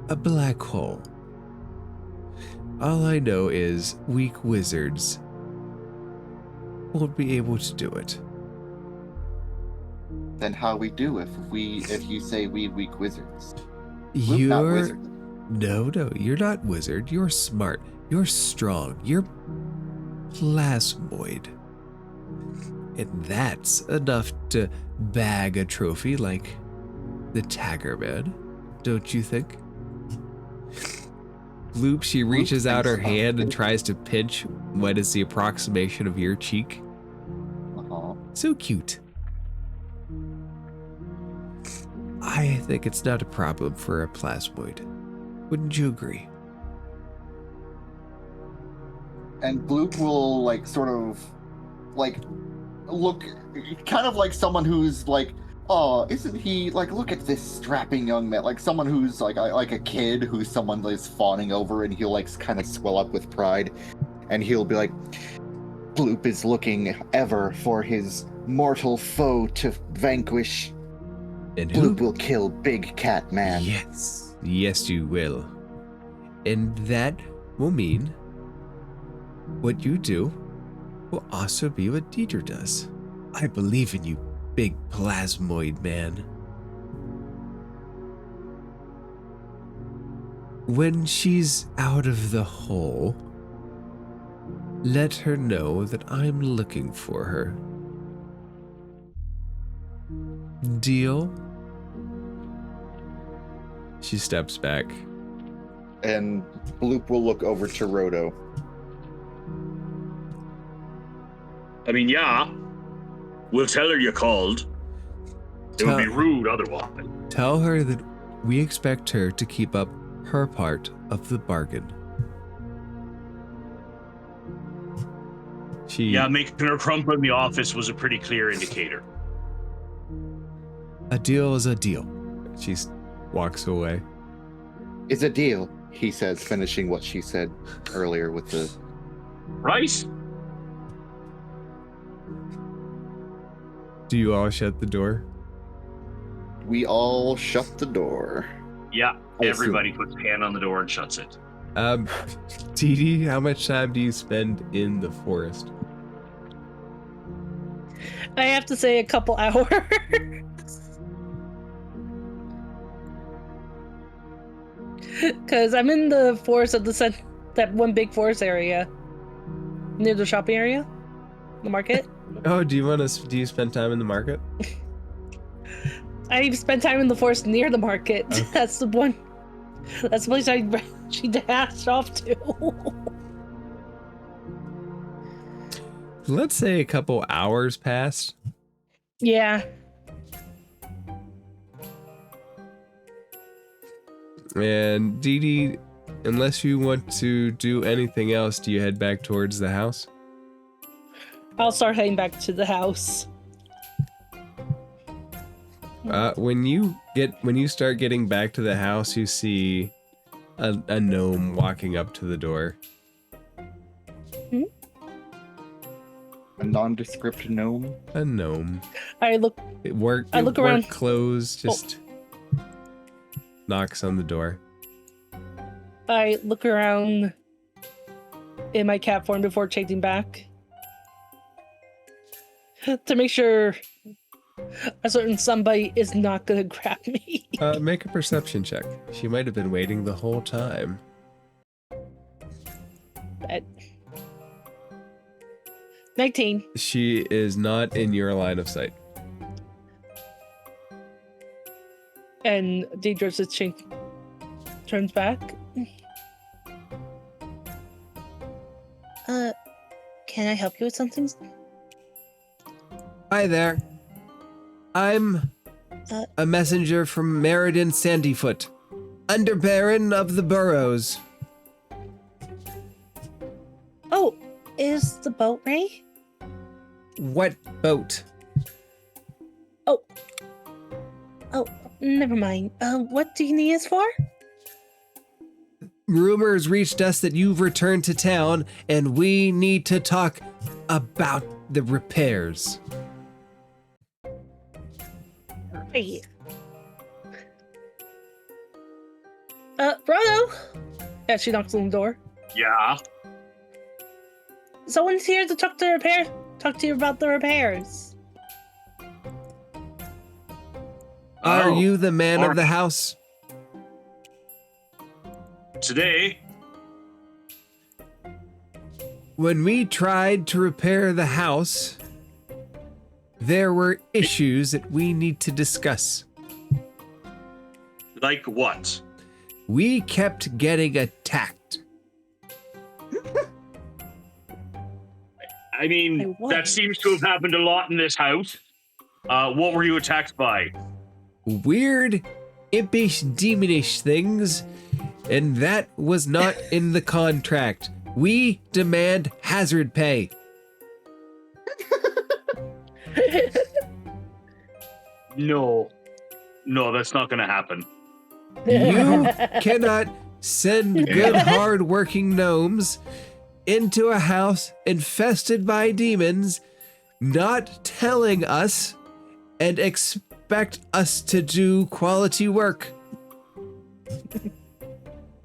[SPEAKER 2] a black hole. All I know is weak wizards won't be able to do it.
[SPEAKER 4] Then how we do if you say we weak wizards? We're not wizards.
[SPEAKER 2] No, you're not wizard. You're smart. You're strong. You're plasmoid. And that's enough to bag a trophy like the Tagger Man, don't you think? Loop, she reaches out her hand and tries to pinch what is the approximation of your cheek. So cute. I think it's not a problem for a plasmoid. Wouldn't you agree?
[SPEAKER 4] And Bloop will look kind of like someone who's like, oh, isn't he like, look at this strapping young man, like someone who's like a kid who someone is fawning over, and he'll like kind of swell up with pride, and he'll be like, Bloop is looking ever for his mortal foe to vanquish.
[SPEAKER 2] And who?
[SPEAKER 4] Bloop will kill Big Cat Man.
[SPEAKER 2] Yes, you will. And that will mean what you do will also be what Deidre does. I believe in you, big plasmoid man. When she's out of the hole, let her know that I'm looking for her. Deal? She steps back.
[SPEAKER 4] And Bloop will look over to Rodo.
[SPEAKER 3] I mean, yeah. We'll tell her you called. It would be rude otherwise.
[SPEAKER 2] Tell her that we expect her to keep up her part of the bargain.
[SPEAKER 3] Yeah, making her crumple in the office was a pretty clear indicator.
[SPEAKER 2] A deal is a deal. She walks away.
[SPEAKER 4] It's a deal, he says, finishing what she said earlier with the...
[SPEAKER 3] Right?
[SPEAKER 2] Do you all shut the door?
[SPEAKER 4] We all shut the door.
[SPEAKER 3] Yeah, everybody puts a hand on the door and shuts it.
[SPEAKER 2] Dee Dee, how much time do you spend in the forest?
[SPEAKER 1] I have to say a couple hours. Because I'm in the forest of that one big forest area. Near the shopping area? The market?
[SPEAKER 2] Oh, do you spend time in the market?
[SPEAKER 1] I spent time in the forest near the market. Okay. That's the place she dashed off to.
[SPEAKER 2] Let's say a couple hours passed.
[SPEAKER 1] Yeah.
[SPEAKER 2] And Dee Dee, unless you want to do anything else, do you head back towards the house?
[SPEAKER 1] I'll start heading back to the house.
[SPEAKER 2] When you start getting back to the house, you see a gnome walking up to the door.
[SPEAKER 1] Hmm?
[SPEAKER 4] A nondescript gnome?
[SPEAKER 2] A gnome.
[SPEAKER 1] I look around.
[SPEAKER 2] Clothes, just knocks on the door.
[SPEAKER 1] I look around in my cat form before changing back. To make sure a certain somebody is not gonna grab me.
[SPEAKER 2] Make a perception check. She might have been waiting the whole time.
[SPEAKER 1] But 19.
[SPEAKER 2] She is not in your line of sight.
[SPEAKER 1] And Deidre just turns back. Can I help you with something?
[SPEAKER 2] Hi there. I'm a messenger from Meriden Sandyfoot, underbaron of the Burrows.
[SPEAKER 1] Oh, is the boat ready?
[SPEAKER 2] What boat?
[SPEAKER 1] Oh, never mind. What do you need us for?
[SPEAKER 2] Rumors reached us that you've returned to town, and we need to talk about the repairs.
[SPEAKER 1] Right. Rodo! Yeah, she knocks on the door.
[SPEAKER 3] Yeah.
[SPEAKER 1] Someone's here to talk to you about the repairs.
[SPEAKER 2] Are
[SPEAKER 3] Oh,
[SPEAKER 2] you the man of the house?
[SPEAKER 3] Today?
[SPEAKER 2] When we tried to repair the house, there were issues that we need to discuss.
[SPEAKER 3] Like what?
[SPEAKER 2] We kept getting attacked.
[SPEAKER 3] I mean, that seems to have happened a lot in this house. What were you attacked by?
[SPEAKER 2] Weird, impish, demonish things, and that was not in the contract. We demand hazard pay.
[SPEAKER 3] No, that's not going to happen.
[SPEAKER 2] You cannot send good, hard-working gnomes into a house infested by demons, not telling us, and expect us to do quality work.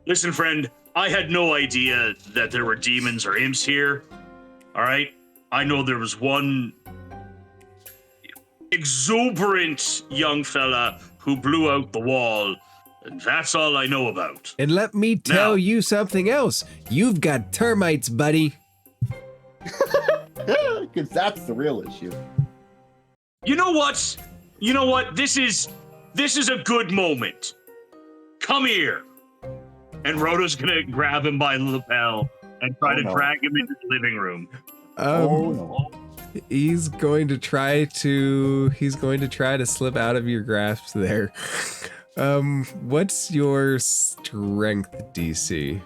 [SPEAKER 3] Listen, friend, I had no idea that there were demons or imps here. All right? I know there was one exuberant young fella who blew out the wall, and that's all I know about.
[SPEAKER 2] And let me tell you something else. You've got termites, buddy.
[SPEAKER 4] Because that's the real issue.
[SPEAKER 3] You know what? This is a good moment. Come here. And Rodo's gonna grab him by the lapel and try to drag him into the living room.
[SPEAKER 2] He's going to try to slip out of your grasp there. What's your strength DC?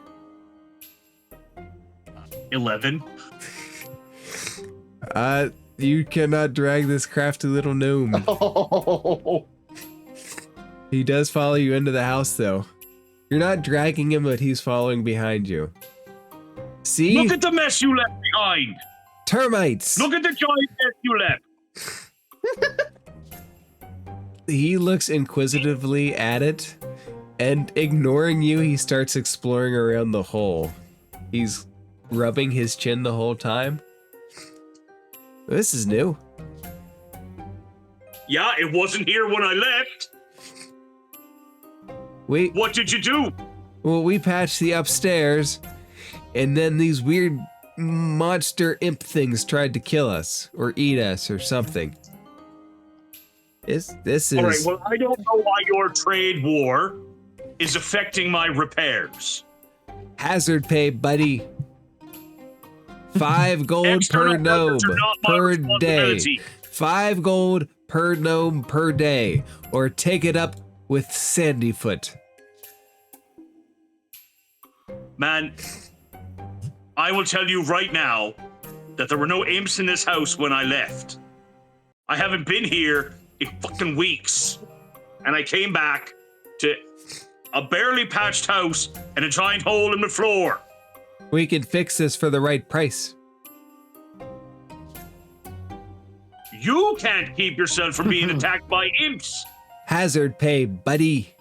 [SPEAKER 3] 11.
[SPEAKER 2] You cannot drag this crafty little gnome.
[SPEAKER 4] Oh.
[SPEAKER 2] He does follow you into the house, though. You're not dragging him, but he's following behind you. See?
[SPEAKER 3] Look at the mess you left behind.
[SPEAKER 2] Termites!
[SPEAKER 3] Look at the giant mess you left.
[SPEAKER 2] He looks inquisitively at it, and ignoring you, he starts exploring around the hole. He's rubbing his chin the whole time. This is new.
[SPEAKER 3] Yeah, it wasn't here when I left. What did you do?
[SPEAKER 2] Well, we patched the upstairs, and then these weird monster imp things tried to kill us, or eat us, or something. This is...
[SPEAKER 3] All right, well, I don't know why your trade war is affecting my repairs.
[SPEAKER 2] Hazard pay, buddy. 5 gold
[SPEAKER 3] External
[SPEAKER 2] per gnome
[SPEAKER 3] workers are not my
[SPEAKER 2] per day.
[SPEAKER 3] responsibility.
[SPEAKER 2] 5 gold per gnome per day, or take it up with Sandyfoot.
[SPEAKER 3] Man, I will tell you right now that there were no imps in this house when I left. I haven't been here in fucking weeks. And I came back to a barely patched house and a giant hole in the floor.
[SPEAKER 2] We can fix this for the right price.
[SPEAKER 3] You can't keep yourself from being attacked by imps.
[SPEAKER 2] Hazard pay, buddy.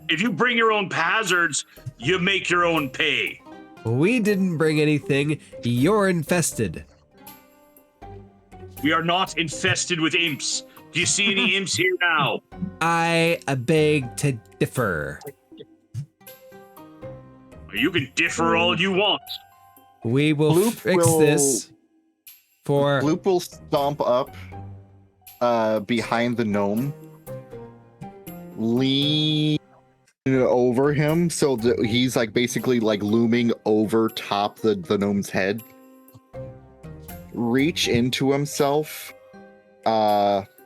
[SPEAKER 3] If you bring your own hazards, you make your own pay.
[SPEAKER 2] We didn't bring anything. You're infested.
[SPEAKER 3] We are not infested with imps. Do you see any imps here now?
[SPEAKER 2] I beg to differ.
[SPEAKER 3] You can differ all you want.
[SPEAKER 2] We will fix this for...
[SPEAKER 4] Bloop will stomp up behind the gnome, lean over him so that he's like basically like looming over top the gnome's head. Reach into himself,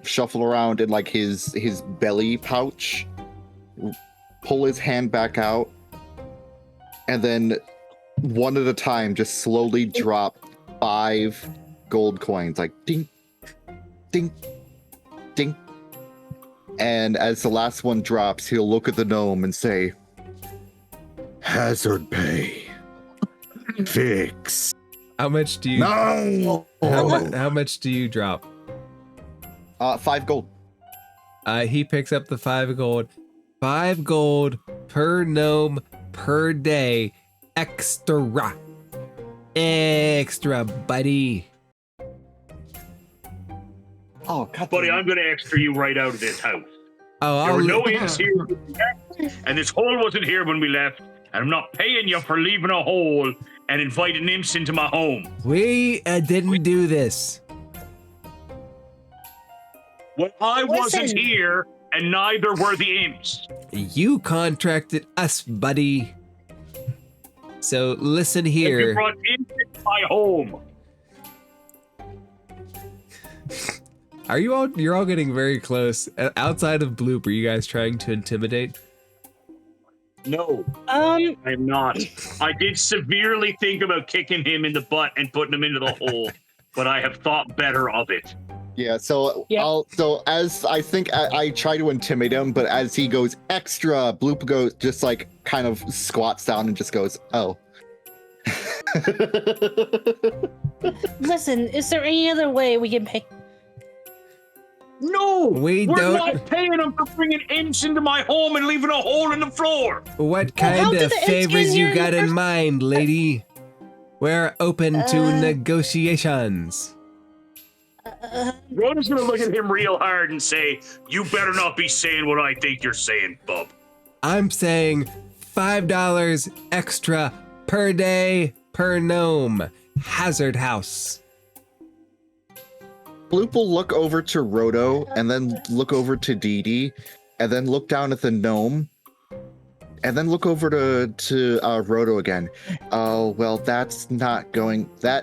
[SPEAKER 4] shuffle around in like his belly pouch, pull his hand back out, and then one at a time just slowly drop 5 gold coins, like ding, ding, ding. And as the last one drops, he'll look at the gnome and say, "Hazard pay. Fix."
[SPEAKER 2] How much do you...
[SPEAKER 4] No!
[SPEAKER 2] How much do you drop?
[SPEAKER 4] 5 gold.
[SPEAKER 2] He picks up the 5 gold. 5 gold per gnome per day. Extra. Extra, buddy.
[SPEAKER 4] Oh, God.
[SPEAKER 3] Buddy, I'm going to extra you right out of this house.
[SPEAKER 2] Oh,
[SPEAKER 3] There were no imps here when we left, and this hole wasn't here when we left, and I'm not paying you for leaving a hole and inviting imps into my home.
[SPEAKER 2] We didn't do this.
[SPEAKER 3] Well, I wasn't here, and neither were the imps.
[SPEAKER 2] You contracted us, buddy. So listen
[SPEAKER 3] And you
[SPEAKER 2] here.
[SPEAKER 3] brought imps into my home.
[SPEAKER 2] You're all getting very close. Outside of Bloop, are you guys trying to intimidate?
[SPEAKER 3] No, I'm not. I did severely think about kicking him in the butt and putting him into the hole, but I have thought better of it.
[SPEAKER 4] Yeah, so
[SPEAKER 1] Yeah.
[SPEAKER 4] as I think I try to intimidate him, but as he goes extra, Bloop goes just like kind of squats down and just goes, "Oh."
[SPEAKER 7] Listen, is there any other way we can pay?
[SPEAKER 3] No,
[SPEAKER 2] We
[SPEAKER 3] we're
[SPEAKER 2] don't-
[SPEAKER 3] not paying him for bringing imps into my home and leaving a hole in the floor.
[SPEAKER 2] What
[SPEAKER 7] Well, how
[SPEAKER 2] kind
[SPEAKER 7] did
[SPEAKER 2] of
[SPEAKER 7] the imps
[SPEAKER 2] favors
[SPEAKER 7] get
[SPEAKER 2] you
[SPEAKER 7] here
[SPEAKER 2] got in
[SPEAKER 7] first?
[SPEAKER 2] mind, lady? We're open to negotiations.
[SPEAKER 3] Rodo's gonna look at him real hard and say, "You better not be saying what I think you're saying, bub."
[SPEAKER 2] I'm saying $5 extra per day per gnome. Hazard house.
[SPEAKER 4] Bloop will look over to Rodo and then look over to Dee Dee and then look down at the gnome and then look over to Rodo again. "Oh, well, that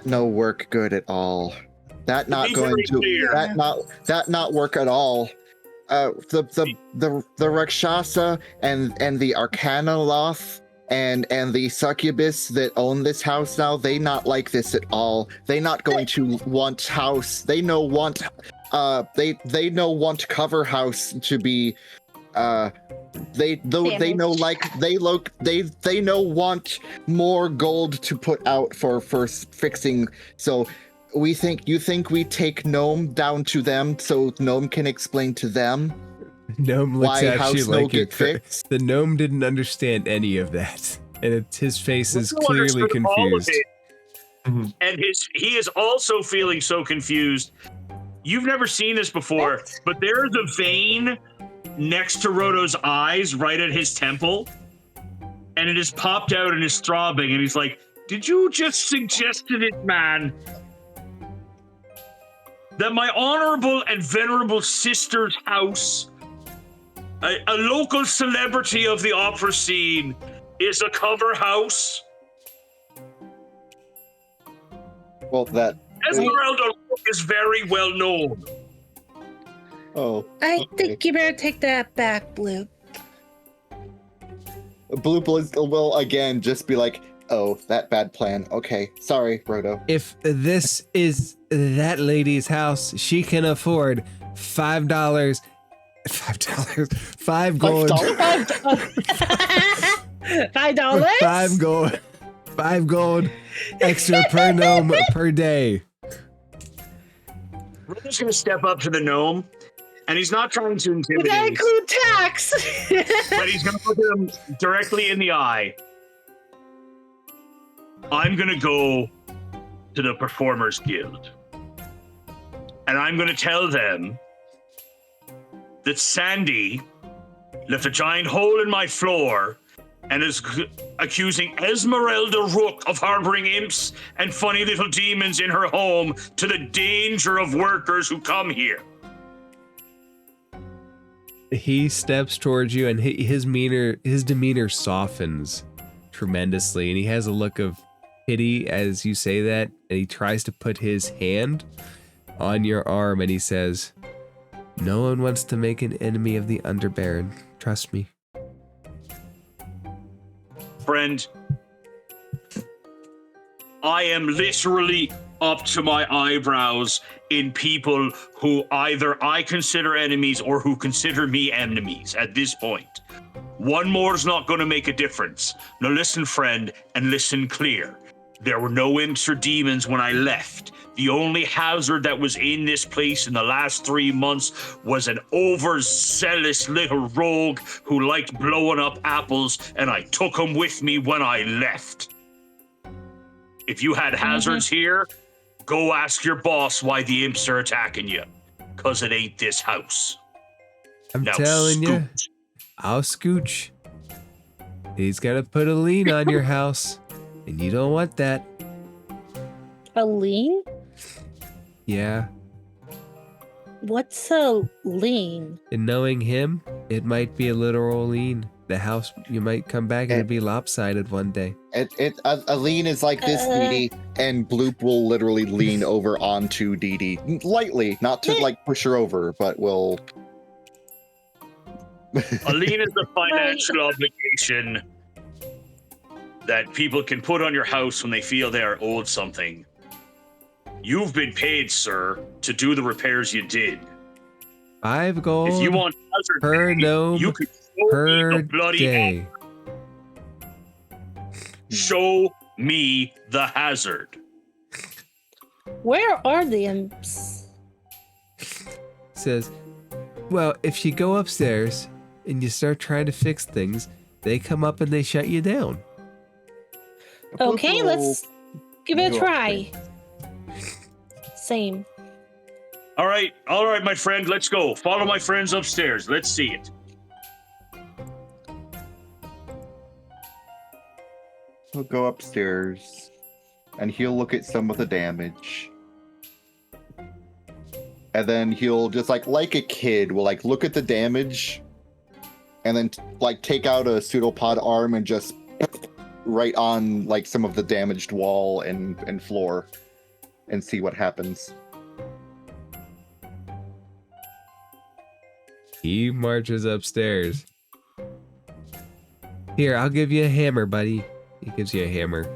[SPEAKER 4] no work good at all. That not
[SPEAKER 3] Be
[SPEAKER 4] going
[SPEAKER 3] very
[SPEAKER 4] to
[SPEAKER 3] clear.
[SPEAKER 4] that not work at all. The Rakshasa and the Arcana Loth and the succubus that own this house now, they not like this at all. They not going to want house. They no want cover house to be they no want more gold to put out for fixing. So you think we take Gnome down to them so Gnome can explain to them
[SPEAKER 2] Gnome looks
[SPEAKER 4] why
[SPEAKER 2] at you
[SPEAKER 4] house no
[SPEAKER 2] like
[SPEAKER 4] get fixed?"
[SPEAKER 2] the gnome didn't understand any of that, and his face is
[SPEAKER 3] Rodo
[SPEAKER 2] clearly
[SPEAKER 3] understood all of
[SPEAKER 2] confused.
[SPEAKER 3] it. And he is also feeling so confused. You've never seen this before, but there's a vein next to Rodo's eyes, right at his temple, and it has popped out and is throbbing. And he's like, "Did you just suggest to this man that my honorable and venerable sister's house, a local celebrity of the opera scene, is a cover house?"
[SPEAKER 4] Well, that
[SPEAKER 3] Esmeralda is very well known.
[SPEAKER 7] I think you better take that back, Blue.
[SPEAKER 4] Bloop will again just be like, "Oh, that bad plan. Okay, sorry, Rodo."
[SPEAKER 2] If this is that lady's house, she can afford $5. $5 gold.
[SPEAKER 7] $5?
[SPEAKER 2] 5 gold. 5 gold extra per gnome per day.
[SPEAKER 3] Rodo's gonna step up to the gnome And he's not trying to
[SPEAKER 1] Would that
[SPEAKER 3] intimidate,
[SPEAKER 1] include tax?
[SPEAKER 3] but he's going to look him directly in the eye. I'm going to go to the Performers Guild. And I'm going to tell them that Sandy left a giant hole in my floor and is accusing Esmeralda Rook of harboring imps and funny little demons in her home to the danger of workers who come here.
[SPEAKER 2] He steps towards you, and his demeanor softens tremendously, and he has a look of pity as you say that, and he tries to put his hand on your arm, and he says, "No one wants to make an enemy of the underbaron. Trust me."
[SPEAKER 3] Friend, I am literally up to my eyebrows in people who either I consider enemies or who consider me enemies at this point. One more is not going to make a difference. Now listen, friend, and listen clear. There were no imps or demons when I left. The only hazard that was in this place in the last 3 months was an overzealous little rogue who liked blowing up apples, and I took him with me when I left. If you had hazards here, go ask your boss why the imps are attacking you, because it ain't this house.
[SPEAKER 2] I'm
[SPEAKER 3] Now
[SPEAKER 2] telling you,
[SPEAKER 3] scoot.
[SPEAKER 2] I'll scooch. He's gonna put a lien on your house, and you don't want that.
[SPEAKER 7] A lien?
[SPEAKER 2] Yeah,
[SPEAKER 7] What's a lien?
[SPEAKER 2] and knowing him, it might be a literal lien. The house, you might come back and it'll be lopsided one day.
[SPEAKER 4] A lean is like this, Dee Dee, and Bloop will literally lean over onto Dee Dee lightly, not to like push her over, but will.
[SPEAKER 3] A lien is a financial obligation that people can put on your house when they feel they are owed something. You've been paid, sir, to do the repairs you did.
[SPEAKER 2] 5 gold
[SPEAKER 3] If you want hazard
[SPEAKER 2] per
[SPEAKER 3] pay,
[SPEAKER 2] gnome
[SPEAKER 3] you could show me
[SPEAKER 2] per
[SPEAKER 3] the bloody
[SPEAKER 2] day.
[SPEAKER 3] Show me the hazard.
[SPEAKER 7] Where are the imps?
[SPEAKER 2] Says, well, if you go upstairs and you start trying to fix things, they come up and they shut you down.
[SPEAKER 7] Okay, let's give it a
[SPEAKER 4] Go
[SPEAKER 7] try. Same.
[SPEAKER 3] All right, my friend, let's go. Follow my friends upstairs. Let's see it.
[SPEAKER 4] He'll go upstairs, and he'll look at some of the damage. And then he'll just like a kid will like look at the damage and then like take out a pseudopod arm and just right on like some of the damaged wall and floor and see what happens.
[SPEAKER 2] He marches upstairs. Here, I'll give you a hammer, buddy. He gives you a hammer.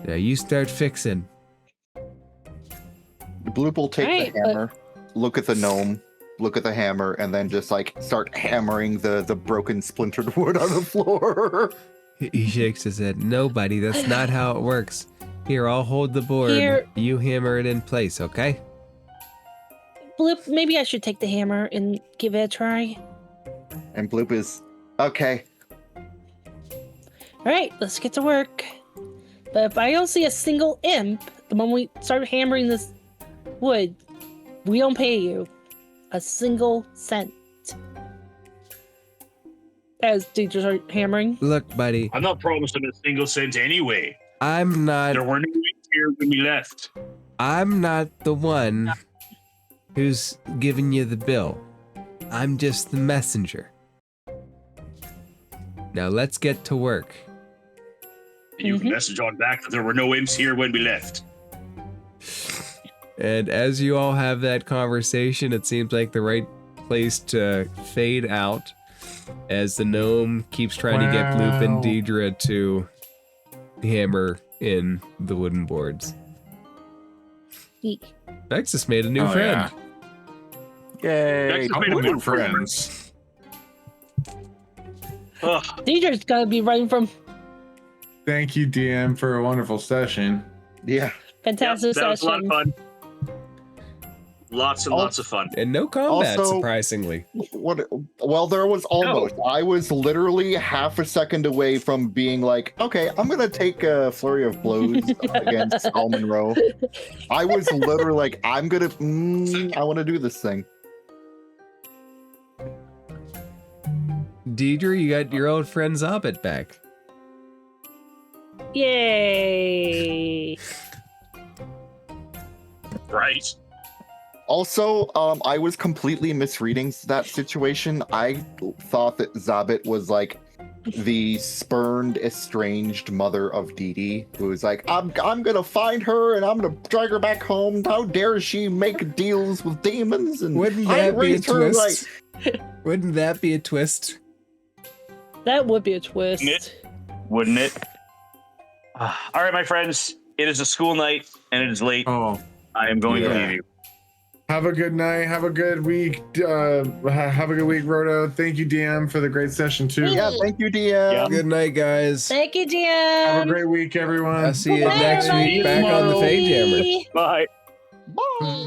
[SPEAKER 2] Now you start fixing.
[SPEAKER 4] Bloop will take
[SPEAKER 7] Right,
[SPEAKER 4] the hammer, look at the gnome, look at the hammer, and then just like start hammering the broken splintered wood on the floor.
[SPEAKER 2] He shakes his head. No, buddy, that's not how it works. Here, I'll hold the board.
[SPEAKER 7] Here.
[SPEAKER 2] You hammer it in place, okay?
[SPEAKER 7] Bloop, maybe I should take the hammer and give it a try.
[SPEAKER 4] And Bloop is okay.
[SPEAKER 7] All right, let's get to work. But if I don't see a single imp the moment we start hammering this wood, we don't pay you a single cent. As teachers are hammering.
[SPEAKER 2] Look, buddy,
[SPEAKER 3] I'm not promising a single cent anyway.
[SPEAKER 2] I'm not
[SPEAKER 3] There were no imps here when we left.
[SPEAKER 2] I'm not the one who's giving you the bill. I'm just the messenger. Now let's get to work.
[SPEAKER 3] You can message on back that there were no imps here when we left.
[SPEAKER 2] And as you all have that conversation, it seems like the right place to fade out as the gnome keeps trying to get Bloop and Deidre to hammer in the wooden boards. Vex just made a new friend.
[SPEAKER 5] Yay!
[SPEAKER 3] That's made a
[SPEAKER 5] Good
[SPEAKER 3] new
[SPEAKER 5] friends.
[SPEAKER 3] Ugh.
[SPEAKER 7] Teacher's gotta be running from
[SPEAKER 5] Thank you, DM, for a wonderful session.
[SPEAKER 4] Yeah.
[SPEAKER 7] fantastic
[SPEAKER 3] That was a lot of
[SPEAKER 7] session.
[SPEAKER 3] fun. Lots and lots of fun.
[SPEAKER 2] And no combat,
[SPEAKER 4] Also-
[SPEAKER 2] surprisingly.
[SPEAKER 4] Well, there was almost. I was literally half a second away from being like, okay, I'm gonna take a flurry of blows against Al Monroe. I was literally like, I want to do this thing.
[SPEAKER 2] Deidre, you got your old friend Zobbit back.
[SPEAKER 7] Yay!
[SPEAKER 3] Right.
[SPEAKER 4] Also, I was completely misreading that situation. I thought that Zabit was like the spurned, estranged mother of Dee Dee, who was like, I'm gonna find her and I'm gonna drag her back home. How dare she make deals with demons? And
[SPEAKER 2] Wouldn't
[SPEAKER 4] I
[SPEAKER 2] that be a
[SPEAKER 4] raised her
[SPEAKER 2] twist?
[SPEAKER 4] right.
[SPEAKER 2] Wouldn't that be a twist?
[SPEAKER 7] That would be a twist.
[SPEAKER 8] Wouldn't it? All right, my friends. It is a school night and it is late.
[SPEAKER 5] Oh,
[SPEAKER 8] I am going to
[SPEAKER 5] Yeah.
[SPEAKER 8] leave you.
[SPEAKER 5] have a good night. Have a good week. Have a good week, Rodo. Thank you, DM, for the great session too.
[SPEAKER 4] Yeah, thank you, DM.
[SPEAKER 8] Yeah.
[SPEAKER 2] Good night, guys.
[SPEAKER 7] Thank you,
[SPEAKER 5] Have a
[SPEAKER 7] DM.
[SPEAKER 5] great week, everyone.
[SPEAKER 2] I'll see you
[SPEAKER 7] Bye,
[SPEAKER 2] next week
[SPEAKER 7] everybody.
[SPEAKER 2] back on the FeyJammer.
[SPEAKER 8] Bye.
[SPEAKER 4] Bye.